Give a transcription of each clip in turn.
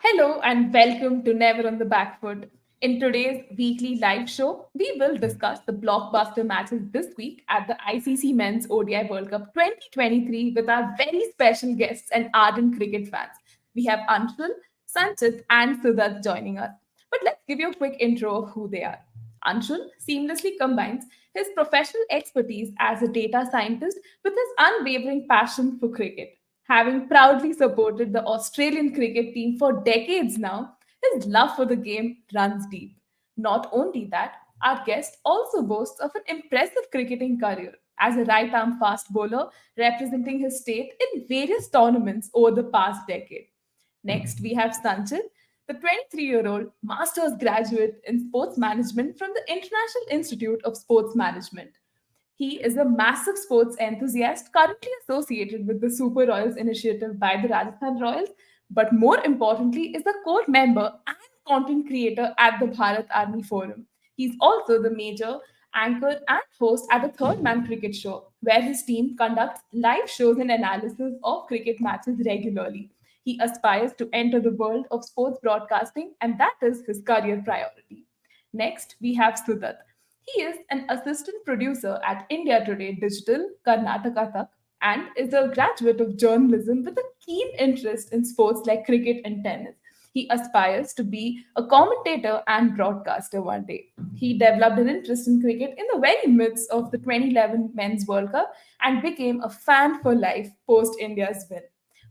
Hello and welcome to Never on the Backfoot. In today's weekly live show, we will discuss the blockbuster matches this week at the ICC Men's ODI World Cup 2023 with our very special guests and ardent cricket fans. We have Anshul, Sanchit, and Siddharth joining us. But let's give you a quick intro of who they are. Anshul seamlessly combines his professional expertise as a data scientist with his unwavering passion for cricket. Having proudly supported the Australian cricket team for decades now, his love for the game runs deep. Not only that, our guest also boasts of an impressive cricketing career as a right arm fast bowler representing his state in various tournaments over the past decade. Next, we have Sanchit, the 23-year-old master's graduate in sports management from the International Institute of Sports Management. He is a massive sports enthusiast currently associated with the Super Royals initiative by the Rajasthan Royals, but more importantly, is a core member and content creator at the Bharat Army Forum. He's also the major anchor and host at the Third Man Cricket Show, where his team conducts live shows and analysis of cricket matches regularly. He aspires to enter the world of sports broadcasting, and that is his career priority. Next, we have Sudat. He is an assistant producer at India Today Digital, Karnataka Tak, and is a graduate of journalism with a keen interest in sports like cricket and tennis. He aspires to be a commentator and broadcaster one day. He developed an interest in cricket in the very midst of the 2011 Men's World Cup and became a fan for life post India's win.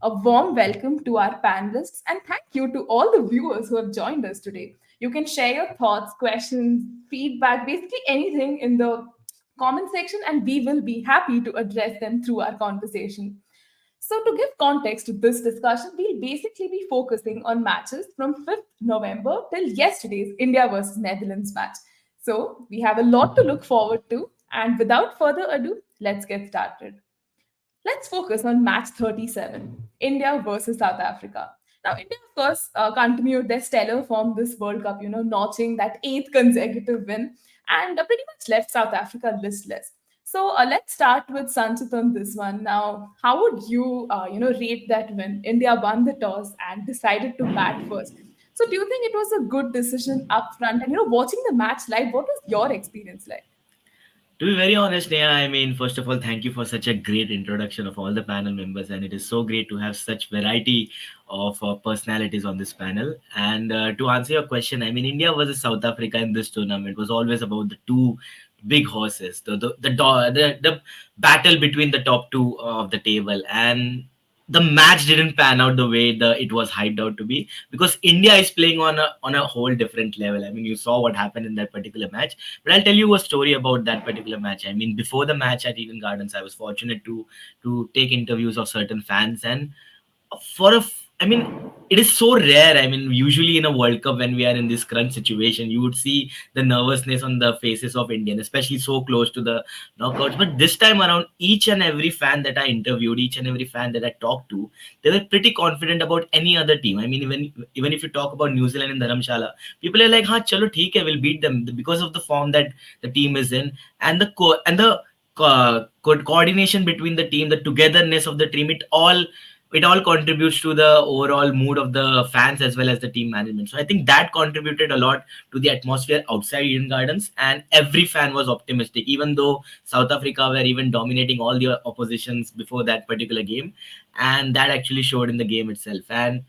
A warm welcome to our panelists and thank you to all the viewers who have joined us today. You can share your thoughts, questions, feedback, basically anything in the comment section, and we will be happy to address them through our conversation. So, to give context to this discussion, we'll basically be focusing on matches from 5th November till yesterday's India versus Netherlands match. So, we have a lot to look forward to, and without further ado, let's get started. Let's focus on match 37, India versus South Africa. Now, India, of course, continued their stellar form this World Cup, notching that eighth consecutive win and pretty much left South Africa listless. So let's start with Sanchit on this one. Now, how would you, rate that win? India won the toss and decided to bat first. So, do you think it was a good decision up front? And watching the match live, what was your experience like? To be very honest, Neha, I mean, first of all, thank you for such a great introduction of all the panel members, and it is so great to have such variety of personalities on this panel. And to answer your question, I mean, India versus South Africa in this tournament was always about the two big horses, the battle between the top two of the table, and the match didn't pan out the way it was hyped out to be because India is playing on a whole different level. I mean, you saw what happened in that particular match, but I'll tell you a story about that particular match. I mean, before the match at Eden Gardens, I was fortunate to take interviews of certain fans, and I mean, it is so rare. I mean, usually in a World Cup, when we are in this crunch situation, you would see the nervousness on the faces of Indian, especially so close to the knockouts. But this time around, each and every fan that I interviewed, each and every fan that I talked to, they were pretty confident about any other team. I mean, even if you talk about New Zealand in Dharamshala, people are like, "Ha, chalo, theek hai, we'll beat them," because of the form that the team is in, and the coordination between the team, the togetherness of the team, it all contributes to the overall mood of the fans as well as the team management. So I think that contributed a lot to the atmosphere outside Eden Gardens, and every fan was optimistic, even though South Africa were even dominating all the oppositions before that particular game, and that actually showed in the game itself. And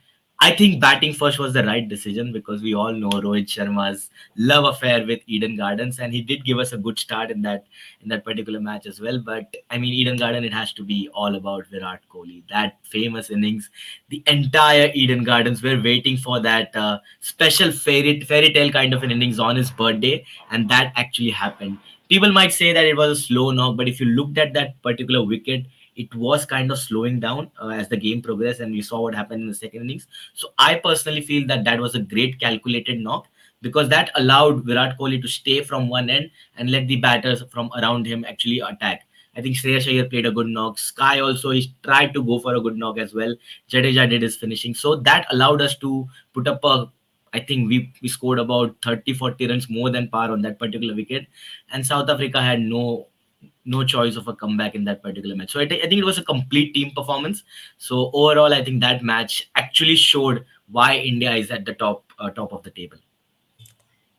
I think batting first was the right decision because we all know Rohit Sharma's love affair with Eden Gardens, and he did give us a good start in that particular match as well. But I mean, Eden Garden, it has to be all about Virat Kohli. That famous innings, the entire Eden Gardens were waiting for that special fairy tale kind of an innings on his birthday, and that actually happened. People might say that it was a slow knock, but if you looked at that particular wicket, it was kind of slowing down as the game progressed, and we saw what happened in the second innings. So I personally feel that that was a great calculated knock because that allowed Virat Kohli to stay from one end and let the batters from around him actually attack. I think Shreyas Iyer played a good knock. Sky also he tried to go for a good knock as well. Jadeja did his finishing. So that allowed us to put up I think we scored about 30-40 runs more than par on that particular wicket. And South Africa had no choice of a comeback in that particular match. So I think it was a complete team performance. So overall, I think that match actually showed why India is at the top of the table.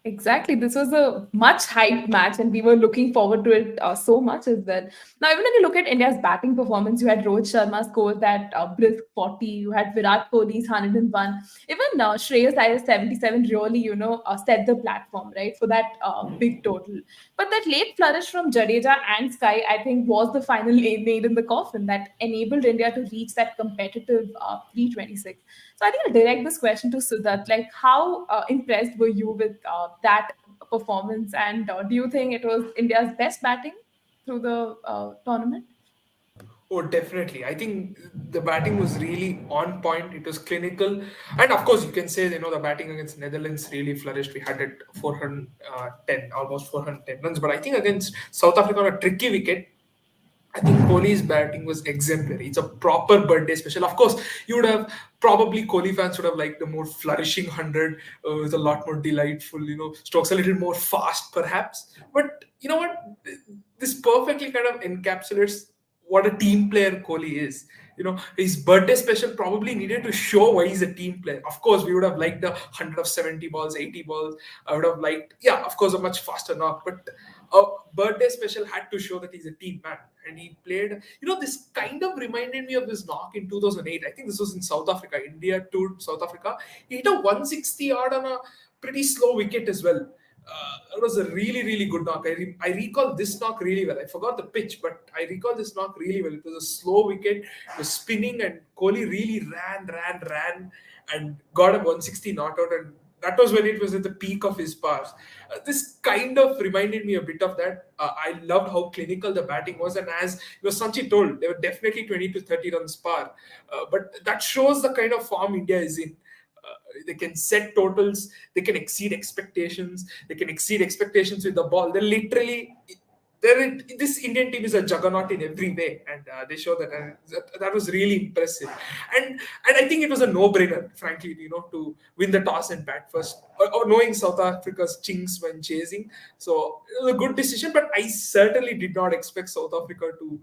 Exactly. This was a much hyped match, and we were looking forward to it so much as well. Now, even when you look at India's batting performance, you had Rohit Sharma score that brisk 40, you had Virat Kohli's 101, even Shreyas Iyer's 77 really, set the platform, right, for that big total. But that late flourish from Jadeja and Sky, I think, was the final nail in the coffin that enabled India to reach that competitive 326. So I think I'll direct this question to Siddharth. Like, how impressed were you with that performance, and do you think it was India's best batting through the tournament? Oh, definitely. I think the batting was really on point. It was clinical, and of course, you can say the batting against Netherlands really flourished. We had it 410, almost 410 runs. But I think against South Africa on a tricky wicket, I think Kohli's batting was exemplary. It's a proper birthday special. Of course, you would have probably Kohli fans would have liked the more flourishing 100 with a lot more delightful, strokes a little more fast, perhaps. But you know what? This perfectly kind of encapsulates what a team player Kohli is. His birthday special probably needed to show why he's a team player. Of course, we would have liked the 100 of 70 balls, 80 balls. I would have liked, yeah, of course, a much faster knock. But a birthday special had to show that he's a team man. And he played, this kind of reminded me of his knock in 2008. I think this was in South Africa. India toured South Africa. He hit a 160 yard on a pretty slow wicket as well. It was a really, really good knock. I recall this knock really well. I forgot the pitch, but I recall this knock really well. It was a slow wicket, it was spinning, and Kohli really ran, and got a 160 not out. And that was when it was at the peak of his powers. This kind of reminded me a bit of that. I loved how clinical the batting was, and as Sanchi told, they were definitely 20 to 30 runs par. But that shows the kind of form India is in. They can set totals, they can exceed expectations, with the ball. They're literally this Indian team is a juggernaut in every way, and they show that, and that was really impressive. And I think it was a no-brainer, frankly, to win the toss and bat first, or knowing South Africa's chinks when chasing. So it was a good decision, but I certainly did not expect South Africa to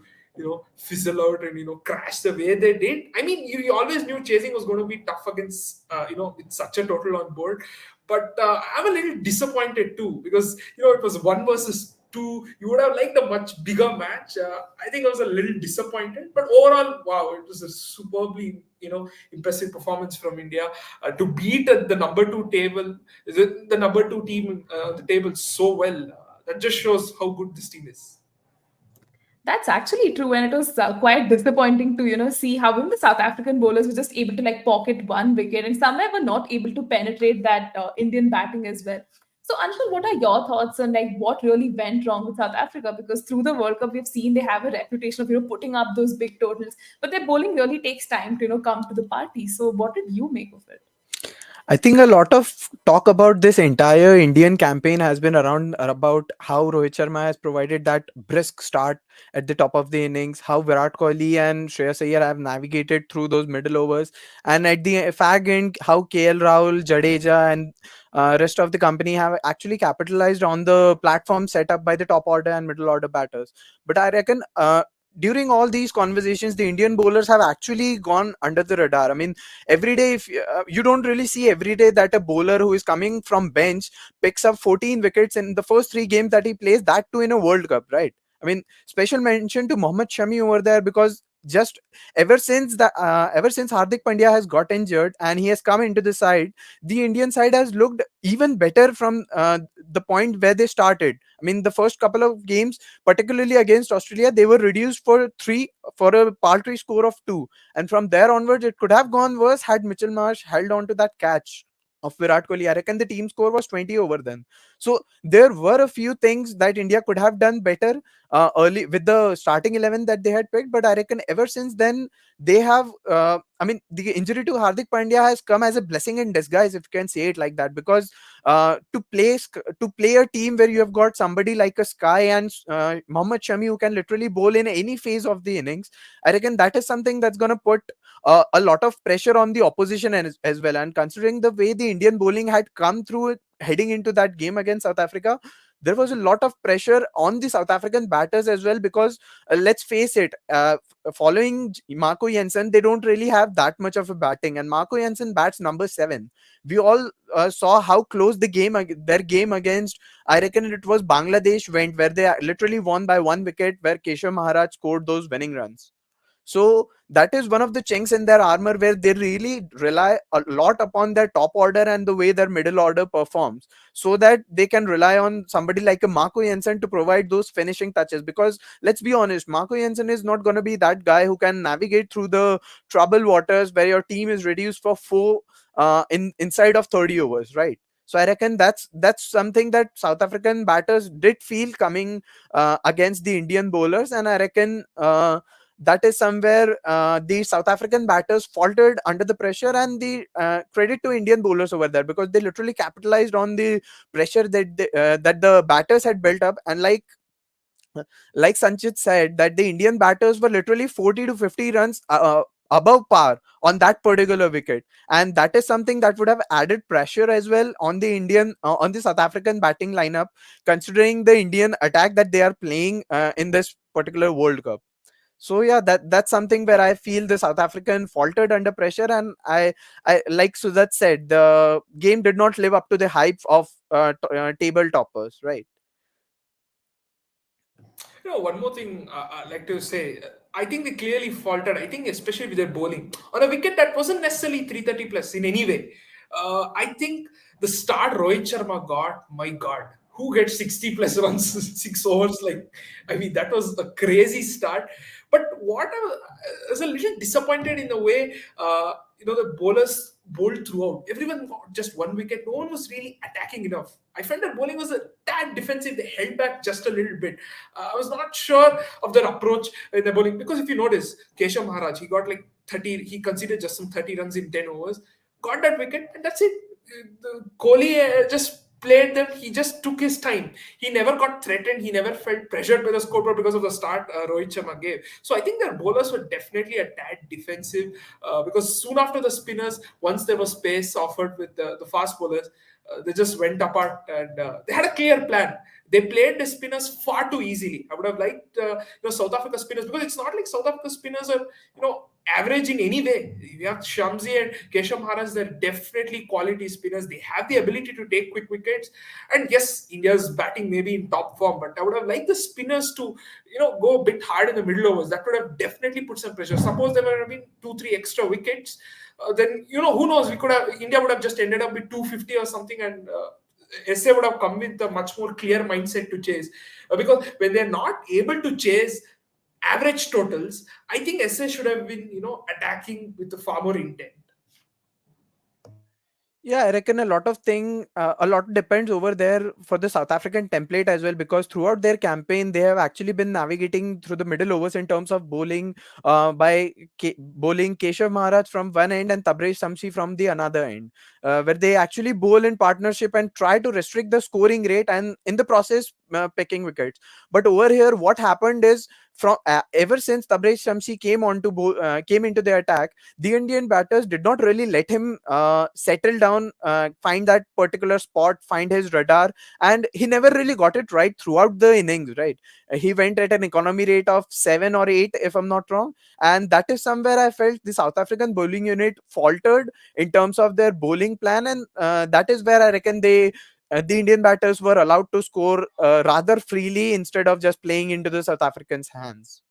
fizzle out and crash the way they did. I mean, you always knew chasing was going to be tough against with such a total on board. But I'm a little disappointed too, because it was 1 versus 2. You would have liked a much bigger match. I think I was a little disappointed, but overall, wow, it was a superbly impressive performance from India to beat the number 2 table, the number 2 team on the table so well. That just shows how good this team is. That's actually true, and it was quite disappointing to see how even the South African bowlers were just able to like pocket one wicket, and somewhere were not able to penetrate that Indian batting as well. So, Anshul, what are your thoughts on like what really went wrong with South Africa? Because through the World Cup, we've seen they have a reputation of putting up those big totals, but their bowling really takes time to come to the party. So, what did you make of it? I think a lot of talk about this entire Indian campaign has been around about how Rohit Sharma has provided that brisk start at the top of the innings, how Virat Kohli and Shreyas Iyer have navigated through those middle overs, and at the fag end, how KL Rahul, Jadeja, and rest of the company have actually capitalized on the platform set up by the top order and middle order batters. But I reckon during all these conversations, the Indian bowlers have actually gone under the radar. I mean, every day, if you don't really see every day that a bowler who is coming from bench picks up 14 wickets in the first 3 games that he plays, that too in a World Cup, right? I mean, special mention to Mohammad Shami over there, because just ever since Hardik Pandya has got injured and he has come into the side, the Indian side has looked even better from the point where they started. I mean, the first couple of games, particularly against Australia, they were reduced for 3 for a paltry score of 2, and from there onwards it could have gone worse had Mitchell Marsh held on to that catch of Virat Kohli. I reckon the team score was 20 over then. So there were a few things that India could have done better early with the starting 11 that they had picked, but I reckon ever since then they have I mean, the injury to Hardik Pandya has come as a blessing in disguise, if you can say it like that, because to play a team where you have got somebody like a Sky and Mohammad Shami who can literally bowl in any phase of the innings, I reckon that is something that's going to put a lot of pressure on the opposition as well. And considering the way the Indian bowling had come through it, heading into that game against South Africa, there was a lot of pressure on the South African batters as well, because let's face it, following Marco Jansen, they don't really have that much of a batting, and Marco Jansen bats number 7. We all saw how close their game against, I reckon it was Bangladesh, went, where they literally won by 1 wicket, where Keshav Maharaj scored those winning runs. So that is one of the chinks in their armor, where they really rely a lot upon their top order and the way their middle order performs, so that they can rely on somebody like a Marco Jansen to provide those finishing touches. Because let's be honest, Marco Jansen is not going to be that guy who can navigate through the troubled waters where your team is reduced for 4 inside of 30 overs, right? So I reckon that's something that South African batters did feel coming against the Indian bowlers, and I reckon that is somewhere the South African batters faltered under the pressure, and the credit to Indian bowlers over there, because they literally capitalized on the pressure that the batters had built up. And like Sanchit said, that the Indian batters were literally 40 to 50 runs above par on that particular wicket, and that is something that would have added pressure as well on the on the South African batting lineup, considering the Indian attack that they are playing in this particular World Cup. So yeah, that's something where I feel the South African faltered under pressure, and I like Suzat said, the game did not live up to the hype of table toppers, right? One more thing I'd like to say. I think they clearly faltered. I think especially with their bowling on a wicket that wasn't necessarily 330 plus in any way. I think the start Rohit Sharma got, my God, who gets 60 plus runs, 6 overs? Like, I mean, that was a crazy start. But what I was a little disappointed in the way, the bowlers bowled throughout. Everyone got just 1 wicket. No one was really attacking enough. I felt that bowling was a tad defensive. They held back just a little bit. I was not sure of their approach in the bowling, because if you notice, Keshav Maharaj, he got like 30, he conceded just some 30 runs in 10 overs, got that wicket, and that's it. Kohli just played them. He just took his time. He never got threatened. He never felt pressured by the scoreboard because of the start Rohit Sharma gave. So I think their bowlers were definitely a tad defensive, because soon after the spinners, once there was space offered with the fast bowlers, they just went apart, and they had a clear plan. They played the spinners far too easily. I would have liked South Africa spinners, because it's not like South Africa spinners are average in any way. You have Shamsi and Keshav Maharaj, they're definitely quality spinners. They have the ability to take quick wickets. And yes, India's batting may be in top form, but I would have liked the spinners to go a bit hard in the middle overs. That would have definitely put some pressure. Suppose there would have been 2-3 extra wickets, then who knows, India would have just ended up with 250 or something, and SA would have come with a much more clear mindset to chase. Because when they're not able to chase average totals, I think SA should have been attacking with a far more intent. Yeah, I reckon a lot depends over there for the South African template as well, because throughout their campaign, they have actually been navigating through the middle overs in terms of bowling, by bowling Keshav Maharaj from one end and Tabraiz Shamsi from the another end, where they actually bowl in partnership and try to restrict the scoring rate, and in the process, picking wickets. But over here, what happened is, from ever since Tabraiz Shamsi came into the attack, the Indian batters did not really let him settle down, find that particular spot, find his radar, and he never really got it right throughout the innings, right? He went at an economy rate of 7 or 8, if I'm not wrong, and that is somewhere I felt the South African bowling unit faltered in terms of their bowling plan, and that is where I reckon the Indian batters were allowed to score rather freely instead of just playing into the South Africans' hands.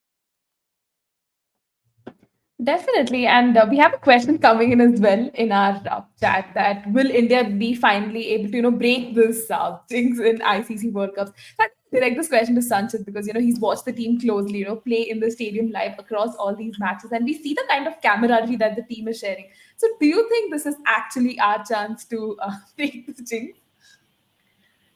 Definitely. And we have a question coming in as well in our chat, that will India be finally able to, break this things in ICC World Cups? So I direct this question to Sanchit, because, he's watched the team closely, play in the stadium live across all these matches. And we see the kind of camaraderie that the team is sharing. So do you think this is actually our chance to break the jinx?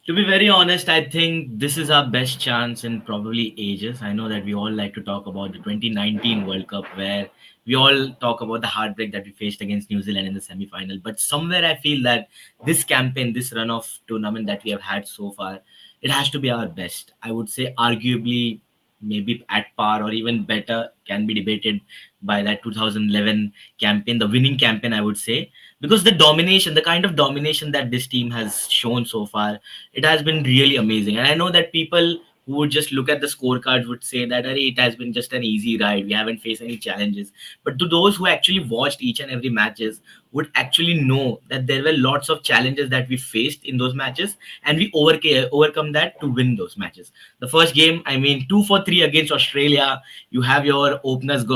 To be very honest, I think this is our best chance in probably ages. I know that we all like to talk about the 2019 World Cup, where we all talk about the heartbreak that we faced against New Zealand in the semi-final. But somewhere I feel that this campaign, this run of tournament that we have had so far, it has to be our best. I would say arguably maybe at par or even better can be debated by that 2011 campaign, the winning campaign, I would say, because the domination, the kind of domination that this team has shown so far, it has been really amazing. And I know that people who would just look at the scorecards would say that "Arey, it has been just an easy ride. We haven't faced any challenges." But to those who actually watched each and every matches, would actually know that there were lots of challenges that we faced in those matches, and we overcome that to win those matches. The first game, I mean, 2 for 3 against Australia. You have your openers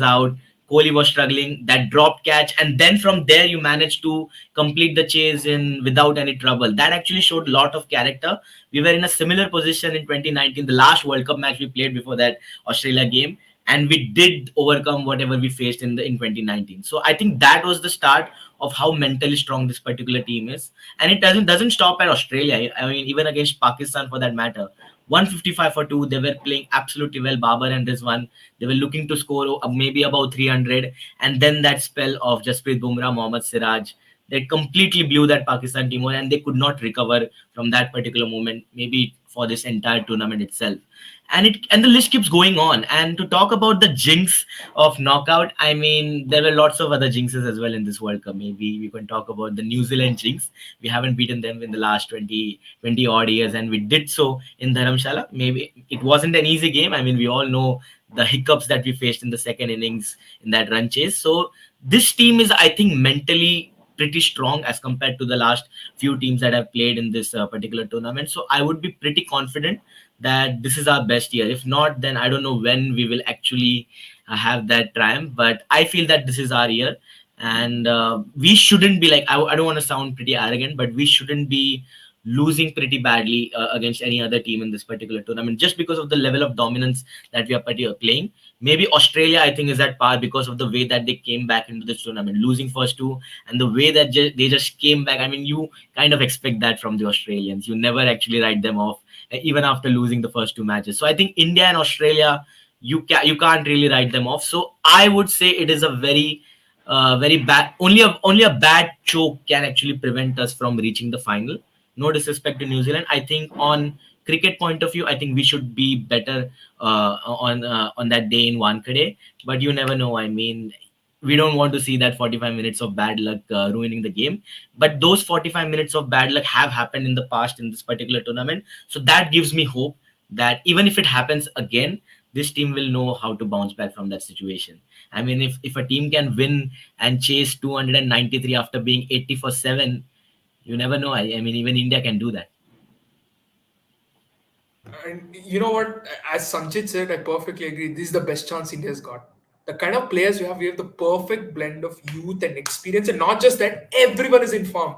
out. Kohli was struggling, that dropped catch, and then from there you managed to complete the chase in without any trouble. That actually showed a lot of character. We were in a similar position in 2019, the last World Cup match we played before that Australia game, and we did overcome whatever we faced in 2019. So I think that was the start of how mentally strong this particular team is, and it doesn't stop at Australia. I mean, even against Pakistan for that matter, 155 for 2, they were playing absolutely well. Babar and Rizwan, they were looking to score maybe about 300, and then that spell of Jasprit Bumrah, Mohammad Siraj, they completely blew that Pakistan team away, and they could not recover from that particular moment, maybe for this entire tournament itself. And the list keeps going on. And to talk about the jinx of knockout, I mean, there were lots of other jinxes as well in this World Cup. Maybe we can talk about the New Zealand jinx. We haven't beaten them in the last 20 odd years, and we did so in Dharamshala. Maybe it wasn't an easy game. I mean, we all know the hiccups that we faced in the second innings in that run chase. So this team is, I think, mentally pretty strong as compared to the last few teams that have played in this particular tournament. So I would be pretty confident that this is our best year. If not, then I don't know when we will actually have that triumph. But I feel that this is our year, and we shouldn't be like, I don't want to sound pretty arrogant, but we shouldn't be losing pretty badly against any other team in this particular tournament just because of the level of dominance that we are playing. Maybe Australia, I think, is at par because of the way that they came back into this tournament, losing first two, and the way that they just came back. I mean, you kind of expect that from the Australians. You never actually write them off, even after losing the first two matches. So I think India and Australia, you can't really write them off. So I would say it is a very bad. Only a bad choke can actually prevent us from reaching the final. No disrespect to New Zealand. I think on cricket point of view, I think we should be better on that day in Wankhede. But you never know. I mean, we don't want to see that 45 minutes of bad luck ruining the game. But those 45 minutes of bad luck have happened in the past in this particular tournament. So that gives me hope that even if it happens again, this team will know how to bounce back from that situation. I mean, if a team can win and chase 293 after being 80 for 7, you never know. I mean, even India can do that. And you know what? As Sanchit said, I perfectly agree. This is the best chance India's got. The kind of players we have the perfect blend of youth and experience, and not just that, everyone is in form.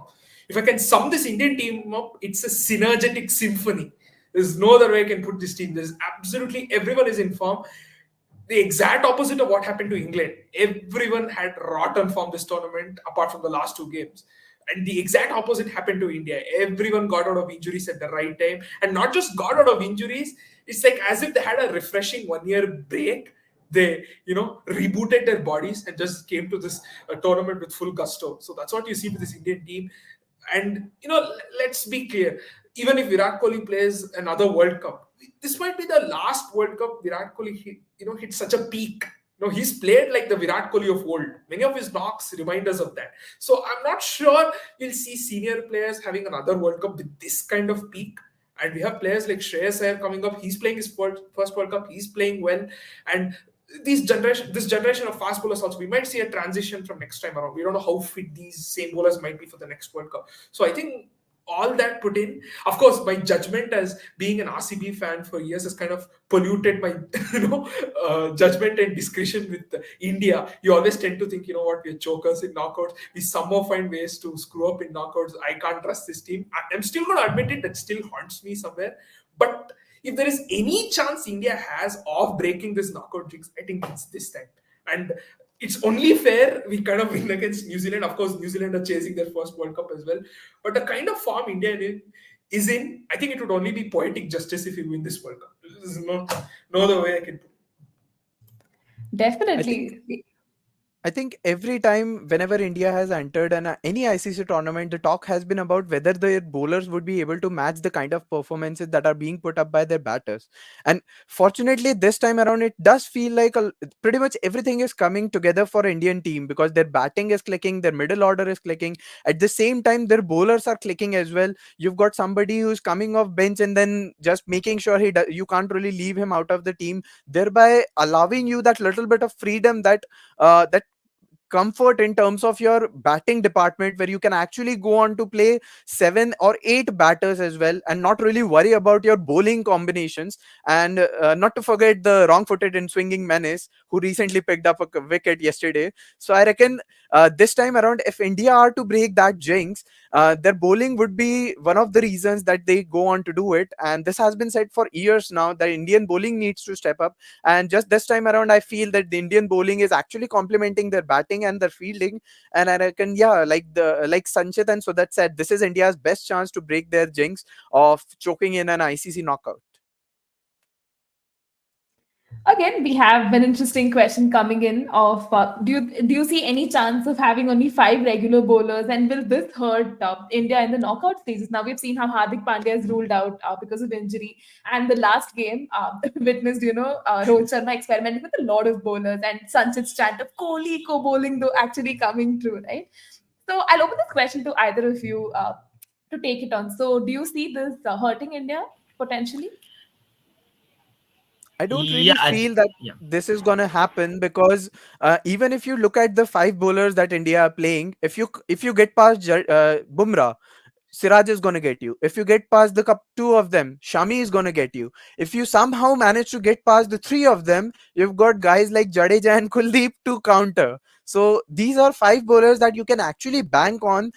If I can sum this Indian team up, it's a synergetic symphony. There's no other way I can put this team. There's absolutely everyone is in form. The exact opposite of what happened to England. Everyone had rotten form this tournament, apart from the last two games. And the exact opposite happened to India. Everyone got out of injuries at the right time. And not just got out of injuries, it's like as if they had a refreshing 1 year break. They, rebooted their bodies and just came to this tournament with full gusto. So that's what you see with this Indian team. And, let's be clear. Even if Virat Kohli plays another World Cup, this might be the last World Cup Virat Kohli hit such a peak. He's played like the Virat Kohli of old. Many of his knocks remind us of that. So I'm not sure we'll see senior players having another World Cup with this kind of peak. And we have players like Shreyas Iyer coming up. He's playing his first World Cup. He's playing well. And this generation of fast bowlers also, we might see a transition from next time around. We don't know how fit these same bowlers might be for the next World Cup. So I think all that put in, of course, my judgment as being an RCB fan for years has kind of polluted my judgment and discretion with India. You always tend to think, we're chokers in knockouts. We somehow find ways to screw up in knockouts. I can't trust this team. I'm still going to admit it. That still haunts me somewhere. But if there is any chance India has of breaking this knockout jinx, I think it's this time. And it's only fair we kind of win against New Zealand. Of course, New Zealand are chasing their first World Cup as well. But the kind of form India is in, I think it would only be poetic justice if we win this World Cup. There's no other way I can put it. Definitely. I think every time, whenever India has entered any ICC tournament, the talk has been about whether their bowlers would be able to match the kind of performances that are being put up by their batters. And fortunately, this time around, it does feel like pretty much everything is coming together for Indian team, because their batting is clicking, their middle order is clicking. At the same time, their bowlers are clicking as well. You've got somebody who's coming off bench and then just making sure you can't really leave him out of the team, thereby allowing you that little bit of freedom that comfort in terms of your batting department, where you can actually go on to play 7 or 8 batters as well and not really worry about your bowling combinations. And not to forget the wrong footed and swinging menace who recently picked up a wicket yesterday. So I reckon this time around, if India are to break that jinx, their bowling would be one of the reasons that they go on to do it. And this has been said for years now, that Indian bowling needs to step up. And just this time around, I feel that the Indian bowling is actually complementing their batting and their fielding. And I reckon, yeah, like Sanchit and Sudat said, this is India's best chance to break their jinx of choking in an ICC knockout. Again, we have an interesting question coming in of do you see any chance of having only 5 regular bowlers, and will this hurt India in the knockout stages? Now we've seen how Hardik Pandya is ruled out because of injury, and the last game witnessed Rohit Sharma experimenting with a lot of bowlers, and Sanchit's chant of Kohli co-bowling though actually coming true, right? So I'll open this question to either of you to take it on. So do you see this hurting India potentially? I don't Yeah, really feel that yeah. this is going to happen, because even if you look at the 5 bowlers that India are playing, if you get past Bumrah, Siraj is going to get you. If you get past the two of them, Shami is going to get you. If you somehow manage to get past the three of them, you've got guys like Jadeja and Kuldeep to counter. So these are 5 bowlers that you can actually bank on,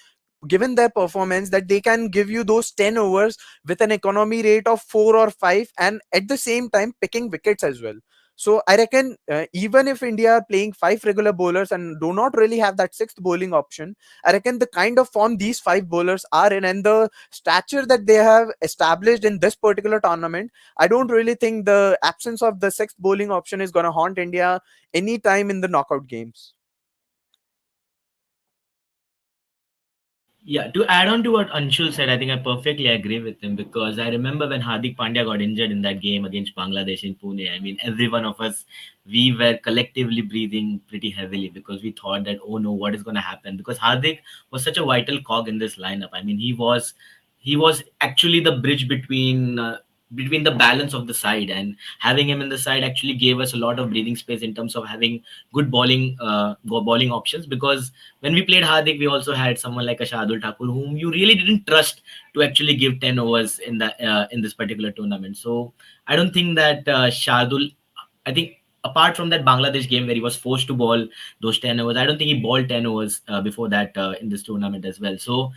given their performance, that they can give you those 10 overs with an economy rate of 4 or 5, and at the same time picking wickets as well. So I reckon, even if India are playing 5 regular bowlers and do not really have that sixth bowling option, I reckon the kind of form these 5 bowlers are in and the stature that they have established in this particular tournament, I don't really think the absence of the sixth bowling option is going to haunt India anytime in the knockout games. Yeah, to add on to what Anshul said, I think I perfectly agree with him, because I remember when Hardik Pandya got injured in that game against Bangladesh in Pune. I mean, every one of us, we were collectively breathing pretty heavily, because we thought that, oh no, what is going to happen? Because Hardik was such a vital cog in this lineup. I mean, he was actually the bridge between the balance of the side, and having him in the side actually gave us a lot of breathing space in terms of having good bowling options. Because when we played Hardik, we also had someone like a Shardul Thakur, whom you really didn't trust to actually give 10 overs in this particular tournament. So I don't think that Shardul, I think apart from that Bangladesh game where he was forced to bowl those 10 overs, I don't think he bowled 10 overs before that in this tournament as well. So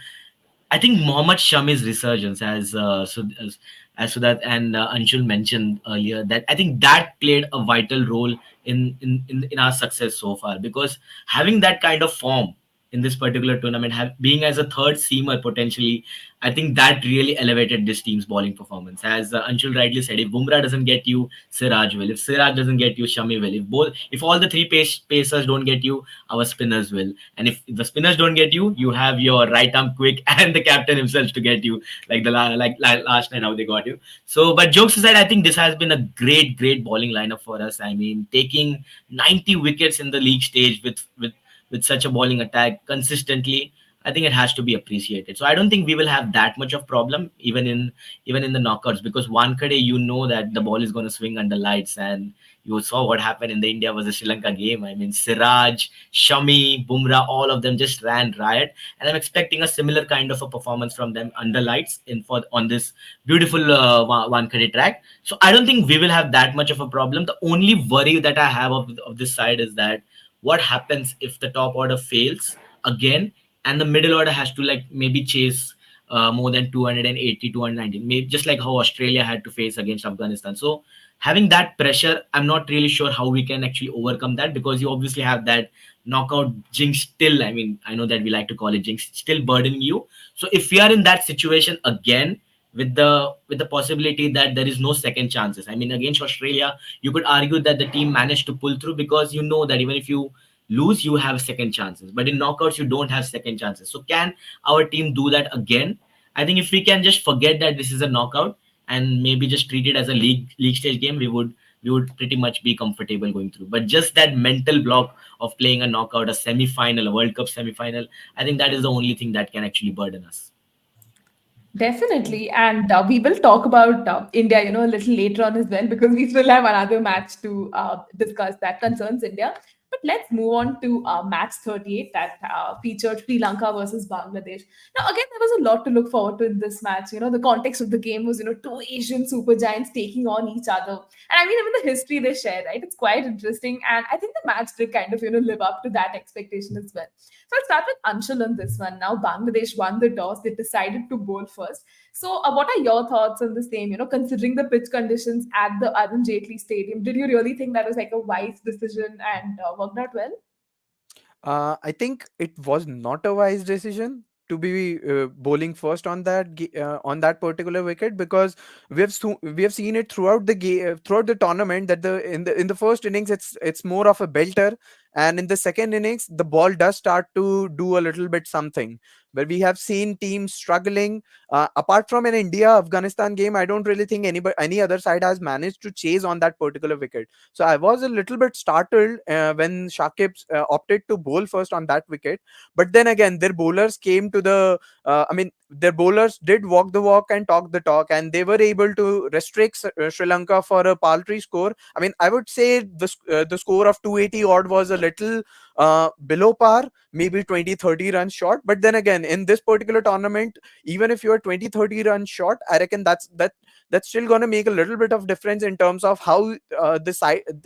I think Mohammad Shami's resurgence, as Sudat and Anshul mentioned earlier, that I think that played a vital role in our success so far. Because having that kind of form in this particular tournament, being as a third seamer potentially, I think that really elevated this team's bowling performance. As Anshul rightly said, if Bumrah doesn't get you, Siraj will. If Siraj doesn't get you, Shami will. If all the three pacers don't get you, our spinners will. And if the spinners don't get you, you have your right arm quick and the captain himself to get you, like last night how they got you. So, but jokes aside, I think this has been a great bowling lineup for us. I mean, taking 90 wickets in the league stage with such a bowling attack consistently, I think it has to be appreciated. So I don't think we will have that much of problem even in the knockouts, because Wankhede, you know that the ball is going to swing under lights, and you saw what happened in the India versus Sri Lanka game. I mean, Siraj, Shami, Bumrah, all of them just ran riot, and I'm expecting a similar kind of a performance from them under lights on this beautiful Wankhede track. So I don't think we will have that much of a problem. The only worry that I have of this side is that what happens if the top order fails again, and the middle order has to like maybe chase more than 280, 290, maybe just like how Australia had to face against Afghanistan. So having that pressure, I'm not really sure how we can actually overcome that, because you obviously have that knockout jinx still. I mean, I know that we like to call it jinx, still burdening you. So if we are in that situation again, with the possibility that there is no second chances, I mean, against Australia, you could argue that the team managed to pull through, because you know that even if you lose, you have second chances. But in knockouts, you don't have second chances. So can our team do that again? I think if we can just forget that this is a knockout and maybe just treat it as a league stage game, we would pretty much be comfortable going through. But just that mental block of playing a knockout, a semi-final, a World Cup semi-final, I think that is the only thing that can actually burden us. Definitely. And we will talk about India, a little later on as well, because we still have another match to discuss that concerns India. But let's move on to match 38 that featured Sri Lanka versus Bangladesh. Now, again, there was a lot to look forward to in this match. The context of the game was, two Asian super giants taking on each other. And I mean, even the history they share, right? It's quite interesting. And I think the match did kind of, live up to that expectation as well. So I'll start with Anshul on this one. Now, Bangladesh won the toss. They decided to bowl first. So, what are your thoughts on the same? Considering the pitch conditions at the Arun Jaitley Stadium, did you really think that was like a wise decision and worked out well? I think it was not a wise decision to be bowling first on on that particular wicket, because we have seen it throughout the game, throughout the tournament, that the first innings it's more of a belter, and in the second innings the ball does start to do a little bit something. But we have seen teams struggling. Apart from an India Afghanistan game, I don't really think any other side has managed to chase on that particular wicket. So I was a little bit startled when Shakib opted to bowl first on that wicket. But then again, their bowlers came to their bowlers did walk the walk and talk the talk, and they were able to restrict Sri Lanka for a paltry score. I mean, I would say the score of 280 odd was a little below par, maybe 20-30 runs short. But then again, in this particular tournament, even if you're 20-30 runs short, I reckon that's still going to make a little bit of difference in terms of how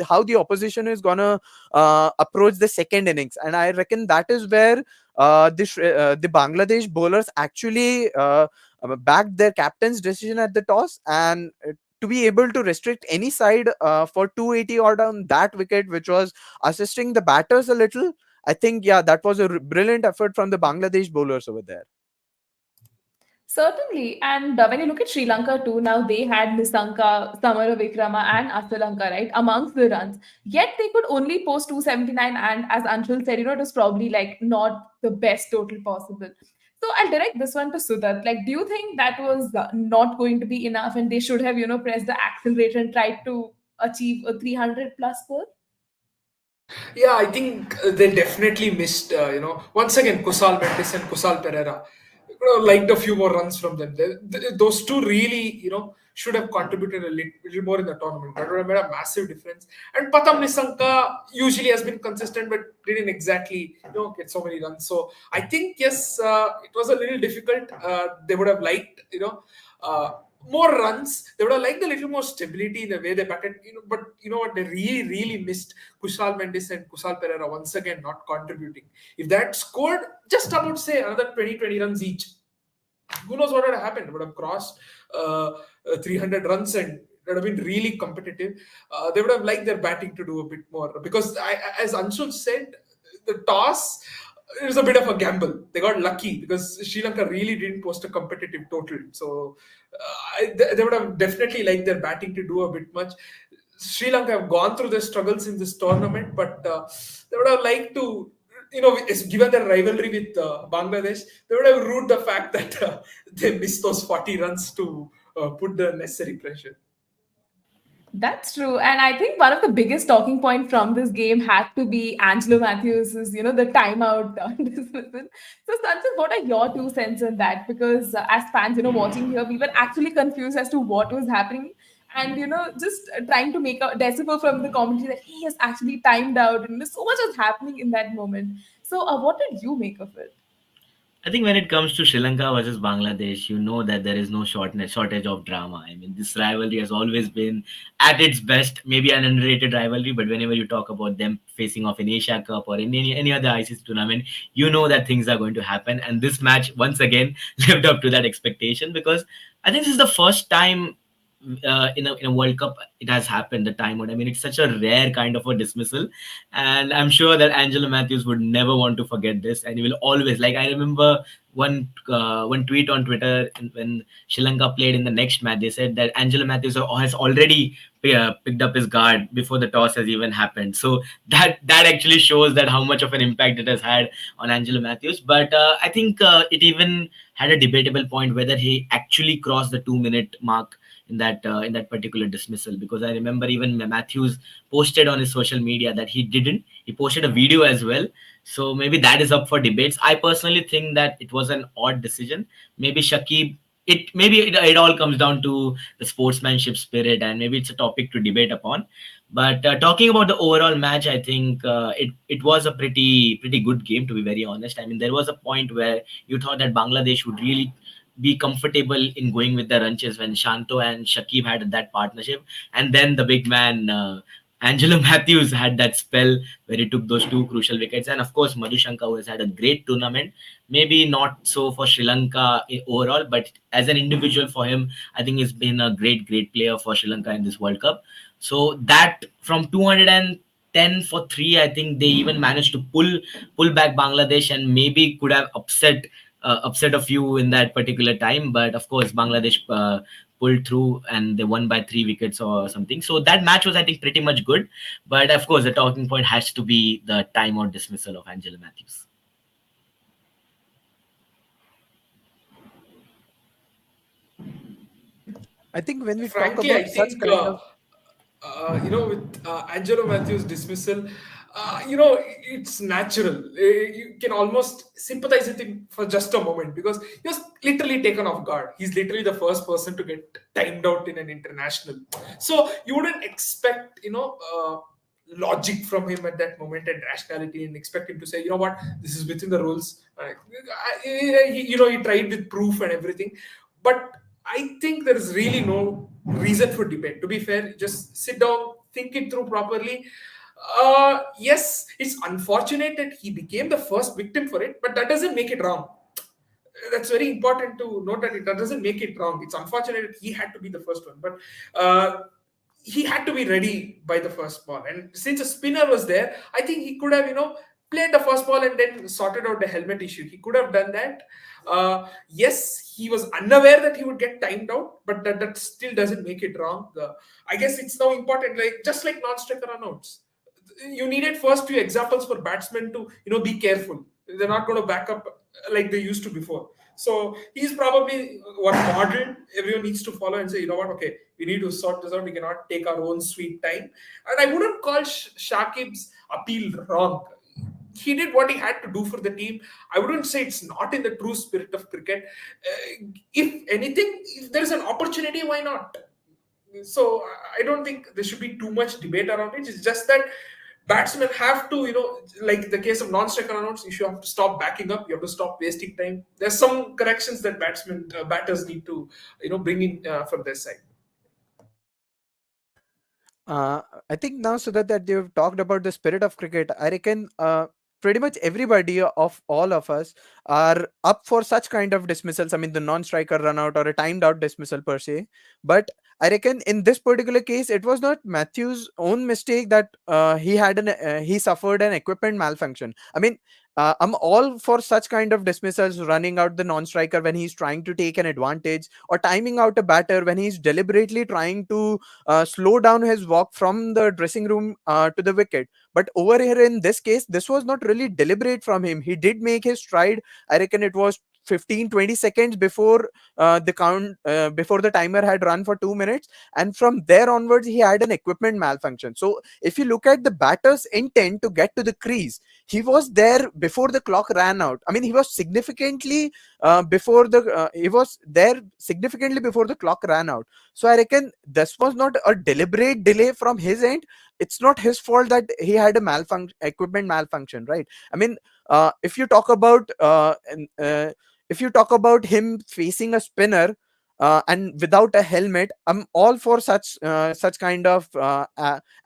how the opposition is going to approach the second innings. And I reckon that is where the Bangladesh bowlers actually backed their captain's decision at the toss, and to be able to restrict any side for 280 odd on that wicket, which was assisting the batters a little. I think, yeah, that was a brilliant effort from the Bangladesh bowlers over there. Certainly. And when you look at Sri Lanka too, now they had Nisanka, Samara Vikrama, and Asalanka, right, amongst the runs. Yet they could only post 279. And as Anshul said, it was probably like not the best total possible. So I'll direct this one to Sudat. Like, do you think that was not going to be enough and they should have, pressed the accelerator and tried to achieve a 300 plus score? Yeah, I think they definitely missed. Once again, Kusal Mendes and Kusal Pereira. Liked a few more runs from them. Those two really, should have contributed a little more in the tournament. That would have made a massive difference. And Patam Nisanka usually has been consistent, but didn't exactly, get so many runs. So I think, yes, it was a little difficult. They would have liked, more runs. They would have liked a little more stability in the way they batted. But you know what? They really, really missed Kushal Mendes and Kusal Pereira once again not contributing. If that scored just about, say, another 20 runs each, who knows what would have happened? It would have crossed 300 runs and it would have been really competitive. They would have liked their batting to do a bit more, because as Anshul said, the toss is a bit of a gamble. They got lucky because Sri Lanka really didn't post a competitive total. So they would have definitely liked their batting to do a bit much. Sri Lanka have gone through their struggles in this tournament, but they would have liked to, given their rivalry with Bangladesh, they would have ruled the fact that they missed those 40 runs to put the necessary pressure. That's true. And I think one of the biggest talking point from this game had to be Angelo Matthews's, the timeout dismissal. So, Sanjay, what are your 2 cents on that? Because as fans, watching here, we were actually confused as to what was happening. And, just trying to make a decipher from the commentary that he has actually timed out. And so much was happening in that moment. So, what did you make of it? I think when it comes to Sri Lanka versus Bangladesh, you know that there is no shortage of drama. I mean, this rivalry has always been at its best, maybe an underrated rivalry, but whenever you talk about them facing off in Asia Cup or in any other ICC tournament, you know that things are going to happen. And this match, once again, lived up to that expectation, because I think this is the first time in a World Cup it has happened, the timeout. I mean, it's such a rare kind of a dismissal, and I'm sure that Angelo Matthews would never want to forget this, and he will always, like, I remember one tweet on Twitter when Sri Lanka played in the next match. They said that Angelo Matthews has already picked up his guard before the toss has even happened. So that actually shows that how much of an impact it has had on Angelo Matthews. But I think it even had a debatable point whether he actually crossed the 2 minute mark in that particular dismissal, because I remember even Matthews posted on his social media that he didn't. He posted a video as well. So maybe that is up for debates. I personally think that it was an odd decision. Maybe Shakib. It all comes down to the sportsmanship spirit, and maybe it's a topic to debate upon. But talking about the overall match, I think it was a pretty good game, to be very honest. I mean, there was a point where you thought that Bangladesh would really be comfortable in going with the runches when Shanto and Shakib had that partnership, and then the big man Angelo Matthews had that spell where he took those two crucial wickets, and of course Madhushanka, who has had a great tournament. Maybe not so for Sri Lanka overall, but as an individual for him, I think he's been a great player for Sri Lanka in this World Cup. So that from 210 for three, I think they even managed to pull back Bangladesh, and maybe could have upset a few in that particular time. But of course, Bangladesh pulled through and they won by 3 wickets or something. So that match was, I think, pretty much good. But of course, the talking point has to be the timeout dismissal of Angelo Matthews. I think when we Frankly, talk I about such think kind of with Angelo Matthews' dismissal, it's natural. You can almost sympathize with him for just a moment because he was literally taken off guard. He's literally the first person to get timed out in an international. So you wouldn't expect, logic from him at that moment and rationality, and expect him to say, you know what, this is within the rules. He tried with proof and everything, but I think there is really no reason for debate. To be fair, just sit down, think it through properly. Yes, it's unfortunate that he became the first victim for it, but that doesn't make it wrong. That's very important to note that that doesn't make it wrong. It's unfortunate that he had to be the first one, but he had to be ready by the first ball. And since a spinner was there, I think he could have, played the first ball and then sorted out the helmet issue. He could have done that. Yes, he was unaware that he would get timed out, but that still doesn't make it wrong. I guess it's now important, like just like non-striker runouts. You needed first few examples for batsmen to, be careful. They're not going to back up like they used to before. So he's probably one model everyone needs to follow and say, you know what, okay, we need to sort this out. We cannot take our own sweet time. And I wouldn't call Shakib's appeal wrong. He did what he had to do for the team. I wouldn't say it's not in the true spirit of cricket. If anything, if there's an opportunity, why not? So I don't think there should be too much debate around it. It's just that batsmen have to, like the case of non-striker runouts, you have to stop backing up. You have to stop wasting time. There's some corrections that batters need to, bring in from their side. I think now, so that you've talked about the spirit of cricket, I reckon pretty much everybody of all of us are up for such kind of dismissals. I mean, the non-striker run out or a timed out dismissal per se. But I reckon in this particular case, it was not Matthews' own mistake that he suffered an equipment malfunction. I mean, I'm all for such kind of dismissals, running out the non-striker when he's trying to take an advantage, or timing out a batter when he's deliberately trying to slow down his walk from the dressing room to the wicket. But over here in this case, this was not really deliberate from him. He did make his stride. I reckon it was 15-20 seconds before before the timer had run for 2 minutes, and from there onwards he had an equipment malfunction. So if you look at the batter's intent to get to the crease, he was there before the clock ran out. I mean, he was significantly he was there significantly before the clock ran out. So I reckon this was not a deliberate delay from his end. It's not his fault that he had a equipment malfunction, right? I mean, if you talk about him facing a spinner and without a helmet, I'm all for such kind of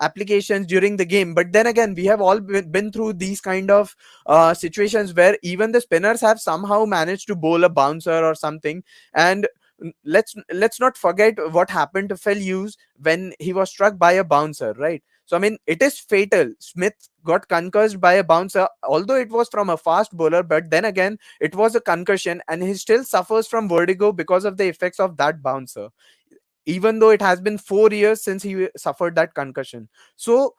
applications during the game. But then again, we have all been through these kind of situations where even the spinners have somehow managed to bowl a bouncer or something, and let's not forget what happened to Phil Hughes when he was struck by a bouncer, right? So I mean, it is fatal. Smith got concussed by a bouncer, although it was from a fast bowler, but then again, it was a concussion, and he still suffers from vertigo because of the effects of that bouncer, even though it has been 4 years since he suffered that concussion. So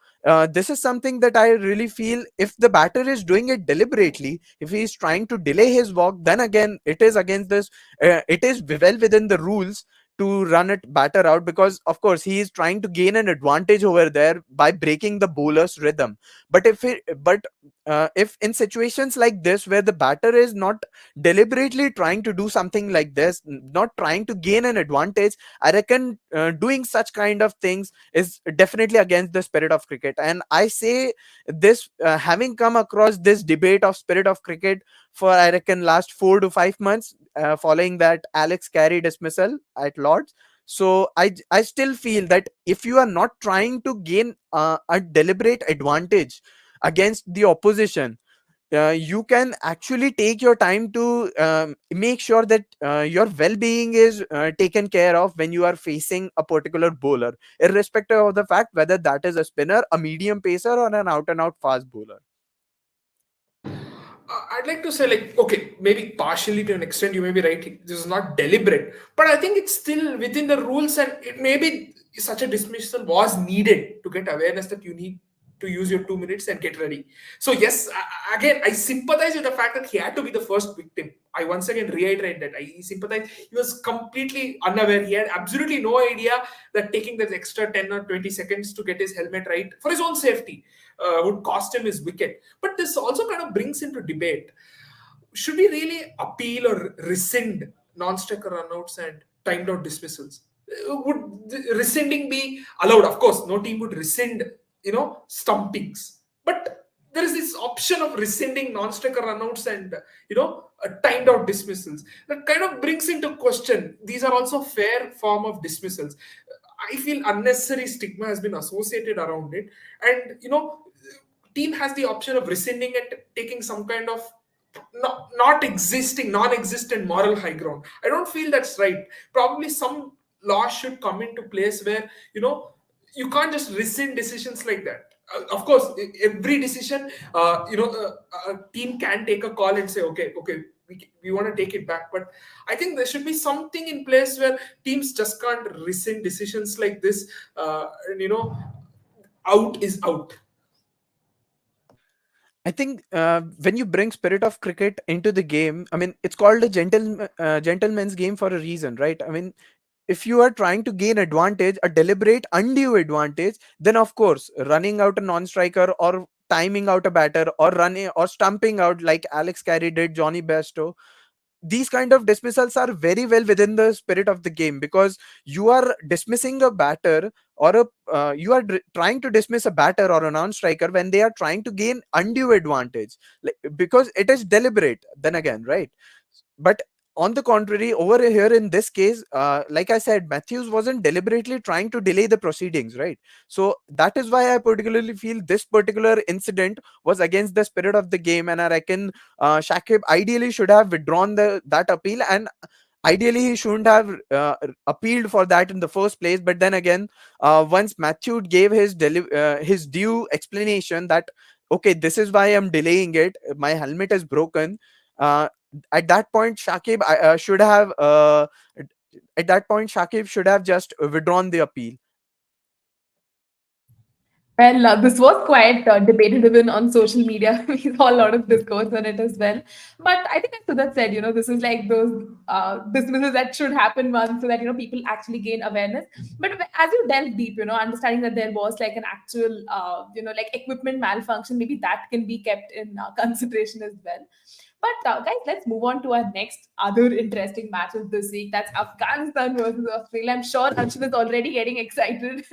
this is something that I really feel, if the batter is doing it deliberately, if he is trying to delay his walk, then again it is against this, it is well within the rules to run it batter out, because of course he is trying to gain an advantage over there by breaking the bowler's rhythm. But if in situations like this where the batter is not deliberately trying to do something like this, not trying to gain an advantage, I reckon doing such kind of things is definitely against the spirit of cricket. And I say this, having come across this debate of spirit of cricket for, I reckon, last 4 to 5 months, following that Alex Carey dismissal at Lords. So I still feel that if you are not trying to gain a deliberate advantage against the opposition, you can actually take your time to make sure that your well-being is taken care of when you are facing a particular bowler, irrespective of the fact whether that is a spinner, a medium pacer, or an out and out fast bowler. I'd like to say, like, okay, maybe partially to an extent, you may be right. This is not deliberate, but I think it's still within the rules, and it maybe such a dismissal was needed to get awareness that you need to use your 2 minutes and get ready. So yes, again, I sympathize with the fact that he had to be the first victim. I once again reiterate that I sympathize. He was completely unaware. He had absolutely no idea that taking that extra 10 or 20 seconds to get his helmet right for his own safety would cost him his wicket. But this also kind of brings into debate, should we really appeal or rescind non-striker runouts and timed out dismissals? Would rescinding be allowed? Of course, no team would rescind, stumpings. But there is this option of rescinding non-striker runouts and, timed out dismissals. That kind of brings into question, these are also fair form of dismissals. I feel unnecessary stigma has been associated around it. And, team has the option of rescinding and taking some kind of non-existent moral high ground. I don't feel that's right. Probably some law should come into place where, you can't just rescind decisions like that. Of course, every decision, a team can take a call and say, okay, we want to take it back. But I think there should be something in place where teams just can't rescind decisions like this. And, out is out. I think when you bring spirit of cricket into the game, I mean, it's called a gentleman's game for a reason, right? I mean, if you are trying to gain advantage, a deliberate undue advantage, then of course running out a non-striker, or timing out a batter, or running or stumping out like Alex Carey did Johnny Bairstow, these kind of dismissals are very well within the spirit of the game, because you are dismissing a batter, or you are trying to dismiss a batter or a non-striker when they are trying to gain undue advantage, like, because it is deliberate then again, right? But on the contrary, over here in this case, like I said, Matthews wasn't deliberately trying to delay the proceedings, right? So that is why I particularly feel this particular incident was against the spirit of the game, and I reckon Shakib ideally should have withdrawn that appeal, and ideally he shouldn't have appealed for that in the first place. But then again, once Matthew gave his due explanation that, okay, this is why I'm delaying it, my helmet is broken, uh, at that point Shakib should have just withdrawn the appeal. Well, this was quite debated even on social media. We saw a lot of discourse on it as well. But I think, as Sudat said, this is like those dismissals that should happen once so that, people actually gain awareness. But as you delve deep, understanding that there was like an actual, like equipment malfunction, maybe that can be kept in consideration as well. But guys, let's move on to our next other interesting matches this week. That's Afghanistan versus Australia. I'm sure Anshin is already getting excited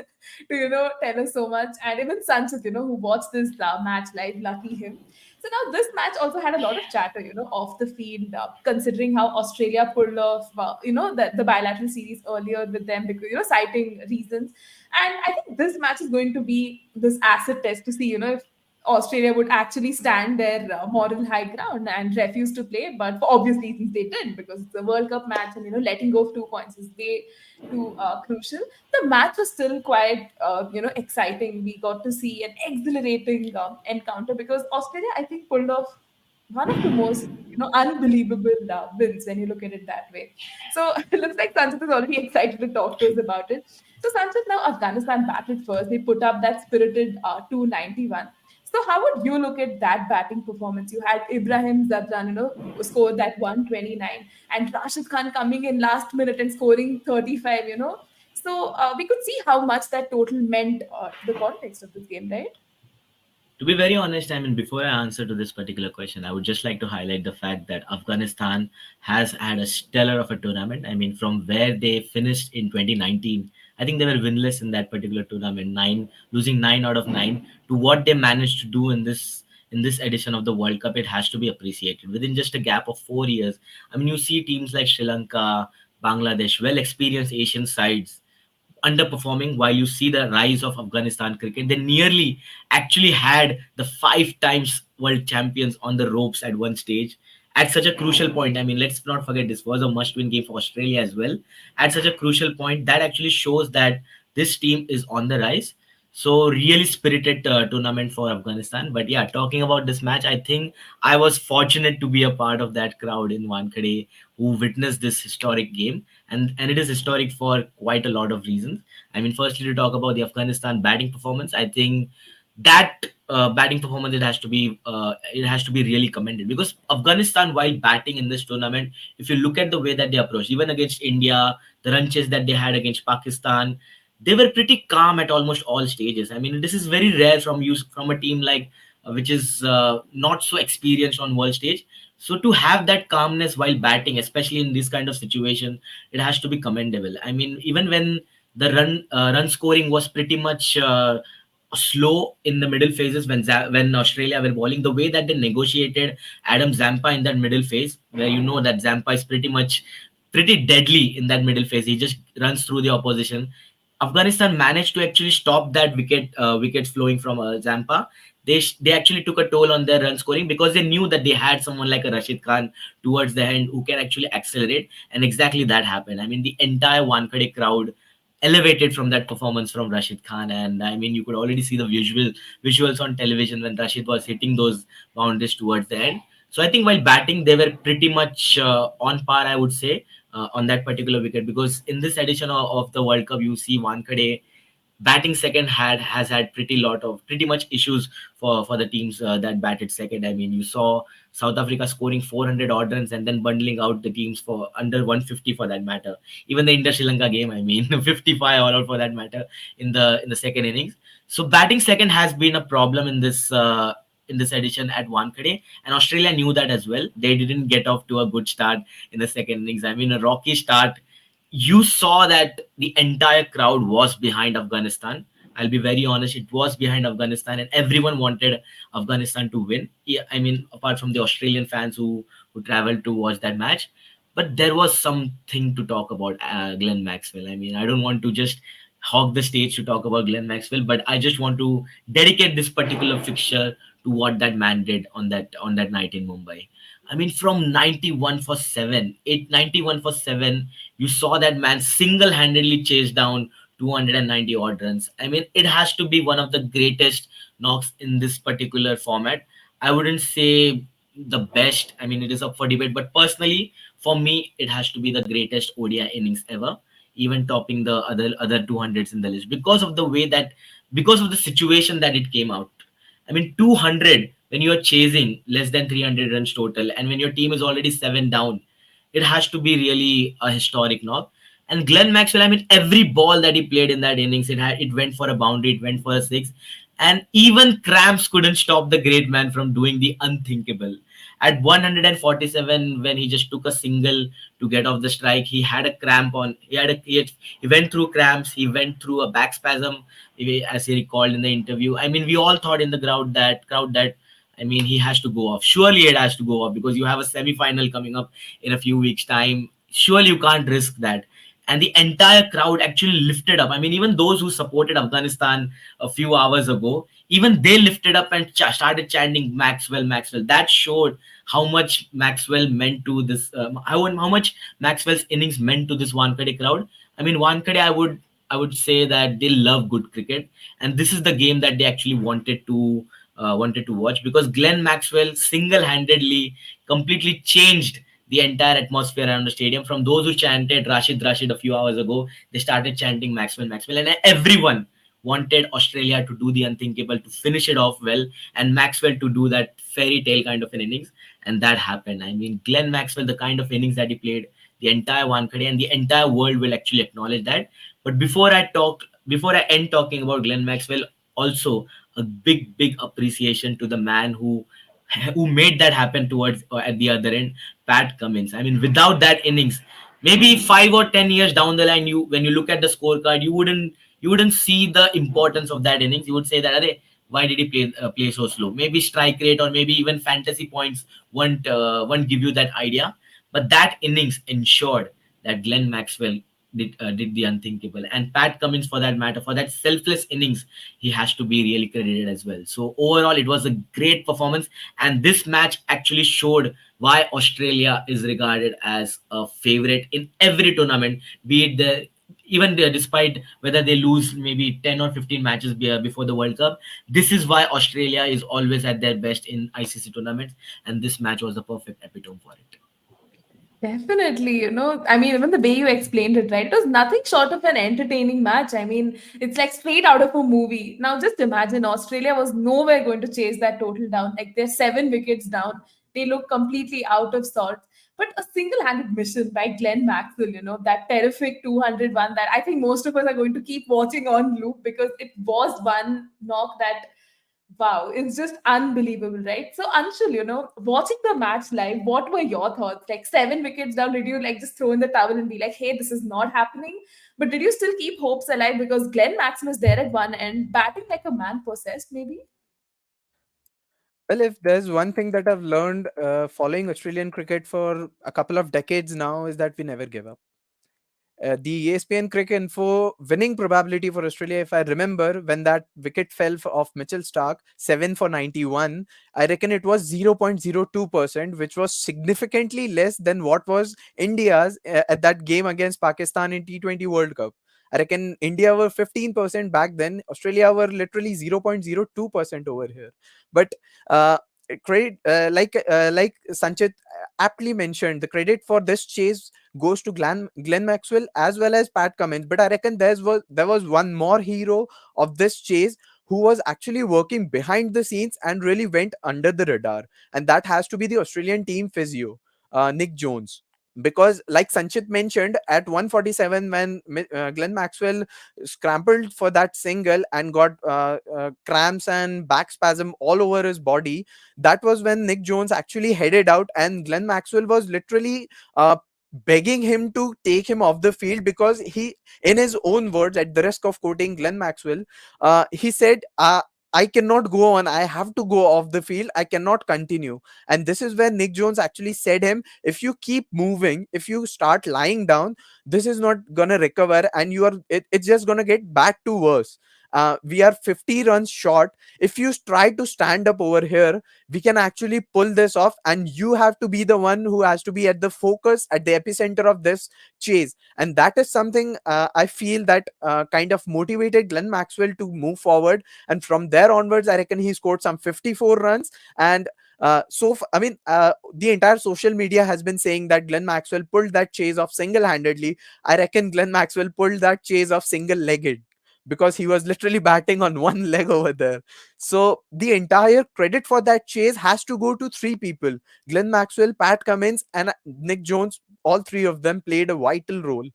to tell us so much, and even Sanchit, who watched this match live, lucky him. So now this match also had a lot of chatter, off the field, considering how Australia pulled off, the bilateral series earlier with them because, citing reasons. And I think this match is going to be this acid test to see, if Australia would actually stand their moral high ground and refuse to play. But for obvious reasons, they didn't, because it's a World Cup match, and letting go of 2 points is way too crucial. The match was still quite exciting. We got to see an exhilarating encounter, because Australia, I think, pulled off one of the most unbelievable wins when you look at it that way. So it looks like Sanjit is already excited to talk to us about it. So Sanjit, now Afghanistan batted first. They put up that spirited 291. So how would you look at that batting performance? You had Ibrahim Zabran, scored that 129, and Rashid Khan coming in last minute and scoring 35. So we could see how much that total meant to the context of this game, right? To be very honest, I mean, before I answer to this particular question, I would just like to highlight the fact that Afghanistan has had a stellar of a tournament. I mean, from where they finished in 2019, I think they were winless in that particular tournament, losing 9 out of 9, to what they managed to do in this edition of the World Cup. It has to be appreciated. Within just a gap of 4 years, I mean, you see teams like Sri Lanka, Bangladesh, well experienced Asian sides underperforming, while you see the rise of Afghanistan cricket. They nearly actually had the 5 times world champions on the ropes at one stage at such a crucial point. I mean, let's not forget, this was a must-win game for Australia as well. At such a crucial point, that actually shows that this team is on the rise. So really spirited tournament for Afghanistan. But yeah, talking about this match, I think I was fortunate to be a part of that crowd in Wankhede who witnessed this historic game, and it is historic for quite a lot of reasons. I mean, firstly, to talk about the Afghanistan batting performance, I think that batting performance, it has to be really commended, because Afghanistan, while batting in this tournament, if you look at the way that they approached, even against India, the run chase that they had against Pakistan, they were pretty calm at almost all stages. I mean, this is very rare from a team like which is not so experienced on world stage. So to have that calmness while batting, especially in this kind of situation, it has to be commendable. I mean, even when the run scoring was pretty much slow in the middle phases, when Australia were bowling, the way that they negotiated Adam Zampa in that middle phase, where you know that Zampa is pretty deadly in that middle phase. He just runs through the opposition. Afghanistan managed to actually stop that wickets flowing from Zampa. They actually took a toll on their run scoring, because they knew that they had someone like a Rashid Khan towards the end who can actually accelerate, and exactly that happened. I mean, the entire Wankhede crowd elevated from that performance from Rashid Khan, and I mean, you could already see the visuals on television when Rashid was hitting those boundaries towards the end. So I think while batting, they were pretty much on par, I would say, on that particular wicket, because in this edition of the World Cup, you see Wankhede batting second has had pretty much issues for the teams that batted second. I mean, you saw South Africa scoring 400 odd runs and then bundling out the teams for under 150 for that matter. Even the India Sri Lanka game, I mean, 55 all out for that matter in the second innings. So batting second has been a problem in this edition at Wankhede, and Australia knew that as well. They didn't get off to a good start in the second innings. I mean, a rocky start. You saw that the entire crowd was behind Afghanistan. I'll be very honest, it was behind Afghanistan, and everyone wanted Afghanistan to win. Yeah, I mean, apart from the Australian fans who traveled to watch that match. But there was something to talk about Glenn Maxwell. I mean, I don't want to just hog the stage to talk about Glenn Maxwell, but I just want to dedicate this particular fixture to what that man did on that night in Mumbai. I mean, from 91 for 7, 91 for 7, you saw that man single-handedly chase down 290 odd runs. I mean, it has to be one of the greatest knocks in this particular format. I wouldn't say the best. I mean, it is up for debate, but personally, for me, it has to be the greatest ODI innings ever, even topping the other 200s in the list, because of the situation that it came out. I mean, 200 when you are chasing less than 300 runs total, and when your team is already 7 down, it has to be really a historic knock. And Glenn Maxwell, I mean, every ball that he played in that innings, it went for a boundary, it went for a six, and even cramps couldn't stop the great man from doing the unthinkable. At 147, when he just took a single to get off the strike, he had a cramp on. He went through cramps. He went through a back spasm, as he recalled in the interview. I mean, we all thought in the crowd that I mean, he has to go off. Surely it has to go off, because you have a semi-final coming up in a few weeks' time. Surely you can't risk that. and the entire crowd actually lifted up. I mean, even those who supported Afghanistan a few hours ago, even they lifted up and started chanting Maxwell, Maxwell. That showed how much Maxwell meant to this, how much Maxwell's innings meant to this Wankhede crowd. I mean, Wankhede, I would say that they love good cricket, and this is the game that they actually wanted to watch, because Glenn Maxwell single-handedly completely changed the entire atmosphere around the stadium. From those who chanted Rashid Rashid a few hours ago, they started chanting Maxwell Maxwell, and everyone wanted Australia to do the unthinkable, to finish it off well, and Maxwell to do that fairy tale kind of an innings, and that happened. I mean, Glenn Maxwell, the kind of innings that he played, the entire Wankhede and the entire world will actually acknowledge that. But before I end talking about Glenn Maxwell, also a big appreciation to the man who made that happen towards at the other end, Pat Cummins. I mean, without that innings, maybe 5 or 10 years down the line, you when you look at the scorecard, you wouldn't see the importance of that innings. You would say that, "Arey, why did he play so slow?" Maybe strike rate or maybe even fantasy points won't give you that idea. But that innings ensured that Glenn Maxwell did the unthinkable, and Pat Cummins, for that matter, for that selfless innings, he has to be really credited as well. So overall, it was a great performance, and this match actually showed why Australia is regarded as a favorite in every tournament, be it despite whether they lose maybe 10 or 15 matches before the World Cup. This is why Australia is always at their best in ICC tournaments, and this match was the perfect epitome for it. Definitely, I mean, even the way you explained it, right? It was nothing short of an entertaining match. I mean, it's like straight out of a movie. Now, just imagine Australia was nowhere going to chase that total down. Like, they're 7 wickets down. They look completely out of sorts. But a single handed mission by Glenn Maxwell, that terrific 201 that I think most of us are going to keep watching on loop, because it was one knock that, wow, it's just unbelievable, right? So, Anshul, watching the match live, what were your thoughts? Like 7 wickets down, did you like just throw in the towel and be like, hey, this is not happening? But did you still keep hopes alive because Glenn Maxwell was there at one end, batting like a man possessed, maybe? Well, if there's one thing that I've learned following Australian cricket for a couple of decades now, is that we never give up. The ESPN Cricket Info winning probability for Australia, if I remember, when that wicket fell off Mitchell Stark, 7 for 91, I reckon it was 0.02%, which was significantly less than what was India's at that game against Pakistan in T20 World Cup. I reckon India were 15% back then. Australia were literally 0.02% over here. But uh, credit, like Sanchit aptly mentioned, the credit for this chase goes to Glenn Maxwell as well as Pat Cummins. But I reckon there was one more hero of this chase who was actually working behind the scenes and really went under the radar, and that has to be the Australian team physio, Nick Jones. Because, like Sanchit mentioned, at 147, when Glenn Maxwell scrambled for that single and got cramps and back spasm all over his body, that was when Nick Jones actually headed out, and Glenn Maxwell was literally begging him to take him off the field, because he, in his own words, at the risk of quoting Glenn Maxwell, he said, I cannot go on. I have to go off the field. I cannot continue. And this is where Nick Jones actually said him, if you keep moving, if you start lying down, this is not gonna recover, and it's just gonna get back to worse. We are 50 runs short. If you try to stand up over here, we can actually pull this off, and you have to be the one who has to be at the focus, at the epicenter of this chase. And that is something I feel that kind of motivated Glenn Maxwell to move forward. And from there onwards, I reckon he scored some 54 runs. And the entire social media has been saying that Glenn Maxwell pulled that chase off single-handedly. I reckon Glenn Maxwell pulled that chase off single-legged, because he was literally batting on one leg over there. So the entire credit for that chase has to go to three people: Glenn Maxwell, Pat Cummins, and Nick Jones. All three of them played a vital role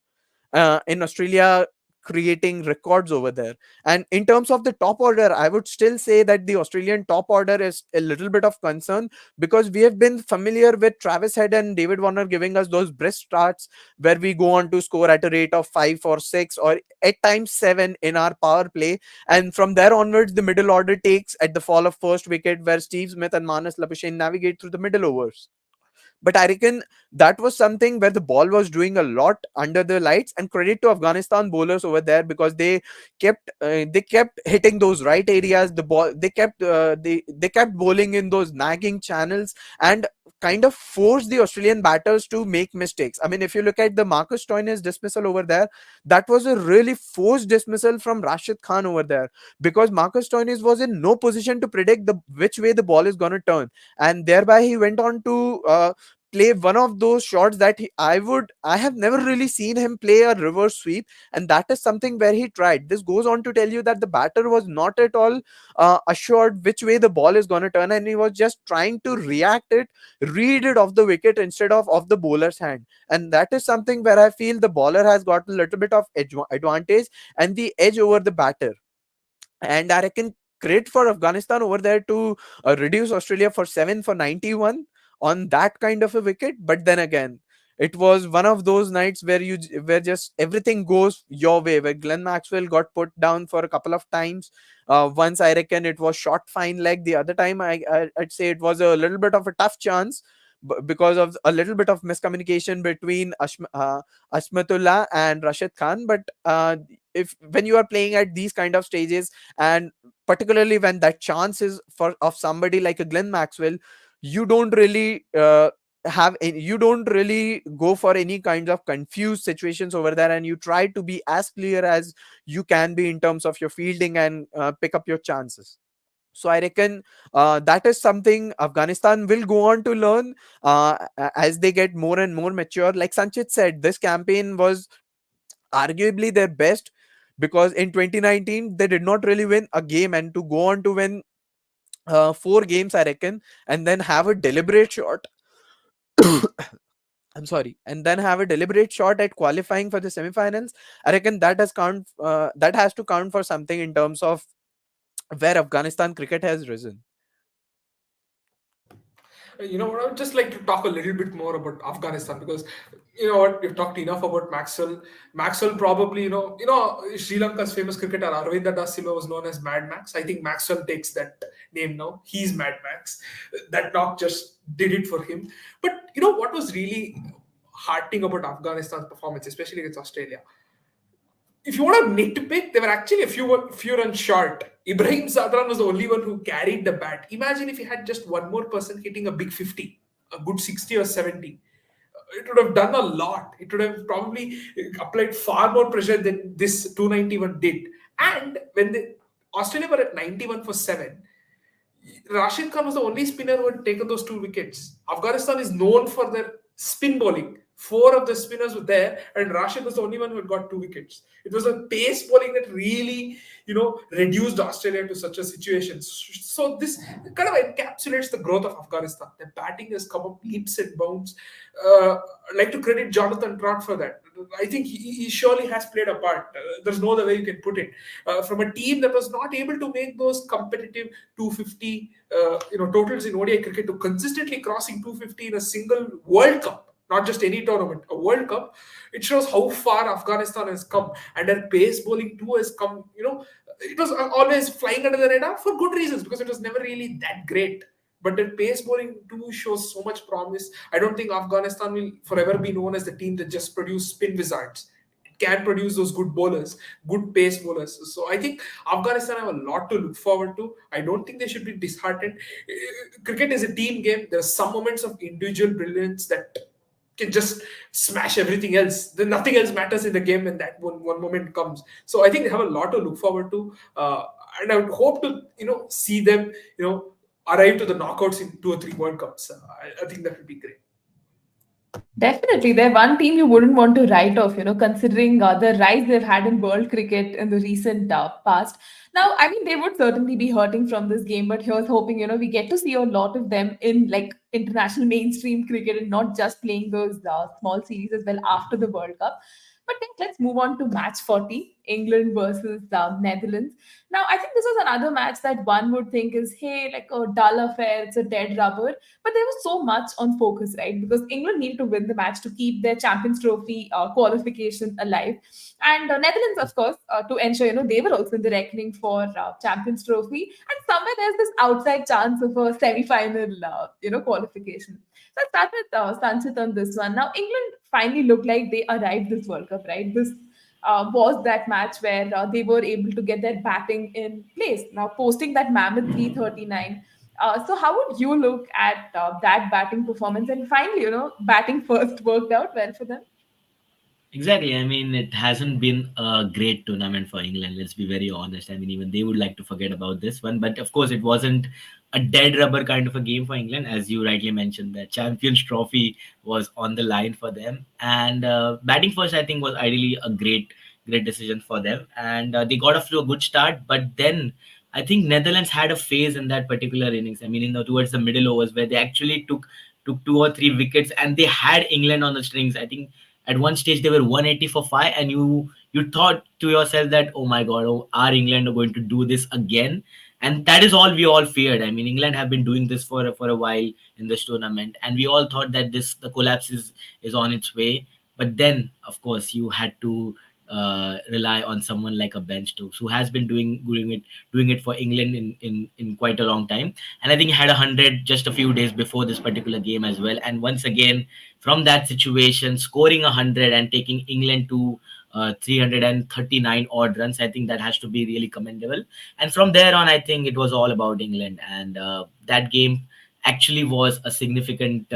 in Australia creating records over there. And in terms of the top order, I would still say that the Australian top order is a little bit of concern, because we have been familiar with Travis Head and David Warner giving us those brisk starts where we go on to score at a rate of 5 or 6 or at times 7 in our power play. And from there onwards, the middle order takes at the fall of first wicket, where Steve Smith and Manas Labuschagne navigate through the middle overs. But I reckon that was something where the ball was doing a lot under the lights, and credit to Afghanistan bowlers over there, because they kept hitting those right areas. The ball, they kept bowling in those nagging channels, and kind of forced the Australian batters to make mistakes. I mean, if you look at the Marcus Stoinis dismissal over there, that was a really forced dismissal from Rashid Khan over there, because Marcus Stoinis was in no position to predict the which way the ball is going to turn, and thereby he went on to play one of those shots that I have never really seen him play a reverse sweep, and that is something where he tried. This goes on to tell you that the batter was not at all assured which way the ball is going to turn, and he was just trying to read it off the wicket instead of the bowler's hand. And that is something where I feel the bowler has got a little bit of advantage and the edge over the batter. And I reckon great for Afghanistan over there to reduce Australia for 7 for 91 on that kind of a wicket. But then again, it was one of those nights where just everything goes your way, where Glenn Maxwell got put down for a couple of times. Once I reckon it was short fine leg. The other time I'd say it was a little bit of a tough chance because of a little bit of miscommunication between Ashmatullah and Rashid Khan. But if when you are playing at these kind of stages, and particularly when that chance is for of somebody like a Glenn Maxwell, you don't really you don't really go for any kinds of confused situations over there, and you try to be as clear as you can be in terms of your fielding and pick up your chances. So I reckon that is something Afghanistan will go on to learn as they get more and more mature. Like Sanchit said, this campaign was arguably their best, because in 2019 they did not really win a game, and to go on to win 4 games, I reckon, and then have a deliberate shot. I'm sorry, and then have a deliberate shot at qualifying for the semi-finals. I reckon that has to count for something in terms of where Afghanistan cricket has risen. You know what? I would just like to talk a little bit more about Afghanistan, because you know what, we've talked enough about Maxwell. Maxwell probably, Sri Lanka's famous cricketer Aravinda Da Silva was known as Mad Max. I think Maxwell takes that name now. He's Mad Max. That knock just did it for him. But you know what was really heartening about Afghanistan's performance, especially against Australia? If you want to nitpick, there were actually a few runs short. Ibrahim Zadran was the only one who carried the bat. Imagine if he had just one more person hitting a big 50, a good 60 or 70. It would have done a lot. It would have probably applied far more pressure than this 291 did. And when the Australia were at 91 for 7, Rashid Khan was the only spinner who had taken those 2 wickets. Afghanistan is known for their spin bowling. 4 of the spinners were there, and Rashid was the only one who had got 2 wickets. It was a pace bowling that really, reduced Australia to such a situation. So this kind of encapsulates the growth of Afghanistan. The batting has come up leaps and bounds. I'd like to credit Jonathan Trott for that. I think he surely has played a part. There's no other way you can put it. From a team that was not able to make those competitive 250 totals in ODI cricket, to consistently crossing 250 in a single World Cup, not just any tournament, a World Cup. It shows how far Afghanistan has come, and their pace bowling too has come. It was always flying under the radar for good reasons, because it was never really that great. But their pace bowling too shows so much promise. I don't think Afghanistan will forever be known as the team that just produce spin wizards. It can produce those good bowlers, good pace bowlers. So I think Afghanistan have a lot to look forward to. I don't think they should be disheartened. Cricket is a team game. There are some moments of individual brilliance that can just smash everything else. Then nothing else matters in the game when that one moment comes. So I think they have a lot to look forward to, and I would hope to see them arrive to the knockouts in 2 or 3 World Cups. I think that would be great. Definitely, they're one team you wouldn't want to write off, considering the rise they've had in world cricket in the recent past. Now, I mean, they would certainly be hurting from this game, but here's hoping, we get to see a lot of them in like international mainstream cricket and not just playing those small series as well after the World Cup. But then let's move on to match 40, England versus Netherlands. Now, I think this was another match that one would think is, hey, like a dull affair, it's a dead rubber. But there was so much on focus, right? Because England needed to win the match to keep their Champions Trophy qualification alive. And Netherlands, of course, to ensure, they were also in the reckoning for Champions Trophy. And somewhere there's this outside chance of a semi-final, qualification. So I'll start with Sanchit on this one. Now, England finally looked like they arrived this World Cup, right? This was that match where they were able to get their batting in place. Now, posting that mammoth 339. So, how would you look at that batting performance? And finally, batting first worked out well for them. Exactly. I mean, it hasn't been a great tournament for England. Let's be very honest. I mean, even they would like to forget about this one. But of course, it wasn't a dead rubber kind of a game for England. As you rightly mentioned, the Champions Trophy was on the line for them. And batting first, I think, was ideally a great decision for them. And they got off to a good start. But then I think Netherlands had a phase in that particular innings. I mean, towards the middle overs where they actually took two or three wickets and they had England on the strings. I think at one stage they were 180 for 5, and you thought to yourself that, oh my god, oh, are England going to do this again? And that is all we all feared. I mean, England have been doing this for a while in this tournament, and we all thought that the collapse is on its way. But then of course you had to rely on someone like a Ben Stokes, who has been doing it for England in quite a long time. And I think he had 100 just a few days before this particular game as well. And once again, from that situation, scoring 100 and taking England to 339 odd runs, I think that has to be really commendable. And from there on, I think it was all about England. And that game actually was a significant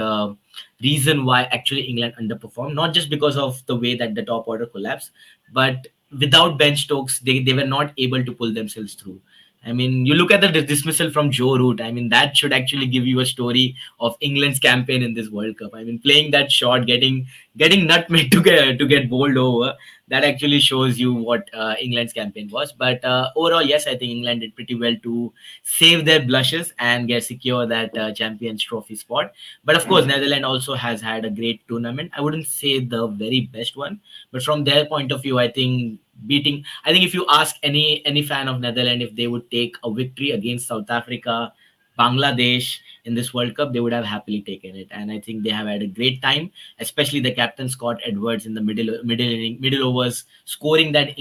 reason why actually England underperformed, not just because of the way that the top order collapsed, but without Ben Stokes, they were not able to pull themselves through. I mean, you look at the dismissal from Joe Root. I mean, that should actually give you a story of England's campaign in this World Cup. I mean, playing that shot, getting nutmeg to get bowled over, that actually shows you what England's campaign was. But overall, yes, I think England did pretty well to save their blushes and get secure that Champions Trophy spot. But of course, Netherlands also has had a great tournament. I wouldn't say the very best one, but from their point of view, I think beating. I think if you ask any fan of Netherlands if they would take a victory against South Africa, Bangladesh in this World Cup, they would have happily taken it. And I think they have had a great time, especially the captain Scott Edwards in the middle overs, scoring that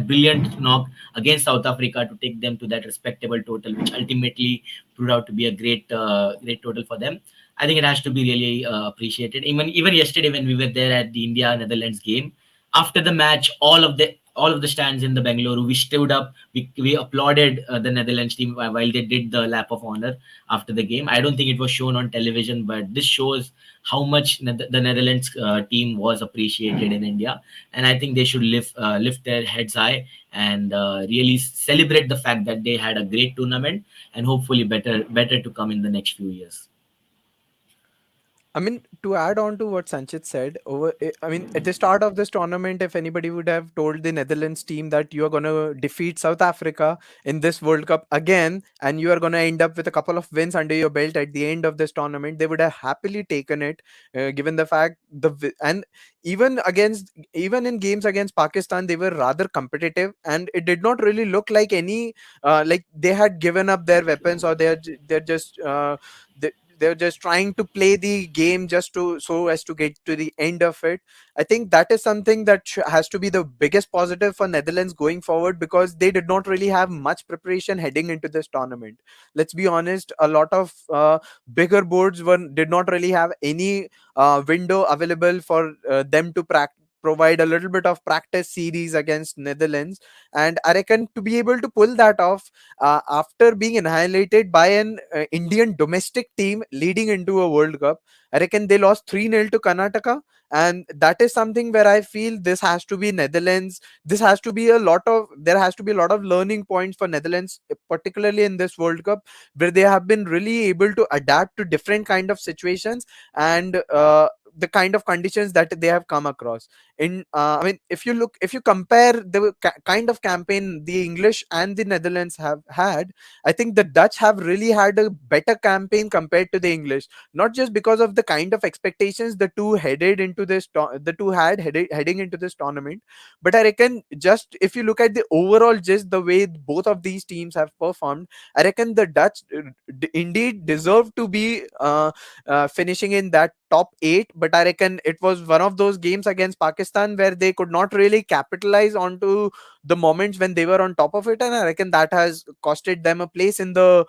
brilliant knock against South Africa to take them to that respectable total, which ultimately proved out to be a great total for them. I think it has to be really appreciated. Even yesterday when we were there at the India Netherlands game, after the match, all of the stands in the Bangalore, we stood up, we applauded the Netherlands team while they did the lap of honor after the game. I don't think it was shown on television, but this shows how much the Netherlands team was appreciated in India, and I think they should lift their heads high and really celebrate the fact that they had a great tournament, and hopefully better to come in the next few years. I mean, to add on to what Sanchit said, I mean, at the start of this tournament, if anybody would have told the Netherlands team that you are going to defeat South Africa in this World Cup again, and you are going to end up with a couple of wins under your belt at the end of this tournament, they would have happily taken it, given the fact and even in games against Pakistan, they were rather competitive, and it did not really look like any like they had given up their weapons, or they're just they're just trying to play the game just to so as to get to the end of it. I think that is something that has to be the biggest positive for Netherlands going forward, because they did not really have much preparation heading into this tournament. Let's be honest, a lot of bigger boards did not really have any window available for them to provide a little bit of practice series against Netherlands. And I reckon to be able to pull that off after being annihilated by an Indian domestic team leading into a World Cup. I reckon they lost 3-0 to Karnataka. And that is something where I feel this has to be Netherlands. There has to be a lot of learning points for Netherlands, particularly in this World Cup, where they have been really able to adapt to different kind of situations and the kind of conditions that they have come across. I mean, if you compare the kind of campaign the English and the Netherlands have had, I think the Dutch have really had a better campaign compared to the English, not just because of the kind of expectations the two had heading into this tournament, but I reckon just if you look at the overall, just the way both of these teams have performed, I reckon the Dutch indeed deserve to be finishing in that top 8. But I reckon it was one of those games against Pakistan where they could not really capitalize onto the moments when they were on top of it, and I reckon that has costed them a place in the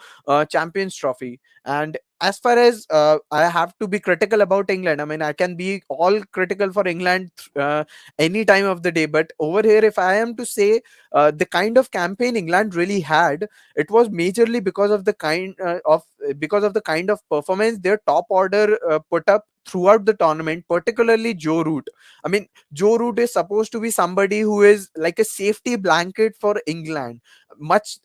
Champions Trophy. And as far as I have to be critical about England, I mean, I can be all critical for England any time of the day. But over here, if I am to say the kind of campaign England really had, it was majorly because of the kind of performance their top order put up throughout the tournament, particularly Joe Root. I mean, Joe Root is supposed to be somebody who is like a safety blanket for England, much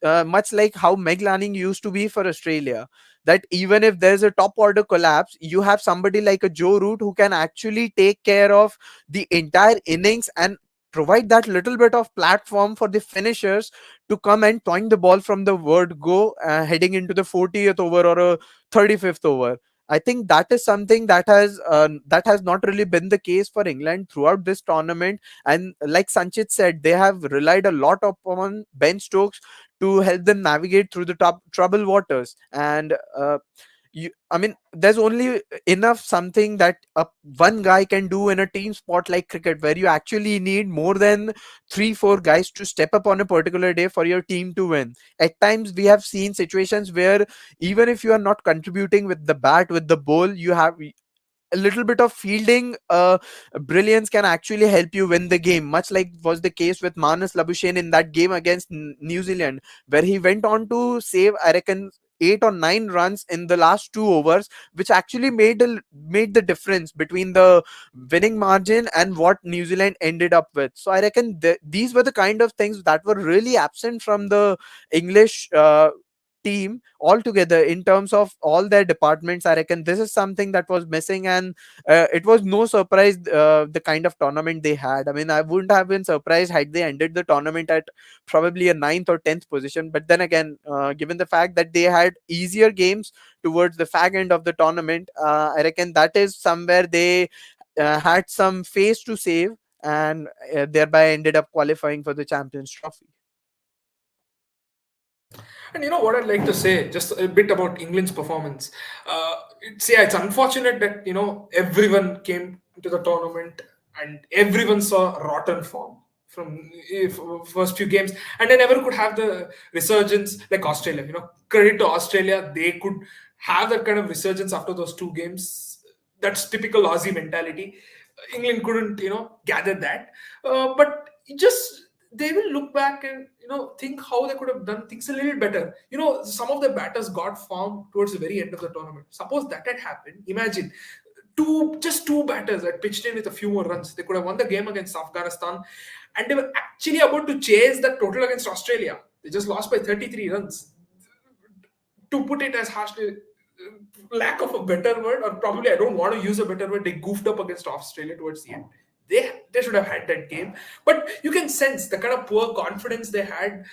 like how Meg Lanning used to be for Australia. That even if there's a top order collapse, you have somebody like a Joe Root who can actually take care of the entire innings and provide that little bit of platform for the finishers to come and point the ball from the word go, heading into the 40th over or a 35th over. I think that is something that has not really been the case for England throughout this tournament. And like Sanchit said, they have relied a lot upon Ben Stokes to help them navigate through the top troubled waters. And I mean, there's only enough something that one guy can do in a team sport like cricket, where you actually need more than 3 4 guys to step up on a particular day for your team to win. At times we have seen situations where even if you are not contributing with the bat, with the ball, you have a little bit of fielding brilliance can actually help you win the game, much like was the case with Manas Labuschagne in that game against New Zealand, where he went on to save, I reckon, 8 or 9 runs in the last 2 overs, which actually made the difference between the winning margin and what New Zealand ended up with. So I reckon these were the kind of things that were really absent from the English team altogether in terms of all their departments. I reckon this is something that was missing, and it was no surprise the kind of tournament they had. I mean, I wouldn't have been surprised had they ended the tournament at probably a ninth or 10th position. But then again, given the fact that they had easier games towards the fag end of the tournament, I reckon that is somewhere they had some face to save, and thereby ended up qualifying for the Champions Trophy. And you know what I'd like to say, just a bit about England's performance. It's unfortunate that everyone came to the tournament and everyone saw rotten form from first few games, and they never could have the resurgence like Australia. Credit to Australia, they could have that kind of resurgence after those 2 games. That's typical Aussie mentality. England couldn't, gather that, but just they will look back and think how they could have done things a little better. Some of the batters got form towards the very end of the tournament. Suppose that had happened, imagine two batters that pitched in with a few more runs, they could have won the game against Afghanistan, and they were actually about to chase that total against Australia. They just lost by 33 runs. To put it as harshly, lack of a better word, or probably I don't want to use a better word, they goofed up against Australia towards the end. They should have had that game, but you can sense the kind of poor confidence they had.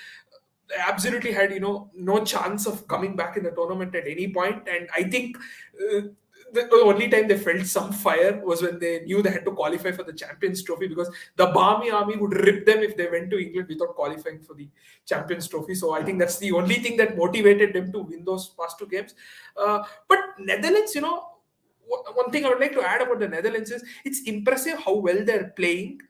They absolutely had no chance of coming back in the tournament at any point. And I think the only time they felt some fire was when they knew they had to qualify for the Champions Trophy, because the Barmy Army would rip them if they went to England without qualifying for the Champions Trophy. So I think that's the only thing that motivated them to win those past 2 games. But Netherlands, one thing I would like to add about the Netherlands is it's impressive how well they're playing,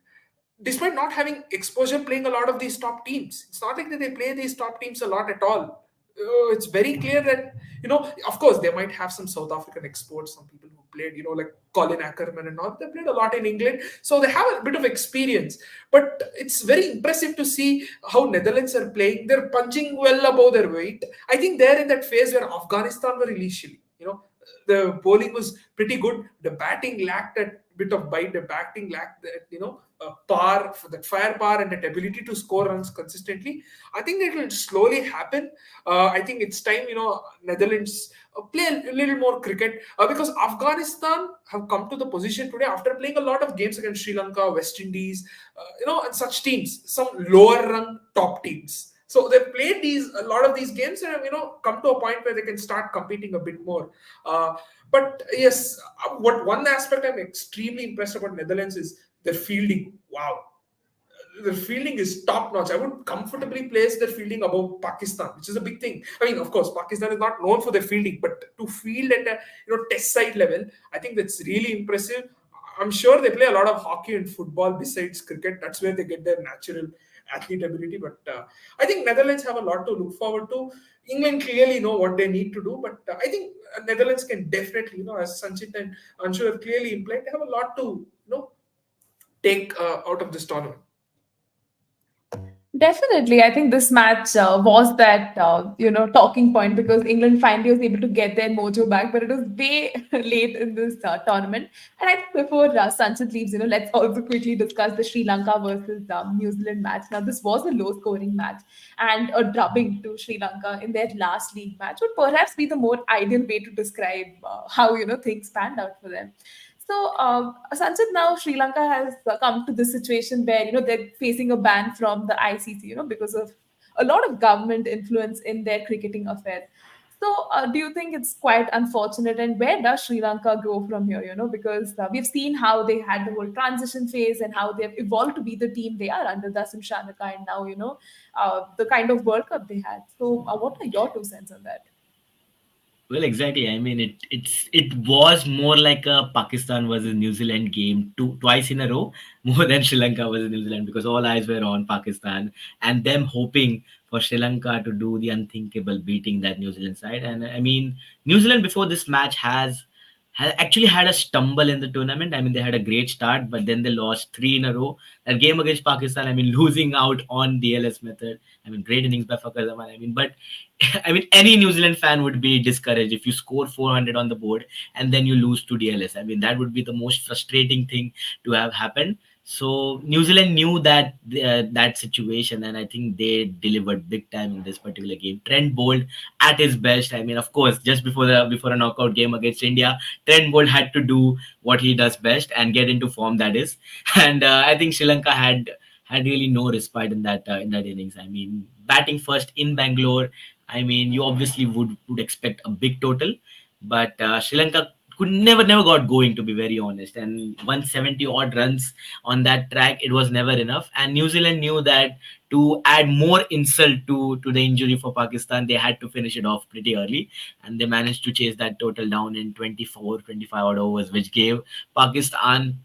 despite not having exposure playing a lot of these top teams. It's not like that they play these top teams a lot at all. It's very clear that, of course, they might have some South African exports, some people who played, like Colin Ackerman and all. They played a lot in England, so they have a bit of experience. But it's very impressive to see how Netherlands are playing. They're punching well above their weight. I think they're in that phase where Afghanistan were initially. The bowling was pretty good. The batting lacked that bit of bite. The batting lacked that, power, that firepower and that ability to score runs consistently. I think it will slowly happen. I think it's time, Netherlands play a little more cricket, because Afghanistan have come to the position today after playing a lot of games against Sri Lanka, West Indies, and such teams, some lower run top teams. So they've played a lot of these games and come to a point where they can start competing a bit more. But yes, one aspect I'm extremely impressed about Netherlands is their fielding. Wow, their fielding is top notch. I would comfortably place their fielding above Pakistan, which is a big thing. I mean, of course, Pakistan is not known for their fielding, but to field at a test side level, I think that's really impressive. I'm sure they play a lot of hockey and football besides cricket. That's where they get their natural athlete ability. But I think Netherlands have a lot to look forward to. England clearly know what they need to do, but I think Netherlands can definitely, as Sanchit and Anshu have clearly implied, they have a lot to, take out of this tournament. Definitely, I think this match was that talking point because England finally was able to get their mojo back, but it was way late in this tournament. And I think before Sanchit leaves, let's also quickly discuss the Sri Lanka versus New Zealand match. Now, this was a low-scoring match, and a drubbing to Sri Lanka in their last league match would perhaps be the more ideal way to describe how things panned out for them. So, Sanchit, now Sri Lanka has come to this situation where they're facing a ban from the ICC, because of a lot of government influence in their cricketing affairs. So, do you think it's quite unfortunate, and where does Sri Lanka go from here? Because we've seen how they had the whole transition phase and how they've evolved to be the team they are under Dasim Shanaka, and now the kind of World Cup they had. So, what are your 2 cents on that? Well, exactly. I mean, it was more like a Pakistan versus New Zealand game twice in a row, more than Sri Lanka versus New Zealand, because all eyes were on Pakistan and them hoping for Sri Lanka to do the unthinkable, beating that New Zealand side. And I mean, New Zealand before this match has actually had a stumble in the tournament. I mean, they had a great start, but then they lost three in a row. That game against Pakistan, I mean, losing out on DLS method. I mean, great innings by Fakhar Zaman. I mean, but I mean, any New Zealand fan would be discouraged if you score 400 on the board and then you lose to DLS. I mean, that would be the most frustrating thing to have happened. So New Zealand knew that situation, and I think they delivered big time in this particular game. Trent Bolt at his best. I mean, of course, just before a knockout game against India, Trent Bolt had to do what he does best and get into form. That is, and I think Sri Lanka had really no respite in that innings. I mean, batting first in Bangalore. I mean, you obviously would expect a big total, but Sri Lanka could never got going, to be very honest. And 170 odd runs on that track, it was never enough. And New Zealand knew that to add more insult to the injury for Pakistan, they had to finish it off pretty early, and they managed to chase that total down in 25 odd overs, which gave Pakistan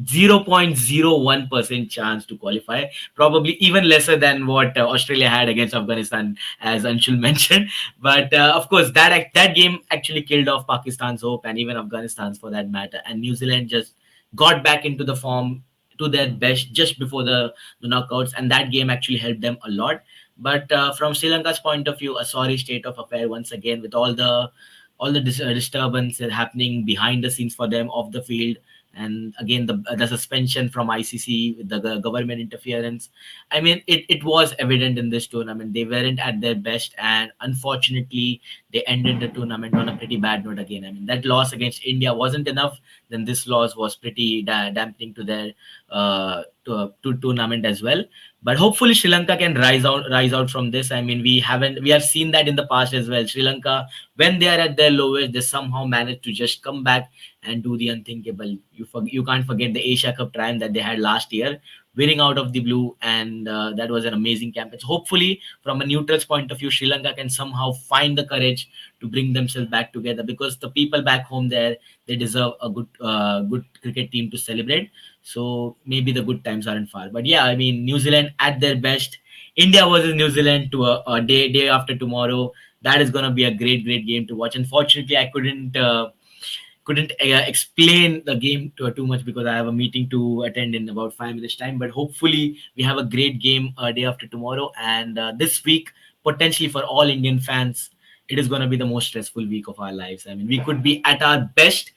0.01% chance to qualify, probably even lesser than what Australia had against Afghanistan, as Anshul mentioned. But of course, that game actually killed off Pakistan's hope and even Afghanistan's for that matter. And New Zealand just got back into the form to their best just before the knockouts, and that game actually helped them a lot. But from Sri Lanka's point of view, a sorry state of affair once again, with all the disturbance happening behind the scenes for them off the field, and again the suspension from ICC with the government interference. I mean, it was evident in this tournament they weren't at their best, and unfortunately they ended the tournament on a pretty bad note again. I mean, that loss against India wasn't enough, then this loss was pretty dampening to their to tournament as well. But hopefully Sri Lanka can rise out from this. I mean, we have seen that in the past as well. Sri Lanka, when they are at their lowest, they somehow manage to just come back and do the unthinkable. You can't forget the Asia Cup triumph that they had last year, winning out of the blue, and that was an amazing campaign. So hopefully, from a neutral's point of view, Sri Lanka can somehow find the courage to bring themselves back together, because the people back home there, they deserve a good cricket team to celebrate. So maybe the good times aren't far. But yeah, I mean, New Zealand at their best. India versus New Zealand to a day after tomorrow. That is going to be a great game to watch. Unfortunately, I couldn't explain the game too much because I have a meeting to attend in about 5 minutes time. But hopefully we have a great game day after tomorrow, and this week potentially for all Indian fans, it is going to be the most stressful week of our lives. I mean, we could be at our best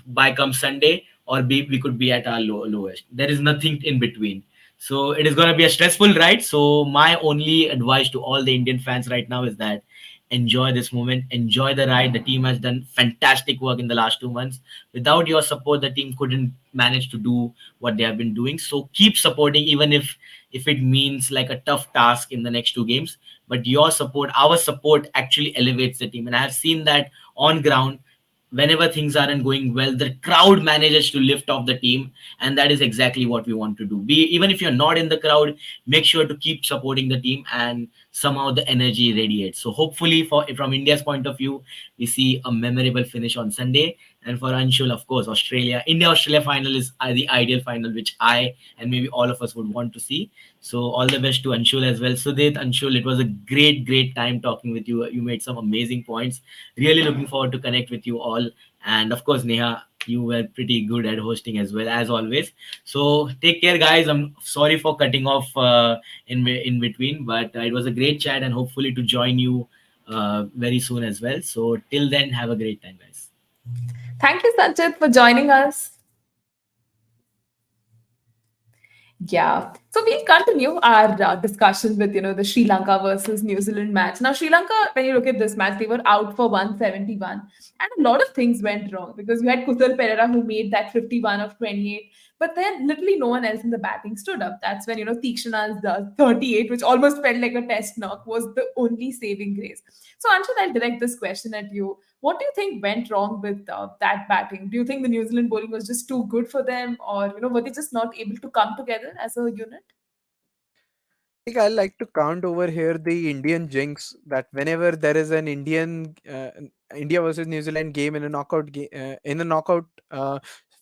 by come Sunday, or we could be at our lowest. There is nothing in between. So it is going to be a stressful ride. So my only advice to all the Indian fans right now is that enjoy this moment, enjoy the ride. The team has done fantastic work in the last 2 months. Without your support, the team couldn't manage to do what they have been doing. So keep supporting, even if it means like a tough task in the next 2 games. But your support, our support, actually elevates the team. And I have seen that on ground. Whenever things aren't going well, the crowd manages to lift off the team, and that is exactly what we want to do. Be even if you're not in the crowd, make sure to keep supporting the team and somehow the energy radiates. So hopefully, from India's point of view, we see a memorable finish on Sunday. And for Anshul, of course, India-Australia final is the ideal final, which I and maybe all of us would want to see. So all the best to Anshul as well. Sudhit, Anshul, it was a great time talking with you. You made some amazing points. Really looking forward to connect with you all. And of course, Neha, you were pretty good at hosting as well, as always. So take care, guys. I'm sorry for cutting off in between, but it was a great chat, and hopefully to join you very soon as well. So till then, have a great time, guys. Thank you, Sanchit, for joining us. Yeah. So we'll continue our discussion with, the Sri Lanka versus New Zealand match. Now, Sri Lanka, when you look at this match, they were out for 171. And a lot of things went wrong because you had Kusal Pereira who made that 51 of 28. But then literally no one else in the batting stood up. That's when, Tikshana's 38, which almost felt like a test knock, was the only saving grace. So, Anshul, I'll direct this question at you. What do you think went wrong with that batting? Do you think the New Zealand bowling was just too good for them, or were they just not able to come together as a unit? Think I like to count over here the Indian jinx that whenever there is an India versus New Zealand game in a knockout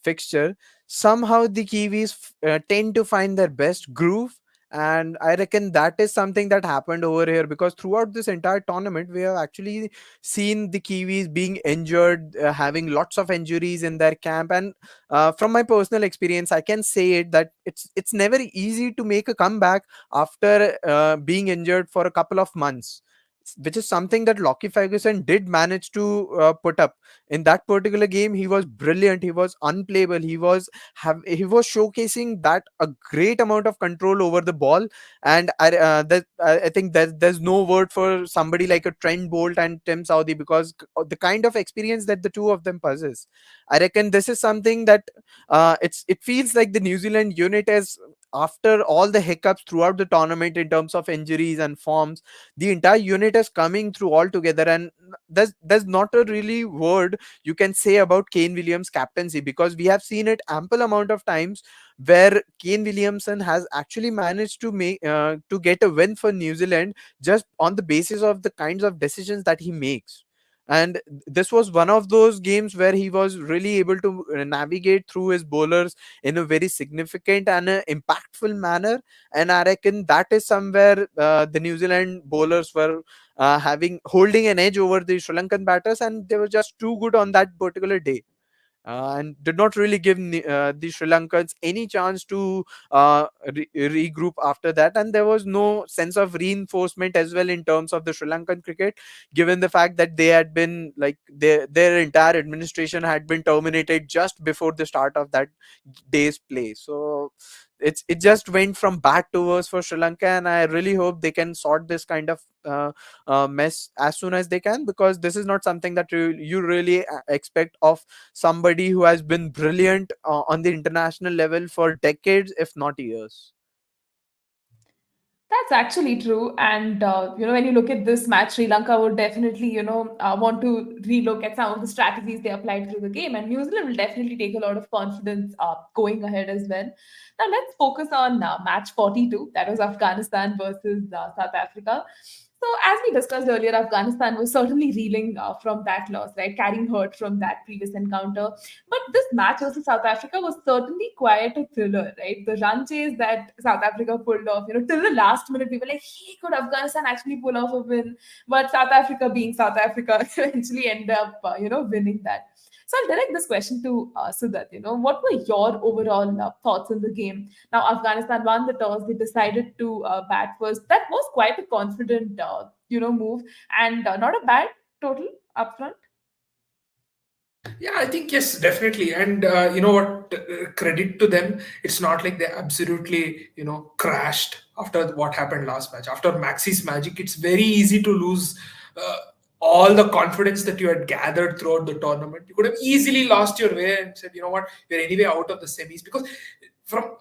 fixture, somehow the Kiwis tend to find their best groove. And I reckon that is something that happened over here, because throughout this entire tournament, we have actually seen the Kiwis being injured, having lots of injuries in their camp. And from my personal experience, I can say it that it's never easy to make a comeback after being injured for a couple of months, which is something that Lockie Ferguson did manage to put up. In that particular game, he was brilliant. He was unplayable. He was showcasing that a great amount of control over the ball. And I think that there's no word for somebody like a Trent Bolt and Tim Southee, because the kind of experience that the two of them possess. I reckon this is something that it feels like the New Zealand unit is, after all the hiccups throughout the tournament in terms of injuries and forms, the entire unit is coming through all together. And there's not a really word you can say about Kane Williams' captaincy, because we have seen it ample amount of times where Kane Williamson has actually managed to get a win for New Zealand just on the basis of the kinds of decisions that he makes. And this was one of those games where he was really able to navigate through his bowlers in a very significant and impactful manner. And I reckon that is somewhere the New Zealand bowlers were holding an edge over the Sri Lankan batters, and they were just too good on that particular day. And did not really give the Sri Lankans any chance to regroup after that. And there was no sense of reinforcement as well in terms of the Sri Lankan cricket, given the fact that they had been like their entire administration had been terminated just before the start of that day's play. So it just went from bad to worse for Sri Lanka, and I really hope they can sort this kind of mess as soon as they can, because this is not something that you really expect of somebody who has been brilliant on the international level for decades, if not years. That's actually true. And, when you look at this match, Sri Lanka would definitely, want to relook at some of the strategies they applied through the game. And New Zealand will definitely take a lot of confidence going ahead as well. Now, let's focus on match 42. That was Afghanistan versus South Africa. So, as we discussed earlier, Afghanistan was certainly reeling from that loss, right? Carrying hurt from that previous encounter. But this match versus South Africa was certainly quite a thriller, right? The run chase that South Africa pulled off, till the last minute, we were like, hey, could Afghanistan actually pull off a win? But South Africa, being South Africa, eventually end up, winning that. So I'll direct this question to Siddharth. What were your overall thoughts on the game? Now, Afghanistan won the toss. They decided to bat first. That was quite a confident, move, and not a bad total upfront. Yeah, I think yes, definitely. And you know what? Credit to them. It's not like they absolutely, crashed after what happened last match. After Maxi's magic, it's very easy to lose uh, all the confidence that you had gathered throughout the tournament. You could have easily lost your way and said, you know what, you're anyway out of the semis, because from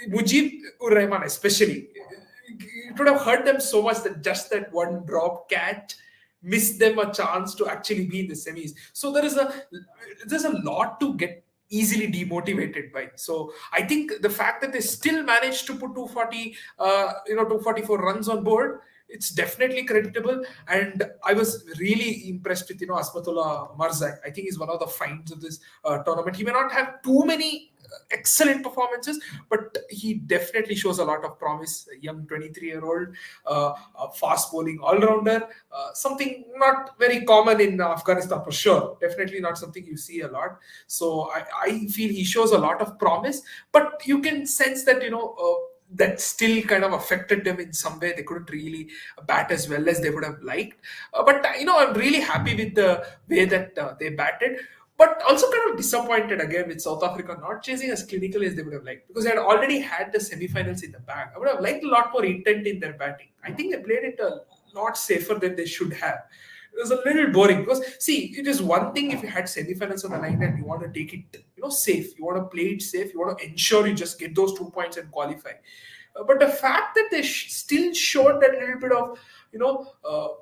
Mujib ur Rahman especially, it would have hurt them so much that just that one drop catch missed them a chance to actually be in the semis. So there's a lot to get easily demotivated by. So I think the fact that they still managed to put 240, 244 runs on board, it's definitely creditable. And I was really impressed with Asmatullah Marzai. I think he's one of the finds of this tournament. He may not have too many excellent performances, but he definitely shows a lot of promise. A young 23-year-old, fast bowling all-rounder, something not very common in Afghanistan for sure. Definitely not something you see a lot. So I feel he shows a lot of promise, but you can sense that that still kind of affected them in some way. They couldn't really bat as well as they would have liked. But I'm really happy with the way that they batted. But also kind of disappointed again with South Africa not chasing as clinically as they would have liked, because they had already had the semi-finals in the bag. I would have liked a lot more intent in their batting. I think they played it a lot safer than they should have. It was a little boring because, see, it is one thing if you had semi-finals on the line and you want to take it, safe. You want to play it safe. You want to ensure you just get those 2 points and qualify. But the fact that they still showed that little bit of,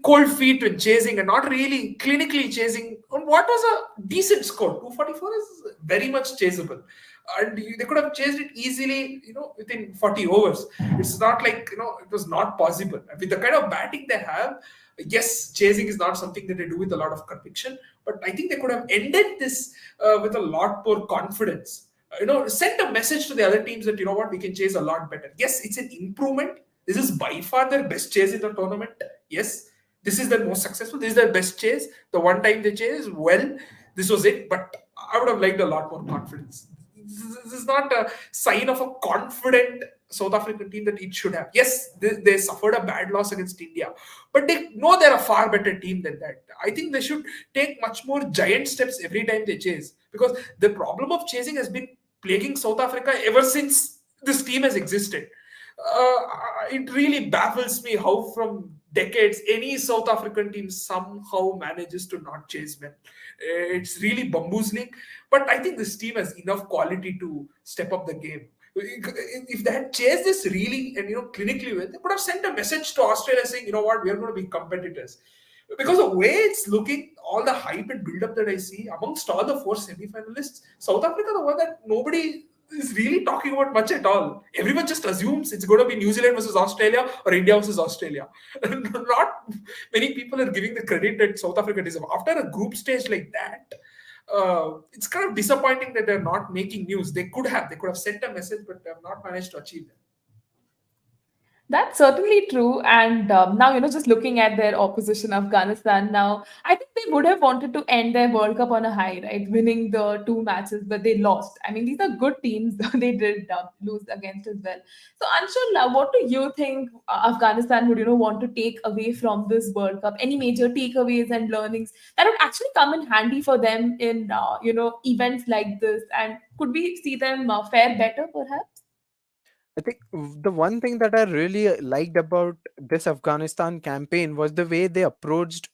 cold feet when chasing and not really clinically chasing on what was a decent score. 244 is very much chaseable. And they could have chased it easily, within 40 overs. It's not like, it was not possible. With the kind of batting they have, yes, chasing is not something that they do with a lot of conviction, but I think they could have ended this with a lot more confidence. Sent a message to the other teams that, what, we can chase a lot better. Yes, it's an improvement. This is by far their best chase in the tournament. Yes, this is their most successful. This is their best chase. The one time they chase, well, this was it. But I would have liked a lot more confidence. This is not a sign of a confident South African team that it should have. Yes, they suffered a bad loss against India, but they know they're a far better team than that. I think they should take much more giant steps every time they chase, because the problem of chasing has been plaguing South Africa ever since this team has existed. It really baffles me how from decades any South African team somehow manages to not chase well. It's really bamboozling, but I think this team has enough quality to step up the game. If they had chased this really and clinically well, they could have sent a message to Australia saying, what, we are going to be competitors. Because the way it's looking, all the hype and build-up that I see amongst all the 4 semi-finalists, South Africa, the one that nobody is really talking about much at all. Everyone just assumes it's going to be New Zealand versus Australia or India versus Australia. Not many people are giving the credit that South Africa deserves. After a group stage like that, it's kind of disappointing that they're not making news. They could have sent a message, but they have not managed to achieve that. That's certainly true. And now, just looking at their opposition, Afghanistan, now, I think they would have wanted to end their World Cup on a high, right? Winning the 2 matches, but they lost. I mean, these are good teams. They did lose against as well. So, Anshul, what do you think Afghanistan would, want to take away from this World Cup? Any major takeaways and learnings that would actually come in handy for them in, events like this? And could we see them fare better, perhaps? I think the one thing that I really liked about this Afghanistan campaign was the way they approached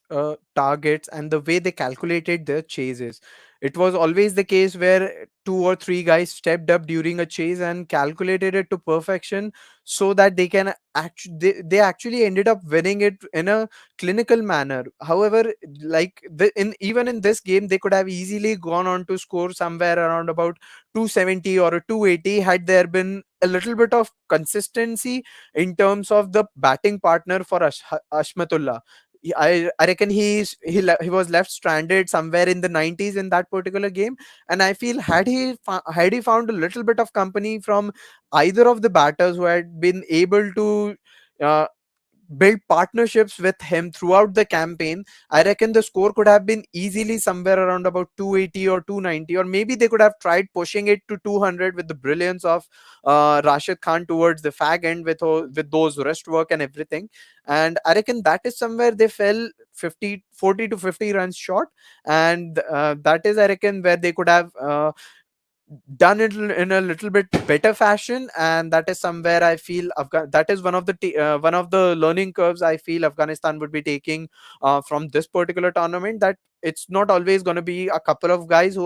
targets and the way they calculated their chases. It was always the case where 2 or 3 guys stepped up during a chase and calculated it to perfection so that they can they actually ended up winning it in a clinical manner. However, like in even in this game, they could have easily gone on to score somewhere around about 270 or a 280 had there been a little bit of consistency in terms of the batting partner for Ashmatullah. I reckon he was left stranded somewhere in the 90s in that particular game, and I feel had he found a little bit of company from either of the batters who had been able to uh, build partnerships with him throughout the campaign, I reckon the score could have been easily somewhere around about 280 or 290, or maybe they could have tried pushing it to 200 with the brilliance of Rashid Khan towards the fag end with those rest work and everything. And I reckon that is somewhere they fell 40 to 50 runs short, and that is, I reckon, where they could have done it in a little bit better fashion. And that is somewhere I feel that is one of the learning curves I feel Afghanistan would be taking from this particular tournament, that it's not always going to be a couple of guys who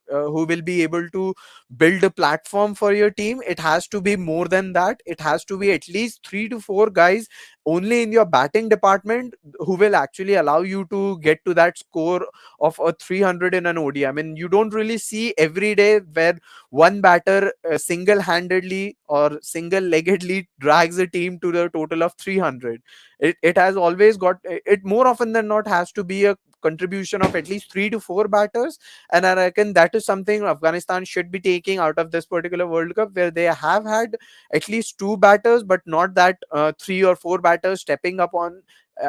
will be able to build a platform for your team. It has to be more than that. It has to be at least 3 to 4 guys only in your batting department who will actually allow you to get to that score of a 300 in an ODI. I mean, you don't really see every day where one batter single-handedly or single-leggedly drags a team to the total of 300. It has always got it, more often than not has to be a contribution of at least 3 to 4 batters. And I reckon that is something Afghanistan should be taking out of this particular World Cup, where they have had at least 2 batters, but not that 3 or 4 batters stepping up on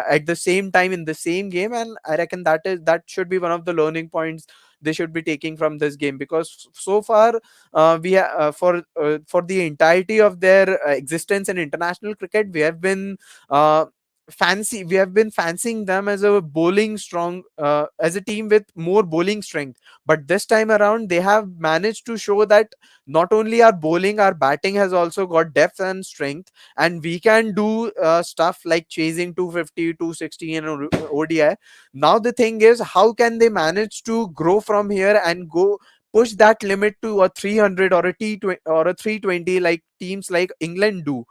at the same time in the same game. And I reckon that should be one of the learning points they should be taking from this game, because so far for the entirety of their existence in international cricket, uh, we have been fancying them as a bowling strong as a team with more bowling strength. But this time around they have managed to show that not only our bowling, our batting has also got depth and strength, and we can do stuff like chasing 250, 260 in ODI. Now the thing is, how can they manage to grow from here and go push that limit to a 300 or a T20 or a 320, like teams like England do,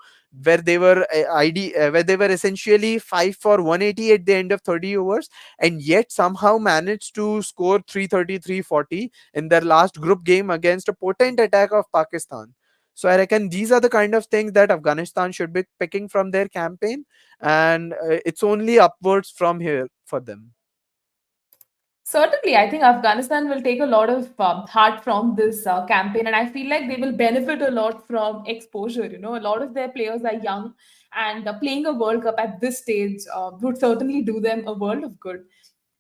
where they were where they were essentially 5 for 180 at the end of 30 overs, and yet somehow managed to score 330, 340 in their last group game against a potent attack of Pakistan. So I reckon these are the kind of things that Afghanistan should be picking from their campaign, and it's only upwards from here for them. Certainly, I think Afghanistan will take a lot of heart from this campaign, and I feel like they will benefit a lot from exposure. A lot of their players are young, and playing a World Cup at this stage would certainly do them a world of good.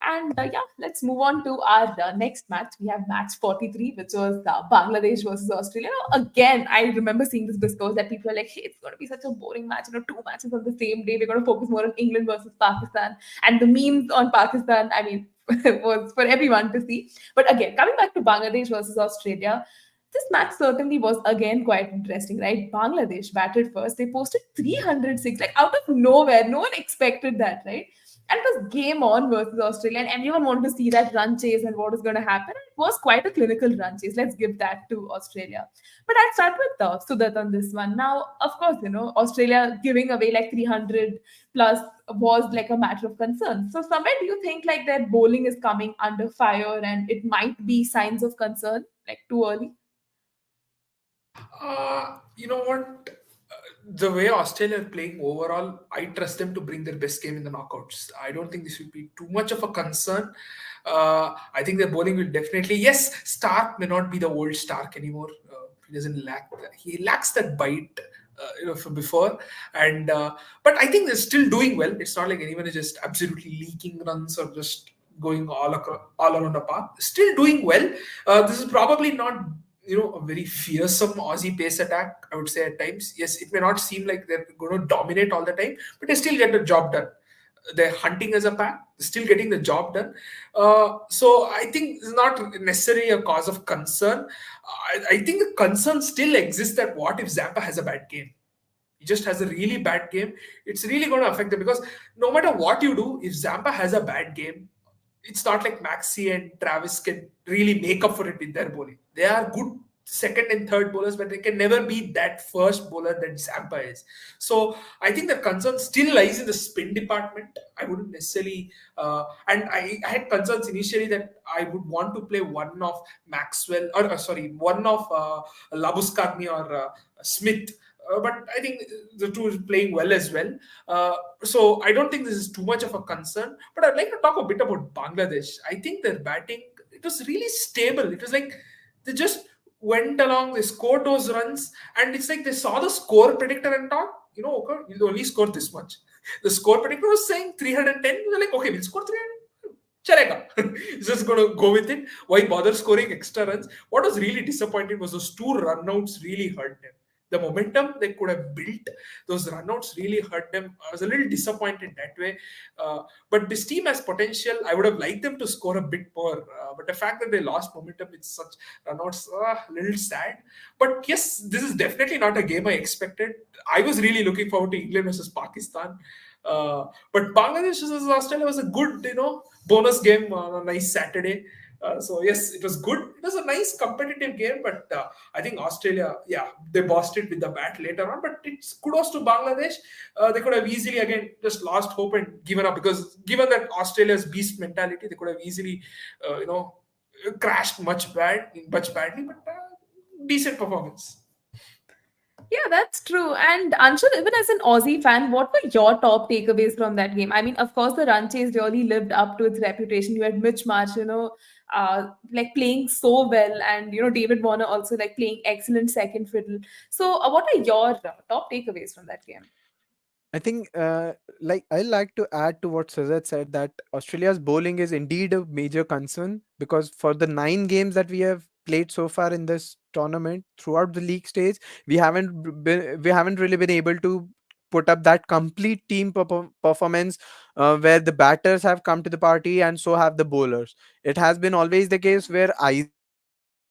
And yeah, let's move on to our next match. We have match 43, which was Bangladesh versus Australia. Again, I remember seeing this discourse that people are like, hey, it's going to be such a boring match. 2 matches on the same day. We're going to focus more on England versus Pakistan. And the memes on Pakistan, I mean, was for everyone to see. But again, coming back to Bangladesh versus Australia, this match certainly was again quite interesting, right? Bangladesh batted first. They posted 306, like out of nowhere. No one expected that, right? And it was game on versus Australia, and everyone wanted to see that run chase and what is going to happen. It was quite a clinical run chase. Let's give that to Australia. But I'll start with Sudat on this one. Now, of course, Australia giving away like 300 plus was like a matter of concern. So, somewhere do you think like their bowling is coming under fire and it might be signs of concern, like too early? You know what? The way Australia are playing overall, I trust them to bring their best game in the knockouts. I don't think this will be too much of a concern. I think their bowling will definitely. Yes, Stark may not be the old Stark anymore. He doesn't lack. He lacks that bite. From before, and but I think they're still doing well. It's not like anyone is just absolutely leaking runs or just going all around the park. Still doing well. This is probably not a very fearsome Aussie pace attack, I would say at times. Yes, it may not seem like they're going to dominate all the time, but they still get the job done. They're hunting as a pack, still getting the job done. So I think it's not necessarily a cause of concern. I think the concern still exists that what if Zampa has a bad game? He just has a really bad game. It's really going to affect them, because no matter what you do, if Zampa has a bad game, it's not like Maxi and Travis can really make up for it with their bowling. They are good second and third bowlers, but they can never be that first bowler that Zampa is. So I think the concern still lies in the spin department. I wouldn't necessarily, and I had concerns initially that I would want to play one of Maxwell, or one of Labuschagne or Smith. But I think the two is playing well as well. So I don't think this is too much of a concern. But I'd like to talk a bit about Bangladesh. I think their batting, it was really stable. It was like they just went along, they scored those runs, and it's like they saw the score predictor and thought, okay, you'll only score this much. The score predictor was saying 310. They're like, okay, we'll score 300. Chalega. Just going to go with it. Why bother scoring extra runs? What was really disappointing was those 2 runouts really hurt them. The momentum they could have built, those runouts really hurt them. I was a little disappointed that way. But this team has potential. I would have liked them to score a bit more. But the fact that they lost momentum with such runouts, a little sad. But yes, this is definitely not a game I expected. I was really looking forward to England versus Pakistan. But Bangladesh versus Australia was a good, bonus game on a nice Saturday. So yes, it was good. It was a nice competitive game, but I think Australia, yeah, they bossed it with the bat later on. But it's kudos to Bangladesh. They could have easily again just lost hope and given up, because given that Australia's beast mentality, they could have easily, crashed much badly. But decent performance. Yeah, that's true. And Anshul, even as an Aussie fan, what were your top takeaways from that game? I mean, of course, the run chase really lived up to its reputation. You had Mitch Marsh, like playing so well, and David Warner also like playing excellent second fiddle. So, what are your top takeaways from that game? I think, like I like to add to what Sazat said, that Australia's bowling is indeed a major concern, because for the 9 games that we have played so far in this tournament throughout the league stage, we haven't really been able to put up that complete team performance, where the batters have come to the party and so have the bowlers. It has been always the case where either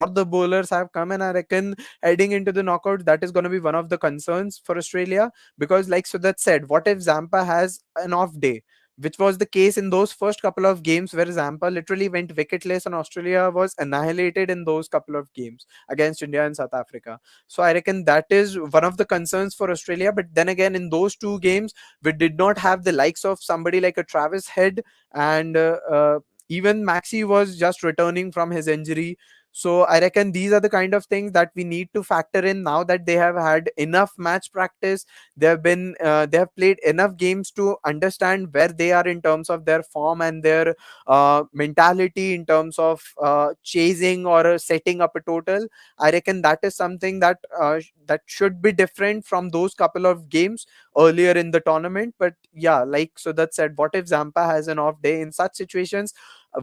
the batters or the bowlers have come, and I reckon heading into the knockouts, that is going to be one of the concerns for Australia. Because like Sudat said, what if Zampa has an off day, which was the case in those first couple of games, where Zampa literally went wicketless and Australia was annihilated in those couple of games against India and South Africa. So I reckon that is one of the concerns for Australia. But then again, in those 2 games, we did not have the likes of somebody like a Travis Head, and even Maxi was just returning from his injury. So I reckon these are the kind of things that we need to factor in now that they have had enough match practice. They have played enough games to understand where they are in terms of their form and their mentality in terms of chasing or setting up a total. I reckon that is something that should be different from those couple of games earlier in the tournament. But yeah, like so that said, what if Zampa has an off day? In such situations,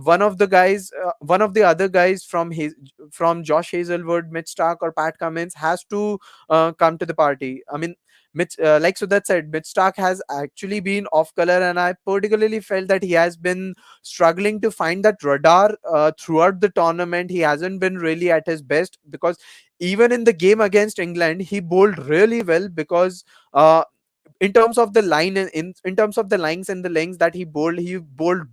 one of the other guys from Josh Hazelwood, Mitch Stark, or Pat Cummins has to come to the party. I mean, like so that said, Mitch Stark has actually been off color, and I particularly felt that he has been struggling to find that radar throughout the tournament. He hasn't been really at his best, because even in the game against England, he bowled really well, because in terms of the line and in terms of the lines and the lengths that he bowled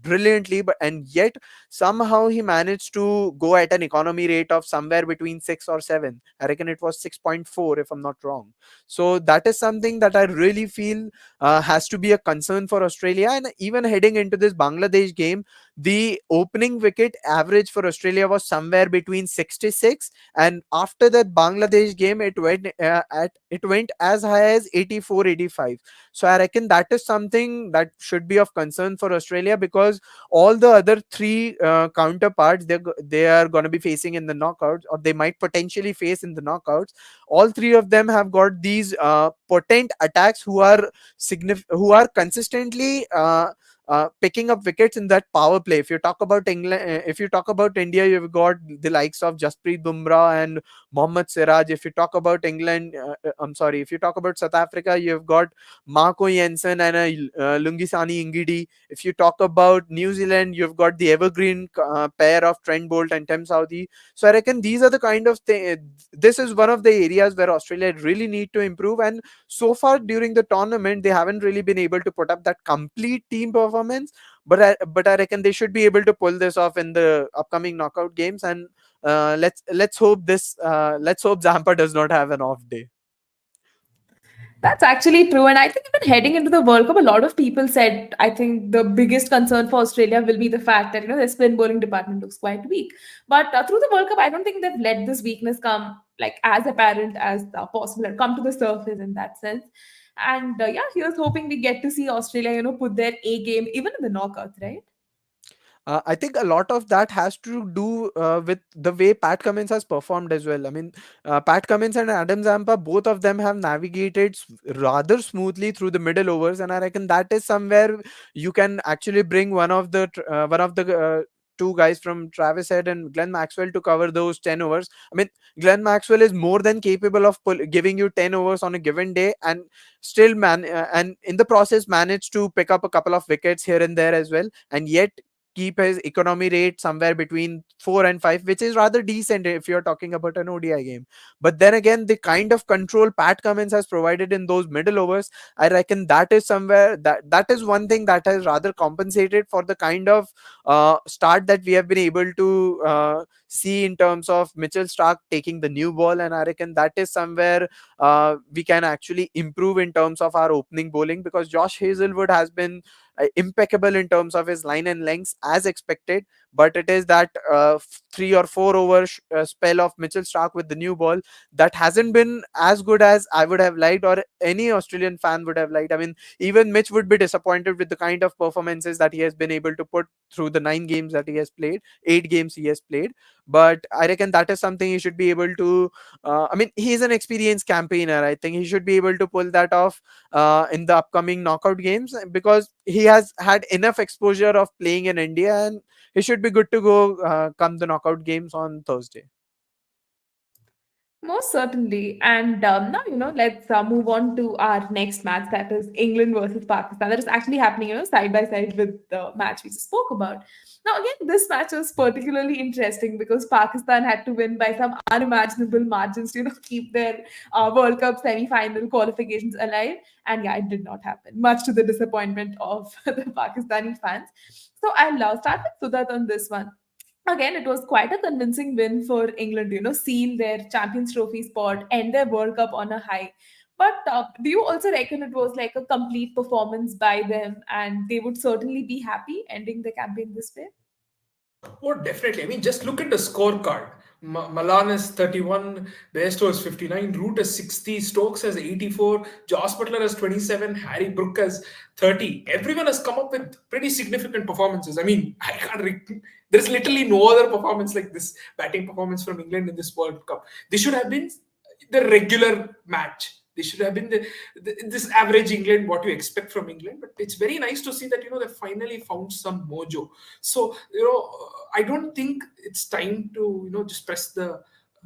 brilliantly. But and yet somehow he managed to go at an economy rate of somewhere between 6 or 7. I reckon it was 6.4 if I'm not wrong. So that is something that I really feel has to be a concern for Australia. And even heading into this Bangladesh game, the opening wicket average for Australia was somewhere between 66, and after that Bangladesh game, it went as high as 84, 85. So I reckon that is something that should be of concern for Australia, because all the other 3 counterparts they are going to be facing in the knockouts, or they might potentially face in the knockouts, all 3 of them have got these potent attacks who are consistently picking up wickets in that power play. If you talk about England, if you talk about India, you've got the likes of Jasprit Bumrah and Mohammad Siraj. If you talk about England, I'm sorry, if you talk about South Africa, you've got Marco Jensen and Lungisani Ngidi. If you talk about New Zealand, you've got the evergreen pair of Trent Bolt and Tim Southee. So I reckon these are the kind of thing. This is one of the areas where Australia really need to improve. And so far during the tournament, they haven't really been able to put up that complete team performance. But I reckon they should be able to pull this off in the upcoming knockout games. And let's hope Zampa does not have an off day. That's actually true. And I think even heading into the World Cup, a lot of people said, I think the biggest concern for Australia will be the fact that, the spin bowling department looks quite weak. But through the World Cup, I don't think they've let this weakness come like as apparent as possible and come to the surface in that sense. And yeah, here's hoping we get to see Australia, put their A game even in the knockouts, right? I think a lot of that has to do with the way Pat Cummins has performed as well. I mean, Pat Cummins and Adam Zampa, both of them have navigated rather smoothly through the middle overs, and I reckon that is somewhere you can actually bring one of the 2 guys from Travis Head and Glenn Maxwell to cover those 10 overs. I mean, Glenn Maxwell is more than capable of giving you 10 overs on a given day, and and in the process managed to pick up a couple of wickets here and there as well. And yet keep his economy rate somewhere between 4 and 5, which is rather decent if you're talking about an ODI game. But then again, the kind of control Pat Cummins has provided in those middle overs, I reckon that is somewhere that is one thing that has rather compensated for the kind of start that we have been able to see in terms of Mitchell Stark taking the new ball. And I reckon that is somewhere we can actually improve in terms of our opening bowling, because Josh Hazelwood has been impeccable in terms of his line and lengths as expected. But it is that 3 or 4 over spell of Mitchell Stark with the new ball that hasn't been as good as I would have liked, or any Australian fan would have liked. I mean, even Mitch would be disappointed with the kind of performances that he has been able to put through the 9 games that he has played, 8 games he has played. But I reckon that is something he should be able to. I mean, he's an experienced campaigner. I think he should be able to pull that off in the upcoming knockout games, because he has had enough exposure of playing in India, and he should be good to go come the knockout games on Thursday. Most certainly. And now, let's move on to our next match, that is England versus Pakistan. That is actually happening, side by side with the match we just spoke about. Now, again, this match was particularly interesting because Pakistan had to win by some unimaginable margins to, keep their World Cup semi-final qualifications alive. And yeah, it did not happen, much to the disappointment of the Pakistani fans. So I'll start with Sudat on this one. Again, it was quite a convincing win for England, seal their Champions Trophy spot, end their World Cup on a high. But do you also reckon it was like a complete performance by them and they would certainly be happy ending the campaign this way? Oh, definitely. I mean, just look at the scorecard. Malan is 31, Bairstow is 59, Root is 60, Stokes has 84, Joss Butler has 27, Harry Brook has 30. Everyone has come up with pretty significant performances. I mean, there's literally no other performance like this batting performance from England in this World Cup. This should have been the regular match. This should have been this average England, what you expect from England. But it's very nice to see that, they finally found some mojo. So, I don't think it's time to, just press the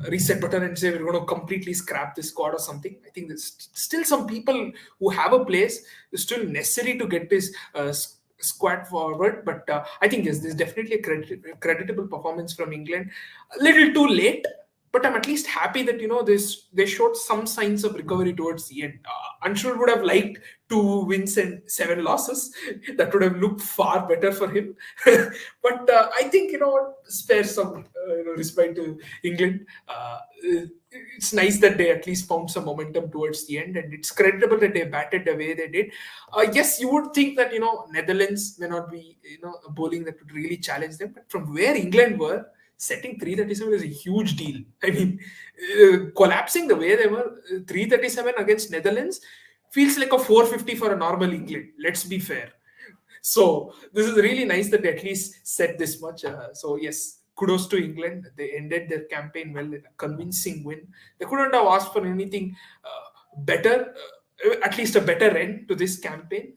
reset button and say we're going to completely scrap this squad or something. I think there's still some people who have a place. It's still necessary to get this squad forward. But I think yes, there's definitely a creditable performance from England. A little too late, but I'm at least happy that they showed some signs of recovery towards the end. Anshul would have liked 2 wins and 7 losses. That would have looked far better for him. But I think spare some respect to England. It's nice that they at least found some momentum towards the end, and it's creditable that they batted the way they did. Yes, you would think that Netherlands may not be a bowling that would really challenge them, but from where England were, setting 337 is a huge deal. I mean, collapsing the way they were, 337 against Netherlands feels like a 450 for a normal England. Let's be fair. So this is really nice that they at least said this much. So yes, kudos to England. They ended their campaign well with a convincing win. They couldn't have asked for anything better. At least a better end to this campaign.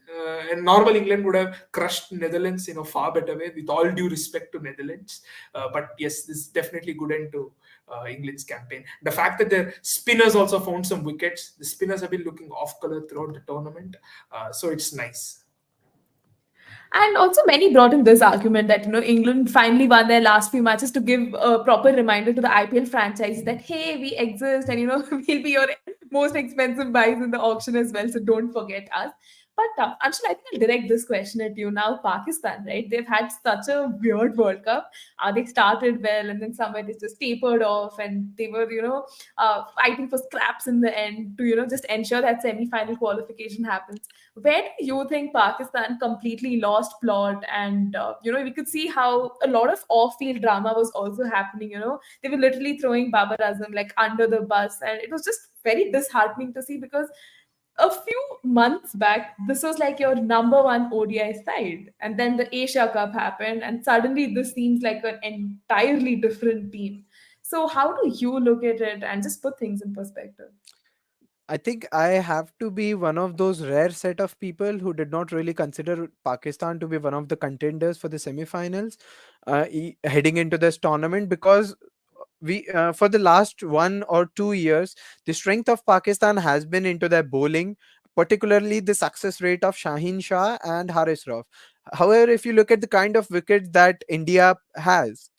And normal England would have crushed Netherlands in a far better way, with all due respect to Netherlands. But yes, this is definitely good end to England's campaign. The fact that their spinners also found some wickets, the spinners have been looking off color throughout the tournament. So it's nice. And also, many brought in this argument that England finally won their last few matches to give a proper reminder to the IPL franchise that hey, we exist, and we'll be your most expensive buys in the auction as well. So don't forget us. But Anshul, I think I'll direct this question at you now. Pakistan, right? They've had such a weird World Cup. They started well, and then somewhere they just tapered off, and they were, fighting for scraps in the end to, just ensure that semi-final qualification happens. Where do you think Pakistan completely lost plot? And we could see how a lot of off-field drama was also happening. They were literally throwing Babar Azam like under the bus, and it was just very disheartening to see because a few months back, this was like your number one ODI side. And then the Asia Cup happened, and suddenly this seems like an entirely different team. So, how do you look at it and just put things in perspective? I think I have to be one of those rare set of people who did not really consider Pakistan to be one of the contenders for the semi-finals heading into this tournament, because we for the last 1 or 2 years the strength of Pakistan has been into their bowling, particularly the success rate of Shaheen Shah and Haris Rauf. However, if you look at the kind of wickets that India has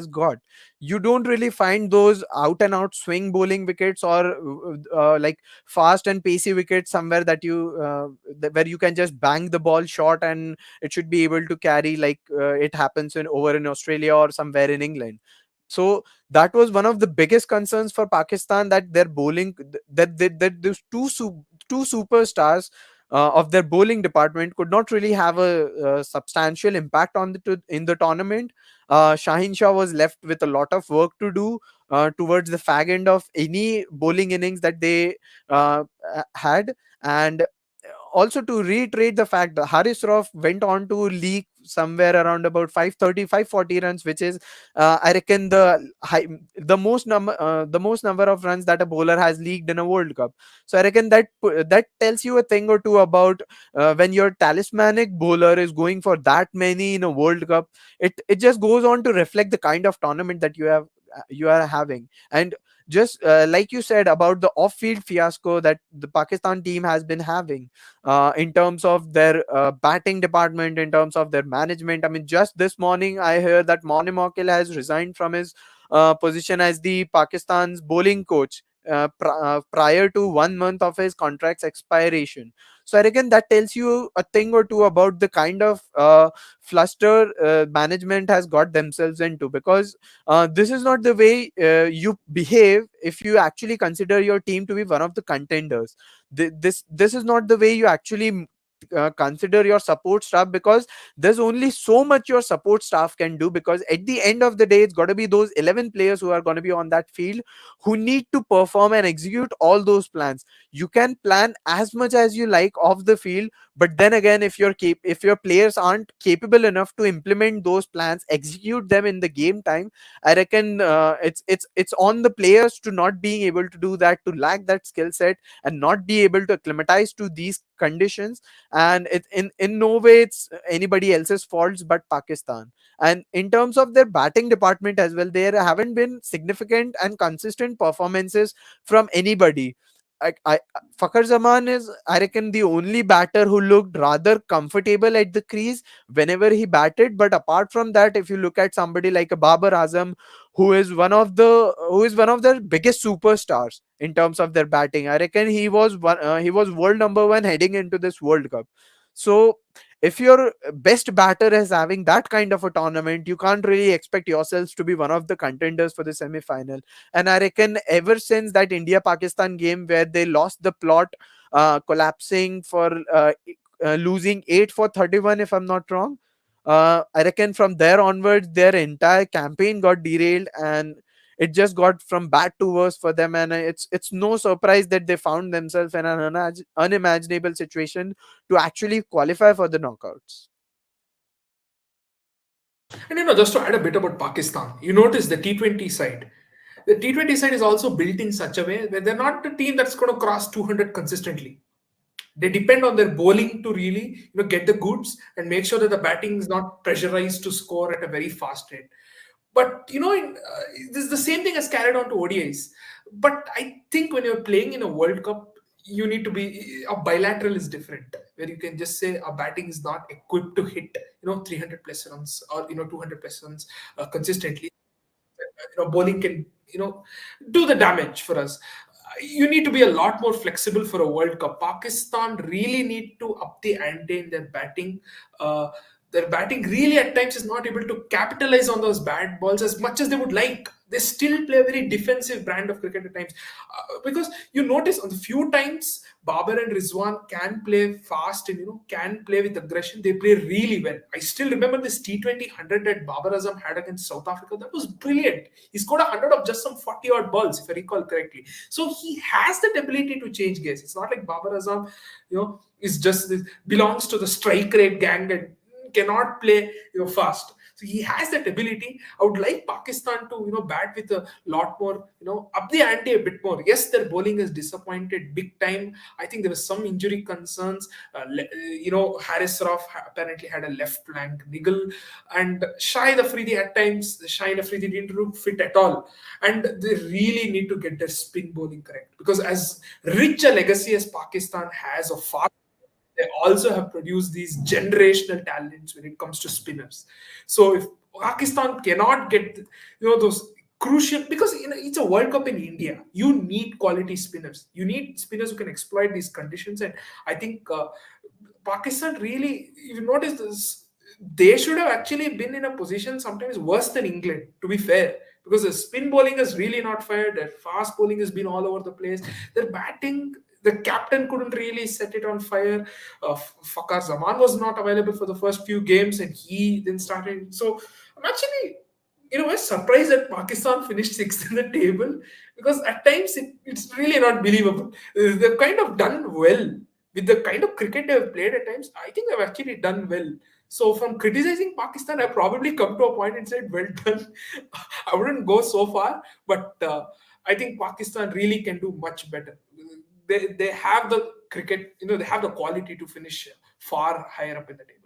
got, you don't really find those out and out swing bowling wickets, or like fast and pacey wickets somewhere that where you can just bang the ball short and it should be able to carry, like it happens in over in Australia or somewhere in England. So that was one of the biggest concerns for Pakistan, that their bowling, that those two superstars of their bowling department could not really have a substantial impact on in the tournament. Shaheen Shah was left with a lot of work to do towards the fag end of any bowling innings that they had. And also, to reiterate the fact that Haris Rauf went on to leak somewhere around about 530, 540 runs, which is I reckon the most number of runs that a bowler has leaked in a World Cup. So I reckon that tells you a thing or two about when your talismanic bowler is going for that many in a World Cup. It just goes on to reflect the kind of tournament that you are having. And just like you said about the off-field fiasco that the Pakistan team has been having in terms of their batting department, in terms of their management. I mean, just this morning I heard that Mauny Mokil has resigned from his position as the Pakistan's bowling coach prior to 1 month of his contract's expiration. So I reckon that tells you a thing or two about the kind of fluster management has got themselves into, because this is not the way you behave if you actually consider your team to be one of the contenders. This is not the way you actually consider your support staff, because there's only so much your support staff can do, because at the end of the day it's got to be those 11 players who are going to be on that field who need to perform and execute all those plans. You can plan as much as you like off the field, but then again, if your players aren't capable enough to implement those plans, execute them in the game time, I reckon it's on the players to not being able to do that, to lack that skill set and not be able to acclimatize to these conditions. And in no way it's anybody else's faults but Pakistan. And in terms of their batting department as well, there haven't been significant and consistent performances from anybody. I Fakhar Zaman is, I reckon, the only batter who looked rather comfortable at the crease whenever he batted. But apart from that, if you look at somebody like a Babar Azam, who is one of the biggest superstars in terms of their batting, I reckon he was world number one heading into this World Cup. So if your best batter is having that kind of a tournament, you can't really expect yourselves to be one of the contenders for the semi-final. And I reckon ever since that India Pakistan game where they lost the plot, collapsing for losing 8 for 31, if I'm not wrong, I reckon from there onwards their entire campaign got derailed, and it just got from bad to worse for them. And it's no surprise that they found themselves in an unimaginable situation to actually qualify for the knockouts. And just to add a bit about Pakistan, you notice the T20 side. The T20 side is also built in such a way that they're not the team that's going to cross 200 consistently. They depend on their bowling to really get the goods and make sure that the batting is not pressurized to score at a very fast rate. But this is the same thing as carried on to ODIs. But I think when you're playing in a World Cup, you need to be a bilateral is different, where you can just say our batting is not equipped to hit 300 plus runs or 200 plus runs consistently. Bowling can do the damage for us. You need to be a lot more flexible for a World Cup. Pakistan really need to up the ante in uh, their batting really at times is not able to capitalize on those bad balls as much as they would like. They still play a very defensive brand of cricket at times, because you notice on the few times Babar and Rizwan can play fast and can play with aggression. They play really well. I still remember this T20 100 that Babar Azam had against South Africa. That was brilliant. He scored 100 of just some 40 odd balls, if I recall correctly. So he has that ability to change gears. It's not like Babar Azam, is just belongs to the strike rate gang and cannot play fast. So he has that ability. I would like Pakistan to bat with a lot more, up the ante a bit more. Yes, their bowling has disappointed big time. I think there was some injury concerns. Haris Rauf apparently had a left flank niggle, and Shahid Afridi at times, Shahid Afridi didn't look fit at all. And they really need to get their spin bowling correct, because as rich a legacy as Pakistan has of fast they also have produced these generational talents when it comes to spinners. So if Pakistan cannot get, those crucial, because it's a World Cup in India, you need quality spinners. You need spinners who can exploit these conditions, and I think Pakistan really, if you notice this, they should have actually been in a position sometimes worse than England, to be fair, because the spin bowling is really not fair. Their fast bowling has been all over the place. Their batting, the captain couldn't really set it on fire. Fakar Zaman was not available for the first few games, and he then started. So I'm actually, surprised that Pakistan finished sixth in the table, because at times it's really not believable. They've kind of done well with the kind of cricket they've played at times. I think they've actually done well. So from criticizing Pakistan, I probably come to a point and said, "Well done." I wouldn't go so far, but I think Pakistan really can do much better. They have the cricket, they have the quality to finish far higher up in the table.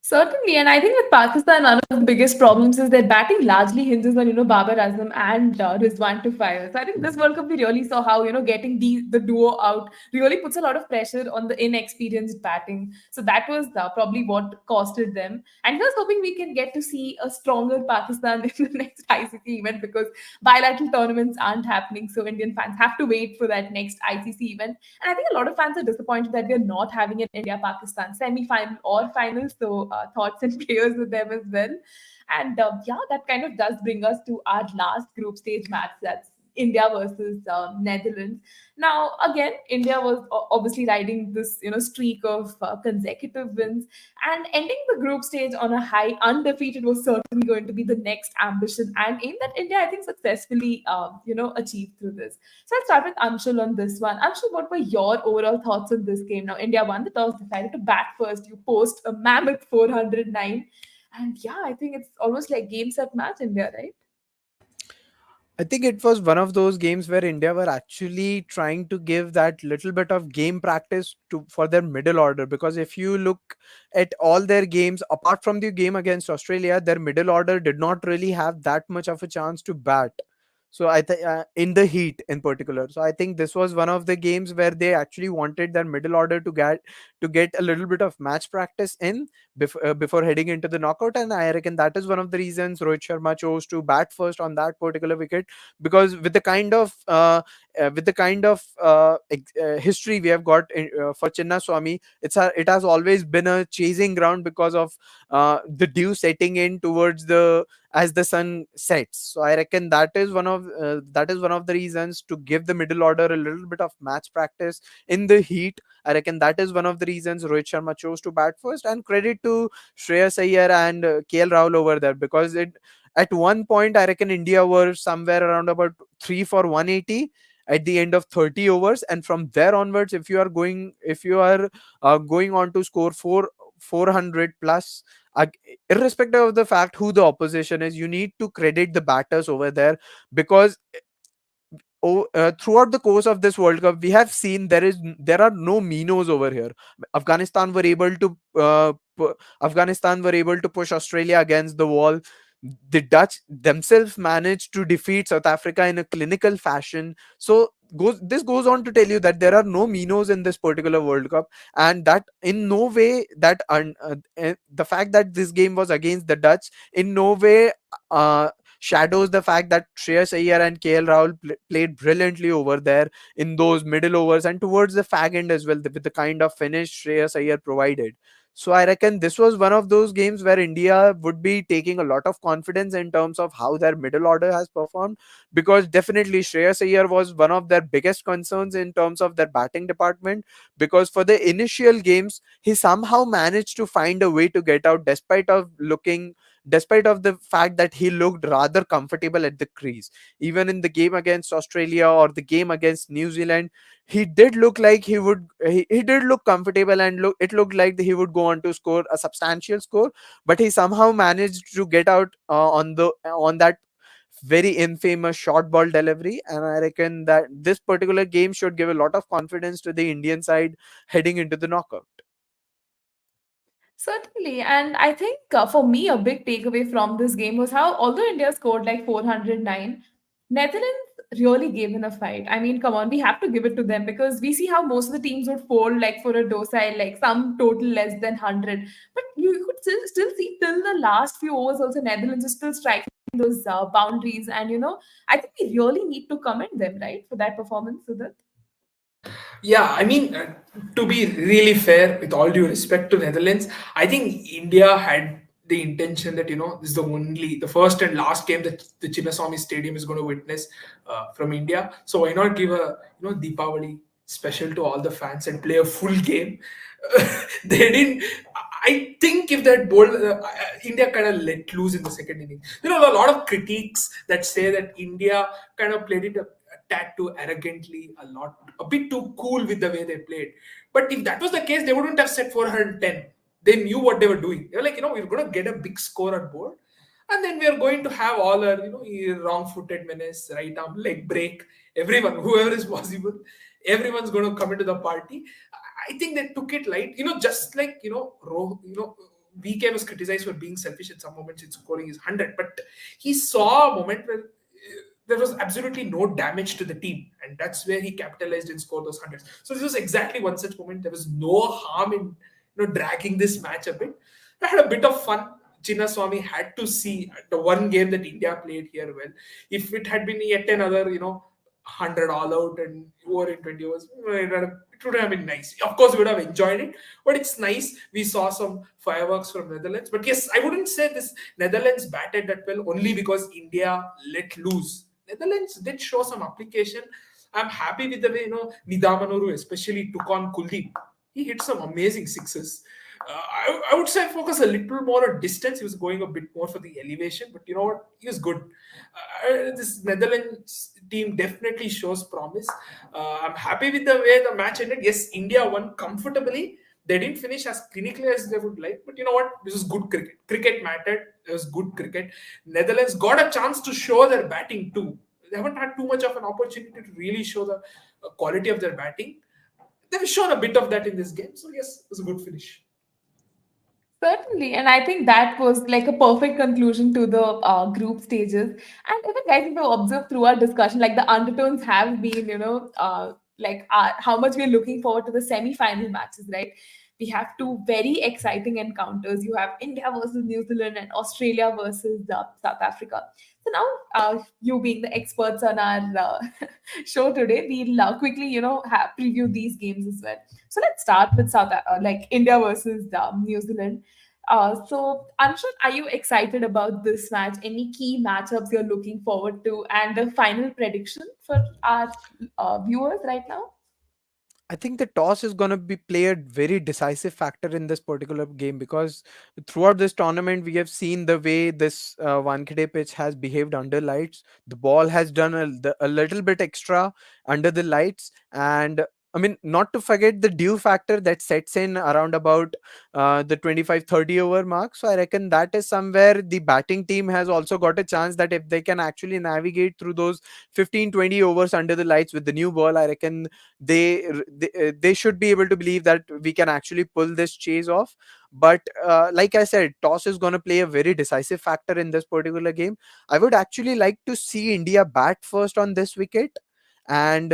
Certainly, and I think with Pakistan, one of the biggest problems is their batting largely hinges on Babar Azam and Rizwan to fire. So I think this World Cup we really saw how getting the duo out really puts a lot of pressure on the inexperienced batting. So that was probably what costed them. And here's hoping we can get to see a stronger Pakistan in the next ICC event, because bilateral tournaments aren't happening. So Indian fans have to wait for that next ICC event. And I think a lot of fans are disappointed that we're not having an India Pakistan semi final or final. So, thoughts and prayers with them as well. And yeah, that kind of does bring us to our last group stage match. That's India versus Netherlands. Now, again, India was obviously riding this streak of consecutive wins, and ending the group stage on a high, undefeated, was certainly going to be the next ambition and aim that India, I think, successfully achieved through this. So I'll start with Anshul on this one. Anshul, what were your overall thoughts on this game? Now, India won the toss, decided to bat first. You post a mammoth 409, and yeah, I think it's almost like game set match India, right? I think it was one of those games where India were actually trying to give that little bit of game practice to for their middle order, because if you look at all their games apart from the game against Australia, their middle order did not really have that much of a chance to bat. So I think in the heat in particular. So I think this was one of the games where they actually wanted their middle order to get a little bit of match practice in before heading into the knockout. And I reckon that is one of the reasons Rohit Sharma chose to bat first on that particular wicket, because with the kind of history we have got for Chinnaswamy, it has always been a chasing ground because of the dew setting in towards the as the sun sets. So I reckon that is one of the reasons to give the middle order a little bit of match practice in the heat. I reckon that is one of the reasons Rohit Sharma chose to bat first, and credit to Shreyas Iyer and KL Rahul over there, because it at one point I reckon India were somewhere around about 3 for 180 at the end of 30 overs, and from there onwards, if you are going on to score 400 plus, irrespective of the fact who the opposition is, you need to credit the batters over there, because throughout the course of this World Cup, we have seen there are no minos over here. Afghanistan were able to push Australia against the wall. The Dutch themselves managed to defeat South Africa in a clinical fashion. So this goes on to tell you that there are no minos in this particular World Cup, and that in no way the fact that this game was against the Dutch in no way shadows the fact that Shreyas Iyer and KL Rahul played brilliantly over there in those middle overs and towards the fag end as well, with the kind of finish Shreyas Iyer provided. So I reckon this was one of those games where India would be taking a lot of confidence in terms of how their middle order has performed, because definitely Shreyas Iyer was one of their biggest concerns in terms of their batting department, because for the initial games he somehow managed to find a way to get out despite of the fact that he looked rather comfortable at the crease. Even in the game against Australia or the game against New Zealand, he did look like he did look comfortable, and it looked like he would go on to score a substantial score, but he somehow managed to get out on that very infamous short ball delivery. And I reckon that this particular game should give a lot of confidence to the Indian side heading into the knockout. Certainly. And I think for me, a big takeaway from this game was how, although India scored like 409, Netherlands really gave in a fight. I mean, come on, we have to give it to them because we see how most of the teams would fold like for a docile, like some total less than 100. But you could still see till the last few overs also Netherlands is still striking those boundaries. And, I think we really need to commend them, right, for that performance, Sudhat. Yeah, I mean, to be really fair, with all due respect to Netherlands, I think India had the intention that this is the first and last game that the Chinnaswamy Stadium is going to witness from India. So why not give a Deepavali special to all the fans and play a full game? They didn't. I think if that bowled, India kind of let loose in the second inning. A lot of critiques that say that India kind of played it a tad too arrogantly, a bit too cool with the way they played. But if that was the case, they wouldn't have set 410. They knew what they were doing. They were like, we're going to get a big score on board, and then we are going to have all our, wrong-footed menace, right arm, leg break, everyone, whoever is possible, everyone's going to come into the party. I think they took it light, just like VK was criticized for being selfish at some moments in scoring his 100, but he saw a moment where there was absolutely no damage to the team, and that's where he capitalized and scored those hundreds. So this was exactly one such moment. There was no harm in dragging this match a bit. I had a bit of fun. Chinnaswamy had to see the one game that India played here well. If it had been yet another 100 all out and over in 20 overs, it would have been nice. Of course, we would have enjoyed it, but it's nice. We saw some fireworks from Netherlands. But yes, I wouldn't say this Netherlands batted that well only because India let loose. Netherlands did show some application. I'm happy with the way Nidamanuru especially took on Kuldeep. He hit some amazing sixes. I would say focus a little more on distance. He was going a bit more for the elevation, but you know what? He was good. This Netherlands team definitely shows promise. I'm happy with the way the match ended. Yes, India won comfortably. They didn't finish as clinically as they would like, but you know what? This is good cricket. Cricket mattered. It was good cricket. Netherlands got a chance to show their batting too. They haven't had too much of an opportunity to really show the quality of their batting. They've shown a bit of that in this game. So yes, it was a good finish. Certainly, and I think that was like a perfect conclusion to the group stages. And even guys, if you observe through our discussion, like the undertones have been, how much we're looking forward to the semi-final matches, right? We have two very exciting encounters. You have India versus New Zealand and Australia versus South Africa. So now, you being the experts on our show today, we'll quickly, preview these games as well. So let's start with India versus New Zealand. So Anshat, are you excited about this match? Any key matchups you're looking forward to, and the final prediction for our viewers right now? I think the toss is going to be play a very decisive factor in this particular game, because throughout this tournament we have seen the way this Wankhede pitch has behaved under lights. The ball has done a little bit extra under the lights, and I mean, not to forget the dew factor that sets in around about the 25-30 over mark. So I reckon that is somewhere the batting team has also got a chance, that if they can actually navigate through those 15-20 overs under the lights with the new ball, I reckon they should be able to believe that we can actually pull this chase off. But like I said, toss is going to play a very decisive factor in this particular game. I would actually like to see India bat first on this wicket, and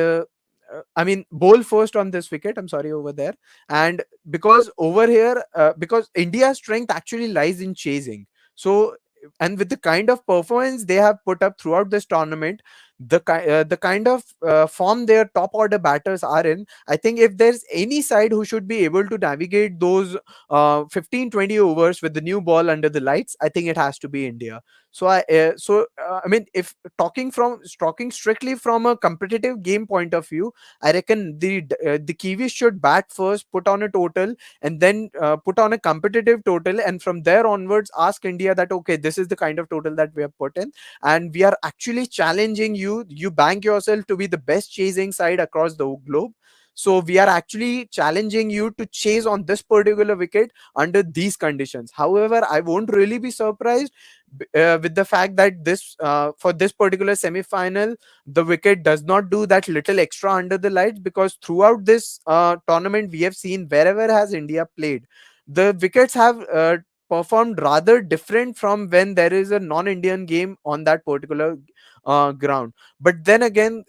I mean, bowl first on this wicket. I'm sorry, over there. And because over here, because India's strength actually lies in chasing. So, and with the kind of performance they have put up throughout this tournament, the kind of form their top order batters are in, I think if there's any side who should be able to navigate those 15-20 overs with the new ball under the lights, I think it has to be India. So I mean, if talking strictly from a competitive game point of view, I reckon the Kiwis should bat first, put on a total, and then put on a competitive total, and from there onwards ask India that okay, this is the kind of total that we have put in, and we are actually challenging you. You bank yourself to be the best chasing side across the globe. So we are actually challenging you to chase on this particular wicket under these conditions. However, I won't really be surprised with the fact that this for this particular semi-final, the wicket does not do that little extra under the lights, because throughout this tournament we have seen wherever has India played, the wickets have performed rather different from when there is a non-Indian game on that particular ground. But then again,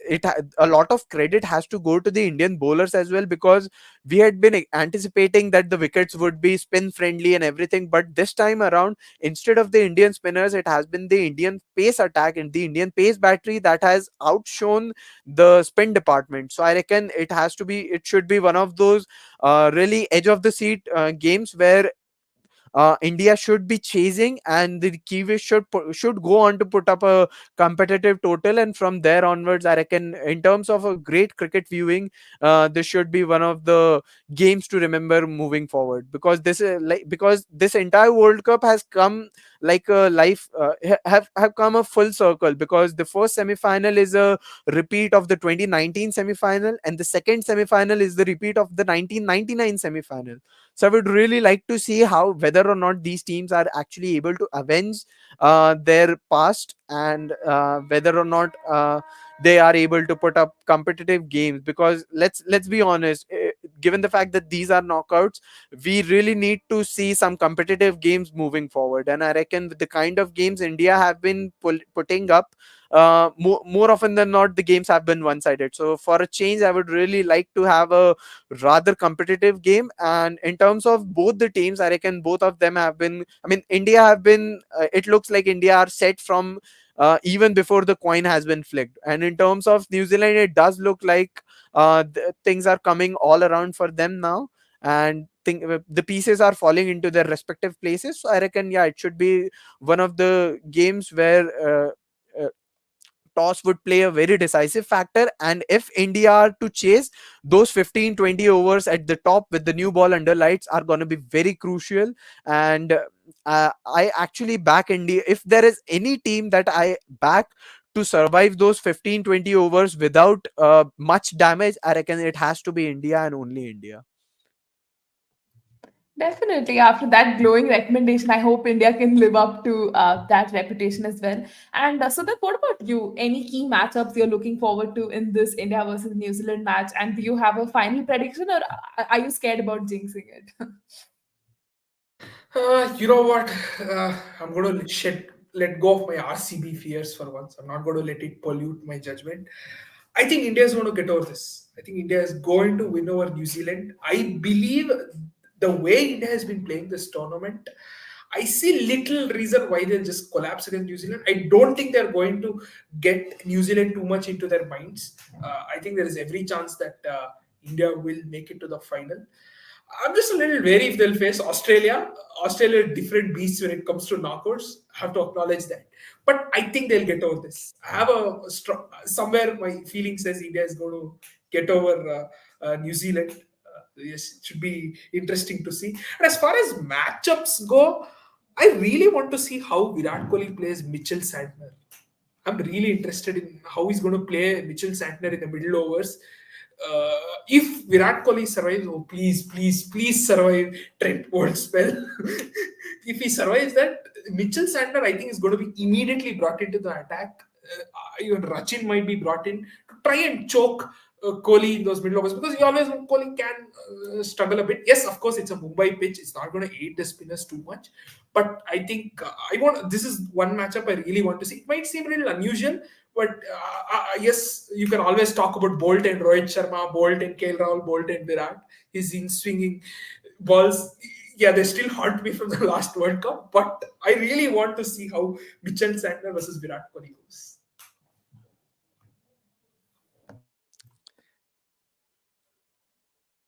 a lot of credit has to go to the Indian bowlers as well, because we had been anticipating that the wickets would be spin friendly and everything, but this time around, instead of the Indian spinners, it has been the Indian pace attack and the Indian pace battery that has outshone the spin department. So I reckon it should be one of those really edge of the seat games where India should be chasing, and the Kiwis should go on to put up a competitive total. And from there onwards, I reckon, in terms of a great cricket viewing, this should be one of the games to remember moving forward, because because this entire World Cup has come like a life have come a full circle, because the first semi-final is a repeat of the 2019 semi-final, and the second semi-final is the repeat of the 1999 semi-final. So I would really like to see how, whether or not these teams are actually able to avenge their past, and whether or not they are able to put up competitive games. Because let's be honest, given the fact that these are knockouts, we really need to see some competitive games moving forward. And I reckon with the kind of games India have been putting up, more often than not, the games have been one-sided. So for a change, I would really like to have a rather competitive game. And in terms of both the teams, I reckon both of them have been, I mean, India have been, it looks like India are set from even before the coin has been flicked. And in terms of New Zealand, it does look like things are coming all around for them now, and the pieces are falling into their respective places. So I reckon, yeah, it should be one of the games where uh, toss would play a very decisive factor. And if India are to chase, those 15-20 overs at the top with the new ball under lights are going to be very crucial. And I actually back India. If there is any team that I back to survive those 15-20 overs without much damage, I reckon it has to be India, and only India. Definitely. After that glowing recommendation, I hope India can live up to that reputation as well. And so then, what about you? Any key matchups you're looking forward to in this India versus New Zealand match? And do you have a final prediction, or are you scared about jinxing it? You know what? I'm going to let go of my RCB fears for once. I'm not going to let it pollute my judgment. I think India is going to get over this. I think India is going to win over New Zealand. I believe the way India has been playing this tournament, I see little reason why they'll just collapse against New Zealand. I don't think they're going to get New Zealand too much into their minds. I think there is every chance that India will make it to the final. I'm just a little wary if they'll face Australia. Australia, different beasts when it comes to knockouts. I have to acknowledge that. But I think they'll get over this. I have a strong, somewhere my feeling says India is going to get over New Zealand. Yes, it should be interesting to see. And as far as matchups go, I really want to see how Virat Kohli plays Mitchell Santner. I'm really interested in how he's going to play Mitchell Santner in the middle overs. If Virat Kohli survives, oh please, please, please survive Trent Bolt spell. If he survives that, Mitchell Santner, I think, is going to be immediately brought into the attack. Even Rachin might be brought in to try and choke Kohli in those middle overs, because you always know Kohli can struggle a bit. Yes, of course, it's a Mumbai pitch. It's not going to aid the spinners too much. But I think this is one matchup I really want to see. It might seem a little unusual, but yes, you can always talk about Bolt and Rohit Sharma, Bolt and KL Rahul, Bolt and Virat. His in swinging balls, yeah, they still haunt me from the last World Cup. But I really want to see how Mitchell Santner versus Virat Kohli goes.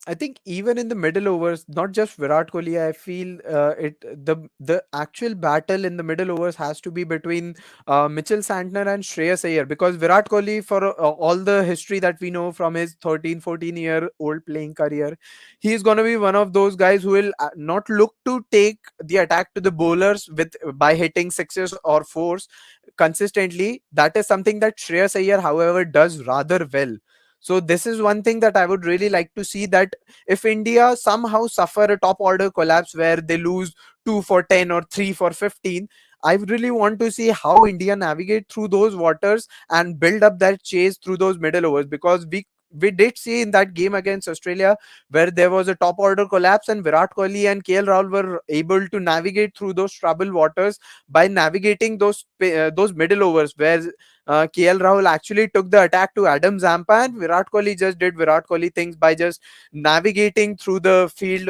I think even in the middle overs, not just Virat Kohli, I feel the actual battle in the middle overs has to be between Mitchell Santner and Shreyas Iyer, because Virat Kohli, for all the history that we know from his 13-14-year-old playing career, he is going to be one of those guys who will not look to take the attack to the bowlers with by hitting sixes or fours consistently. That is something that Shreyas Iyer, however, does rather well. So this is one thing that I would really like to see, that if India somehow suffer a top order collapse where they lose 2 for 10 or 3 for 15, I really want to see how India navigate through those waters and build up that chase through those middle overs, because we did see in that game against Australia, where there was a top order collapse, and Virat Kohli and KL Rahul were able to navigate through those troubled waters by navigating those middle overs where KL Rahul actually took the attack to Adam Zampa, and Virat Kohli just did Virat Kohli things by just navigating through the field,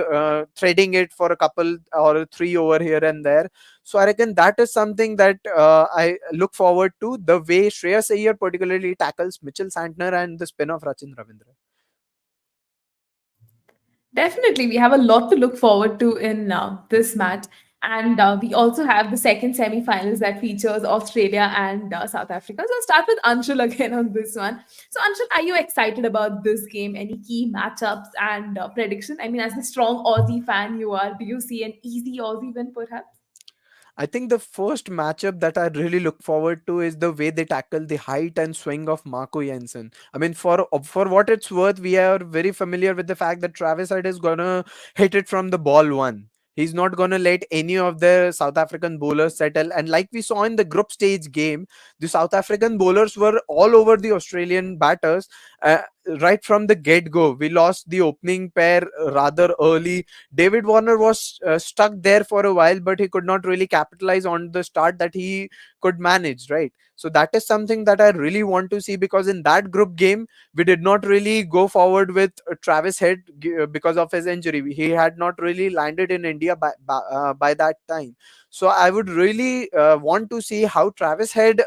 threading it for a couple or three over here and there. So I reckon that is something that I look forward to, the way Shreyas Iyer particularly tackles Mitchell Santner and the spin of Rachin Ravindra. Definitely, we have a lot to look forward to in this match. And we also have the second semi-finals that features Australia and South Africa. So I'll start with Anshul again on this one. So Anshul, are you excited about this game? Any key matchups and prediction? I mean, as the strong Aussie fan you are, do you see an easy Aussie win perhaps? I think the first matchup that I really look forward to is the way they tackle the height and swing of Marco Jensen. I mean, for what it's worth, we are very familiar with the fact that Travis Head is gonna hit it from the ball one. He's not gonna let any of the South African bowlers settle. And like we saw in the group stage game, the South African bowlers were all over the Australian batters. Uh, right from the get go, we lost the opening pair rather early. David Warner was stuck there for a while, but he could not really capitalize on the start that he could manage, right? So that is something that I really want to see, because in that group game, we did not really go forward with Travis Head because of his injury. He had not really landed in India by that time. So I would really want to see how Travis Head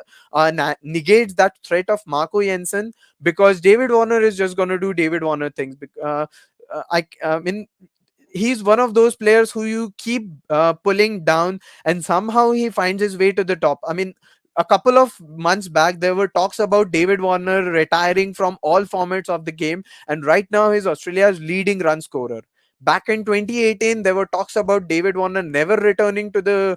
negates that threat of Marco Jensen, because David Warner is just going to do David Warner things. I mean, he's one of those players who you keep pulling down, and somehow he finds his way to the top. I mean, a couple of months back there were talks about David Warner retiring from all formats of the game, and right now he's Australia's leading run scorer. Back in 2018 there were talks about David Warner never returning to the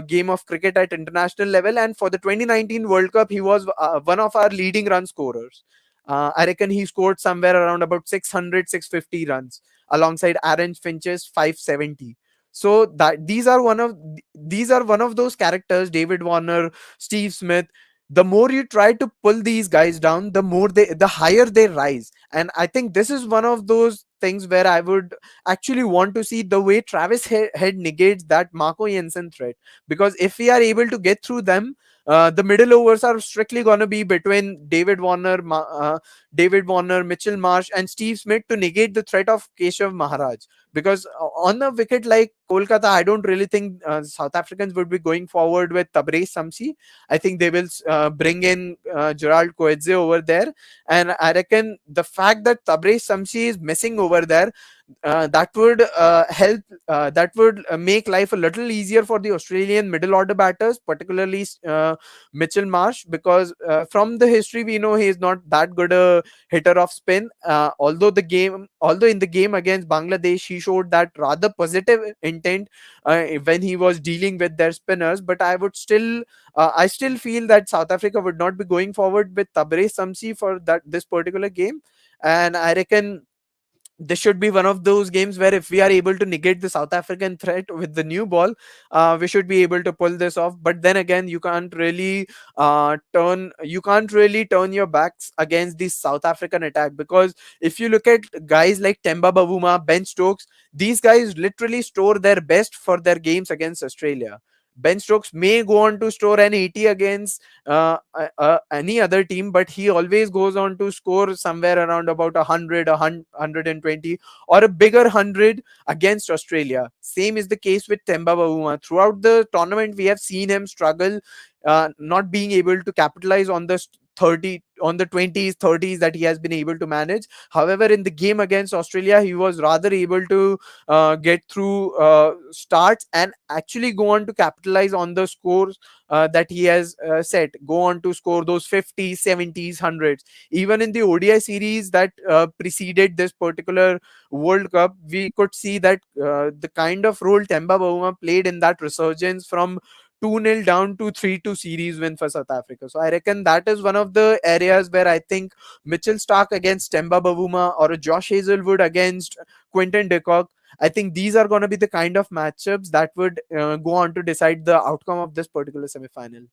game of cricket at international level, and for the 2019 World Cup he was one of our leading run scorers. I reckon he scored somewhere around about 600, 650 runs alongside Aaron Finch's 570. So that these are one of those characters, David Warner, Steve Smith. The more you try to pull these guys down, the higher they rise. And I think this is one of those things where I would actually want to see the way Travis Head negates that Marco Jensen threat. Because if we are able to get through them, the middle overs are strictly going to be between David Warner, Mitchell Marsh, and Steve Smith to negate the threat of Keshav Maharaj. Because on a wicket like Kolkata, I don't really think South Africans would be going forward with Tabraiz Samsi. I think they will bring in Gerald Coetzee over there. And I reckon the fact that Tabraiz Samsi is missing over there, that would help, that would make life a little easier for the Australian middle order batters, particularly Mitchell Marsh, because from the history we know he is not that good a hitter of spin. Although in the game against Bangladesh he showed that rather positive intent when he was dealing with their spinners, but I still feel that South Africa would not be going forward with Tabraiz Samsi for this particular game. And I reckon this should be one of those games where if we are able to negate the South African threat with the new ball, we should be able to pull this off. But then again, you can't really turn your backs against the South African attack, because if you look at guys like Temba Bavuma, Ben Stokes, these guys literally store their best for their games against Australia. Ben Stokes may go on to score an 80 against any other team, but he always goes on to score somewhere around about 100, 120, or a bigger 100 against Australia. Same is the case with Temba Bavuma. Throughout the tournament, we have seen him struggle, not being able to capitalize on the 20s 30s that he has been able to manage. However, in the game against Australia, he was rather able to get through starts and actually go on to capitalize on the scores that he has set, go on to score those 50s, 70s, 100s. Even in the ODI series that preceded this particular World Cup, we could see that the kind of role Temba Bavuma played in that resurgence from 2-0 down to 3-2 series win for South Africa. So I reckon that is one of the areas where I think Mitchell Stark against Temba Bavuma or a Josh Hazelwood against Quinton de Kock, I think these are going to be the kind of matchups that would go on to decide the outcome of this particular semi-final.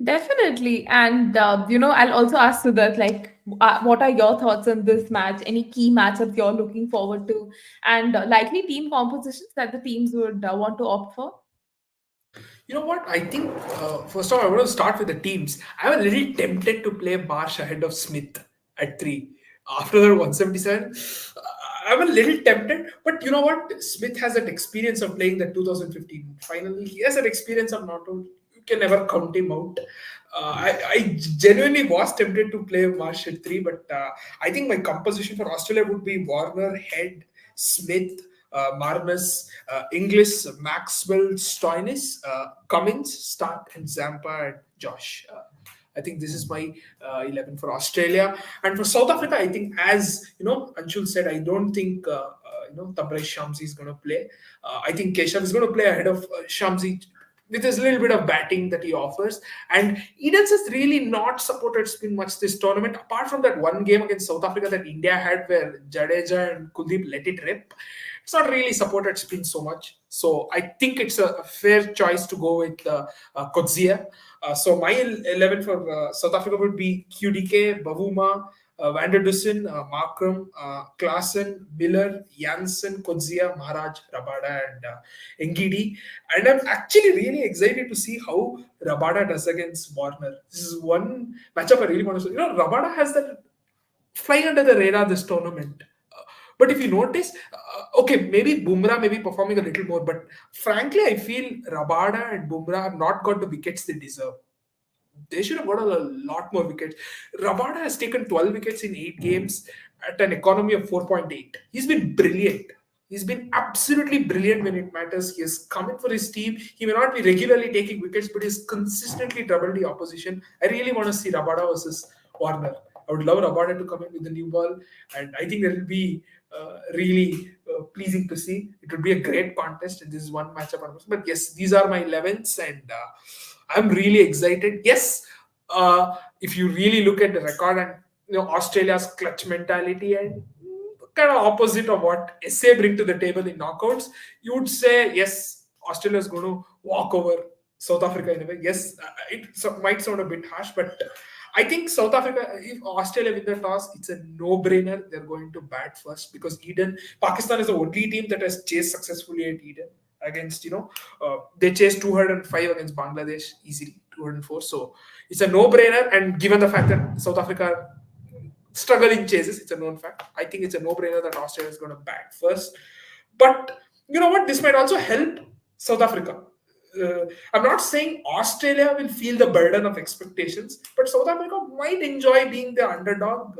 Definitely. And, I'll also ask Siddharth, like, what are your thoughts on this match? Any key matchups you're looking forward to? And likely team compositions that the teams would want to opt for? You know what? I think first of all, I want to start with the teams. I'm a little tempted to play Marsh ahead of Smith at three. After the 177, I'm a little tempted. But you know what? Smith has that experience of playing the 2015 final. He has that experience of not out. You can never count him out. I genuinely was tempted to play Marsh at three, but I think my composition for Australia would be Warner, Head, Smith, Marnus, Inglis, Maxwell, Stoinis, Cummins, Stark, and Zampa and Josh. I think this is my 11 for Australia. And for South Africa, I think, as Anshul said, I don't think Tabraiz Shamsi is going to play. I think Keshav is going to play ahead of Shamsi with his little bit of batting that he offers. And Edens has really not supported spin much this tournament, apart from that one game against South Africa that India had where Jadeja and Kuldeep let it rip. It's not really supported spin so much. So I think it's a fair choice to go with Coetzee. So my 11 for South Africa would be QDK, Bavuma, Van der Dussen, Markram, Klaassen, Miller, Janssen, Coetzee, Maharaj, Rabada, and Ngidi. And I'm actually really excited to see how Rabada does against Warner. This is one matchup I really want to see. Rabada has that flying under the radar this tournament. But if you notice, okay, maybe Bumrah may be performing a little more, but frankly, I feel Rabada and Bumrah have not got the wickets they deserve. They should have got a lot more wickets. Rabada has taken 12 wickets in 8 games at an economy of 4.8. He's been brilliant. He's been absolutely brilliant when it matters. He has come in for his team. He may not be regularly taking wickets, but he's consistently troubled the opposition. I really want to see Rabada versus Warner. I would love Rabada to come in with the new ball, and I think that will be really pleasing to see. It would be a great contest, and this is one matchup. But yes, these are my 11s, and I'm really excited. Yes, if you really look at the record and Australia's clutch mentality and kind of opposite of what SA bring to the table in knockouts, you would say yes, Australia is going to walk over South Africa in a way. Yes, might sound a bit harsh, but I think South Africa, if Australia win the toss, it's a no-brainer. They're going to bat first because Pakistan is the only team that has chased successfully at Eden against, they chased 205 against Bangladesh easily, 204. So it's a no-brainer. And given the fact that South Africa struggling chases, it's a known fact. I think it's a no-brainer that Australia is going to bat first. But you know what? This might also help South Africa. I'm not saying Australia will feel the burden of expectations, but South Africa might enjoy being the underdog.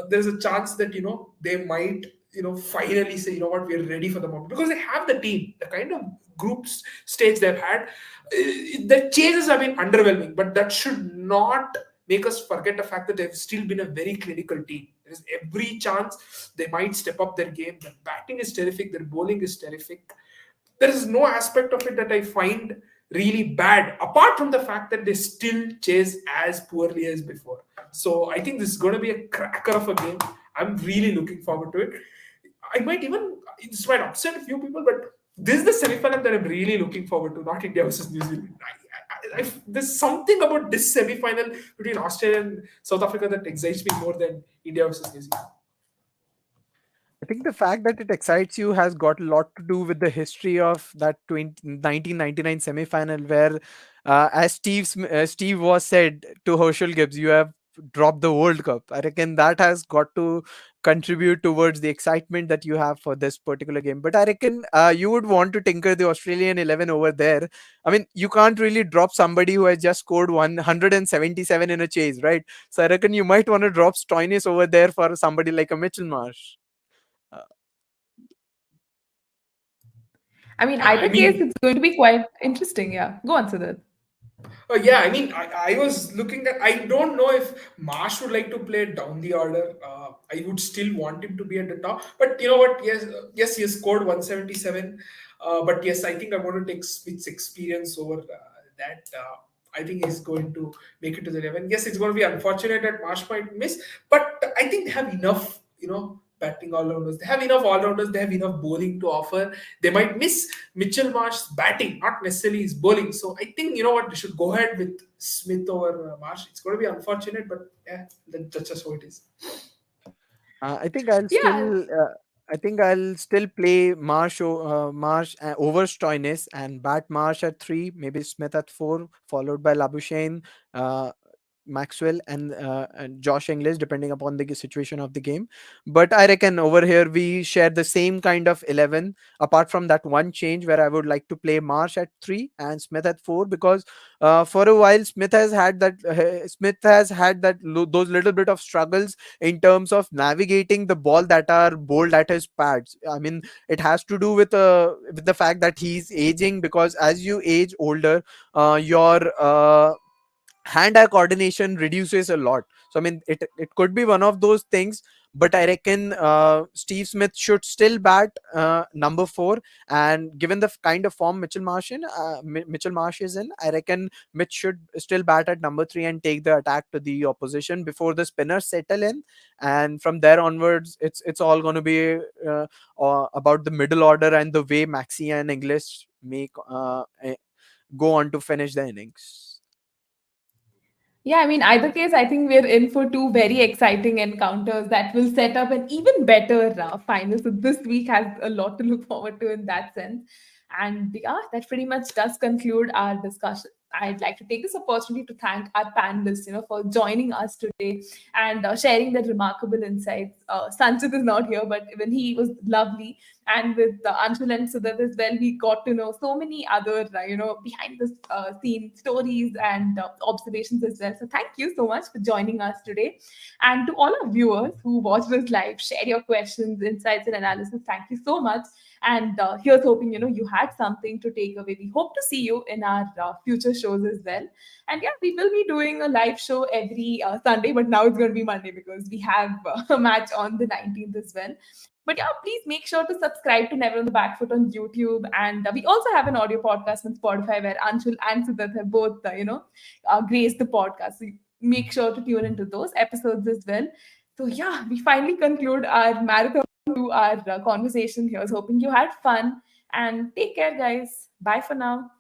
There's a chance that they might finally say, what, we're ready for the moment, because they have the team, the kind of groups stage they've had. The chases have been underwhelming, but that should not make us forget the fact that they've still been a very clinical team. There's every chance they might step up their game. Their batting is terrific, their bowling is terrific. There is no aspect of it that I find really bad, apart from the fact that they still chase as poorly as before. So I think this is going to be a cracker of a game. I'm really looking forward to it. This might upset a few people, but this is the semi-final that I'm really looking forward to, not India versus New Zealand. There's something about this semi-final between Australia and South Africa that excites me more than India versus New Zealand. I think the fact that it excites you has got a lot to do with the history of that 1999 semi-final, where, as Steve was said to Herschel Gibbs, you have dropped the World Cup. I reckon that has got to contribute towards the excitement that you have for this particular game. But I reckon you would want to tinker the Australian 11 over there. I mean, you can't really drop somebody who has just scored 177 in a chase, right? So I reckon you might want to drop Stoinis over there for somebody like a Mitchell Marsh. I mean, either case, it's going to be quite interesting. Yeah. Go on, Siddharth. I was looking at. I don't know if Marsh would like to play down the order. I would still want him to be at the top. But you know what? Yes, he has scored 177. But yes, I think I'm going to take Smith's experience over that. I think he's going to make it to the 11. Yes, it's going to be unfortunate that Marsh might miss, but I think they have enough, batting all-rounders. They have enough all-rounders. They have enough bowling to offer. They might miss Mitchell Marsh's batting, not necessarily his bowling. So I think, you know what, they should go ahead with Smith over Marsh. It's going to be unfortunate, but yeah, that's just how it is. I think I'll Yeah, still. I think I'll still play Marsh over Stoinis and bat Marsh at 3, maybe Smith at 4, followed by Labuschagne, uh, Maxwell, and Josh English, depending upon the situation of the game. But I reckon over here we share the same kind of 11, apart from that one change where I would like to play Marsh at 3 and Smith at 4, because for a while Smith has had those little bit of struggles in terms of navigating the ball that are bowled at his pads. I mean, it has to do with the fact that he's aging, because as you age older, your hand-eye coordination reduces a lot. So I mean, it could be one of those things. But I reckon Steve Smith should still bat number 4, and given the kind of form Mitchell Marsh is in, I reckon Mitch should still bat at number 3 and take the attack to the opposition before the spinners settle in. And from there onwards, it's all going to be about the middle order and the way Maxi and English go on to finish the innings. yeah, I mean, either case, I think we're in for two very exciting encounters that will set up an even better final. So this week has a lot to look forward to in that sense. And yeah, that pretty much does conclude our discussion. I'd like to take this opportunity to thank our panelists, for joining us today and sharing their remarkable insights. Sanchit is not here, but even he was lovely. And with Anshul and Sudat as well, we got to know so many other, behind the scene stories and observations as well. So thank you so much for joining us today. And to all our viewers who watch this live, share your questions, insights, and analysis. Thank you so much. And here's hoping, you had something to take away. We hope to see you in our future shows as well. And yeah, we will be doing a live show every Sunday, but now it's going to be Monday because we have a match on the 19th as well. But yeah, please make sure to subscribe to Never on the Backfoot on YouTube. And we also have an audio podcast on Spotify where Anshul and Siddharth have both, graced the podcast. So make sure to tune into those episodes as well. So yeah, we finally conclude our marathon to our conversation here. So hoping you had fun and take care, guys. Bye for now.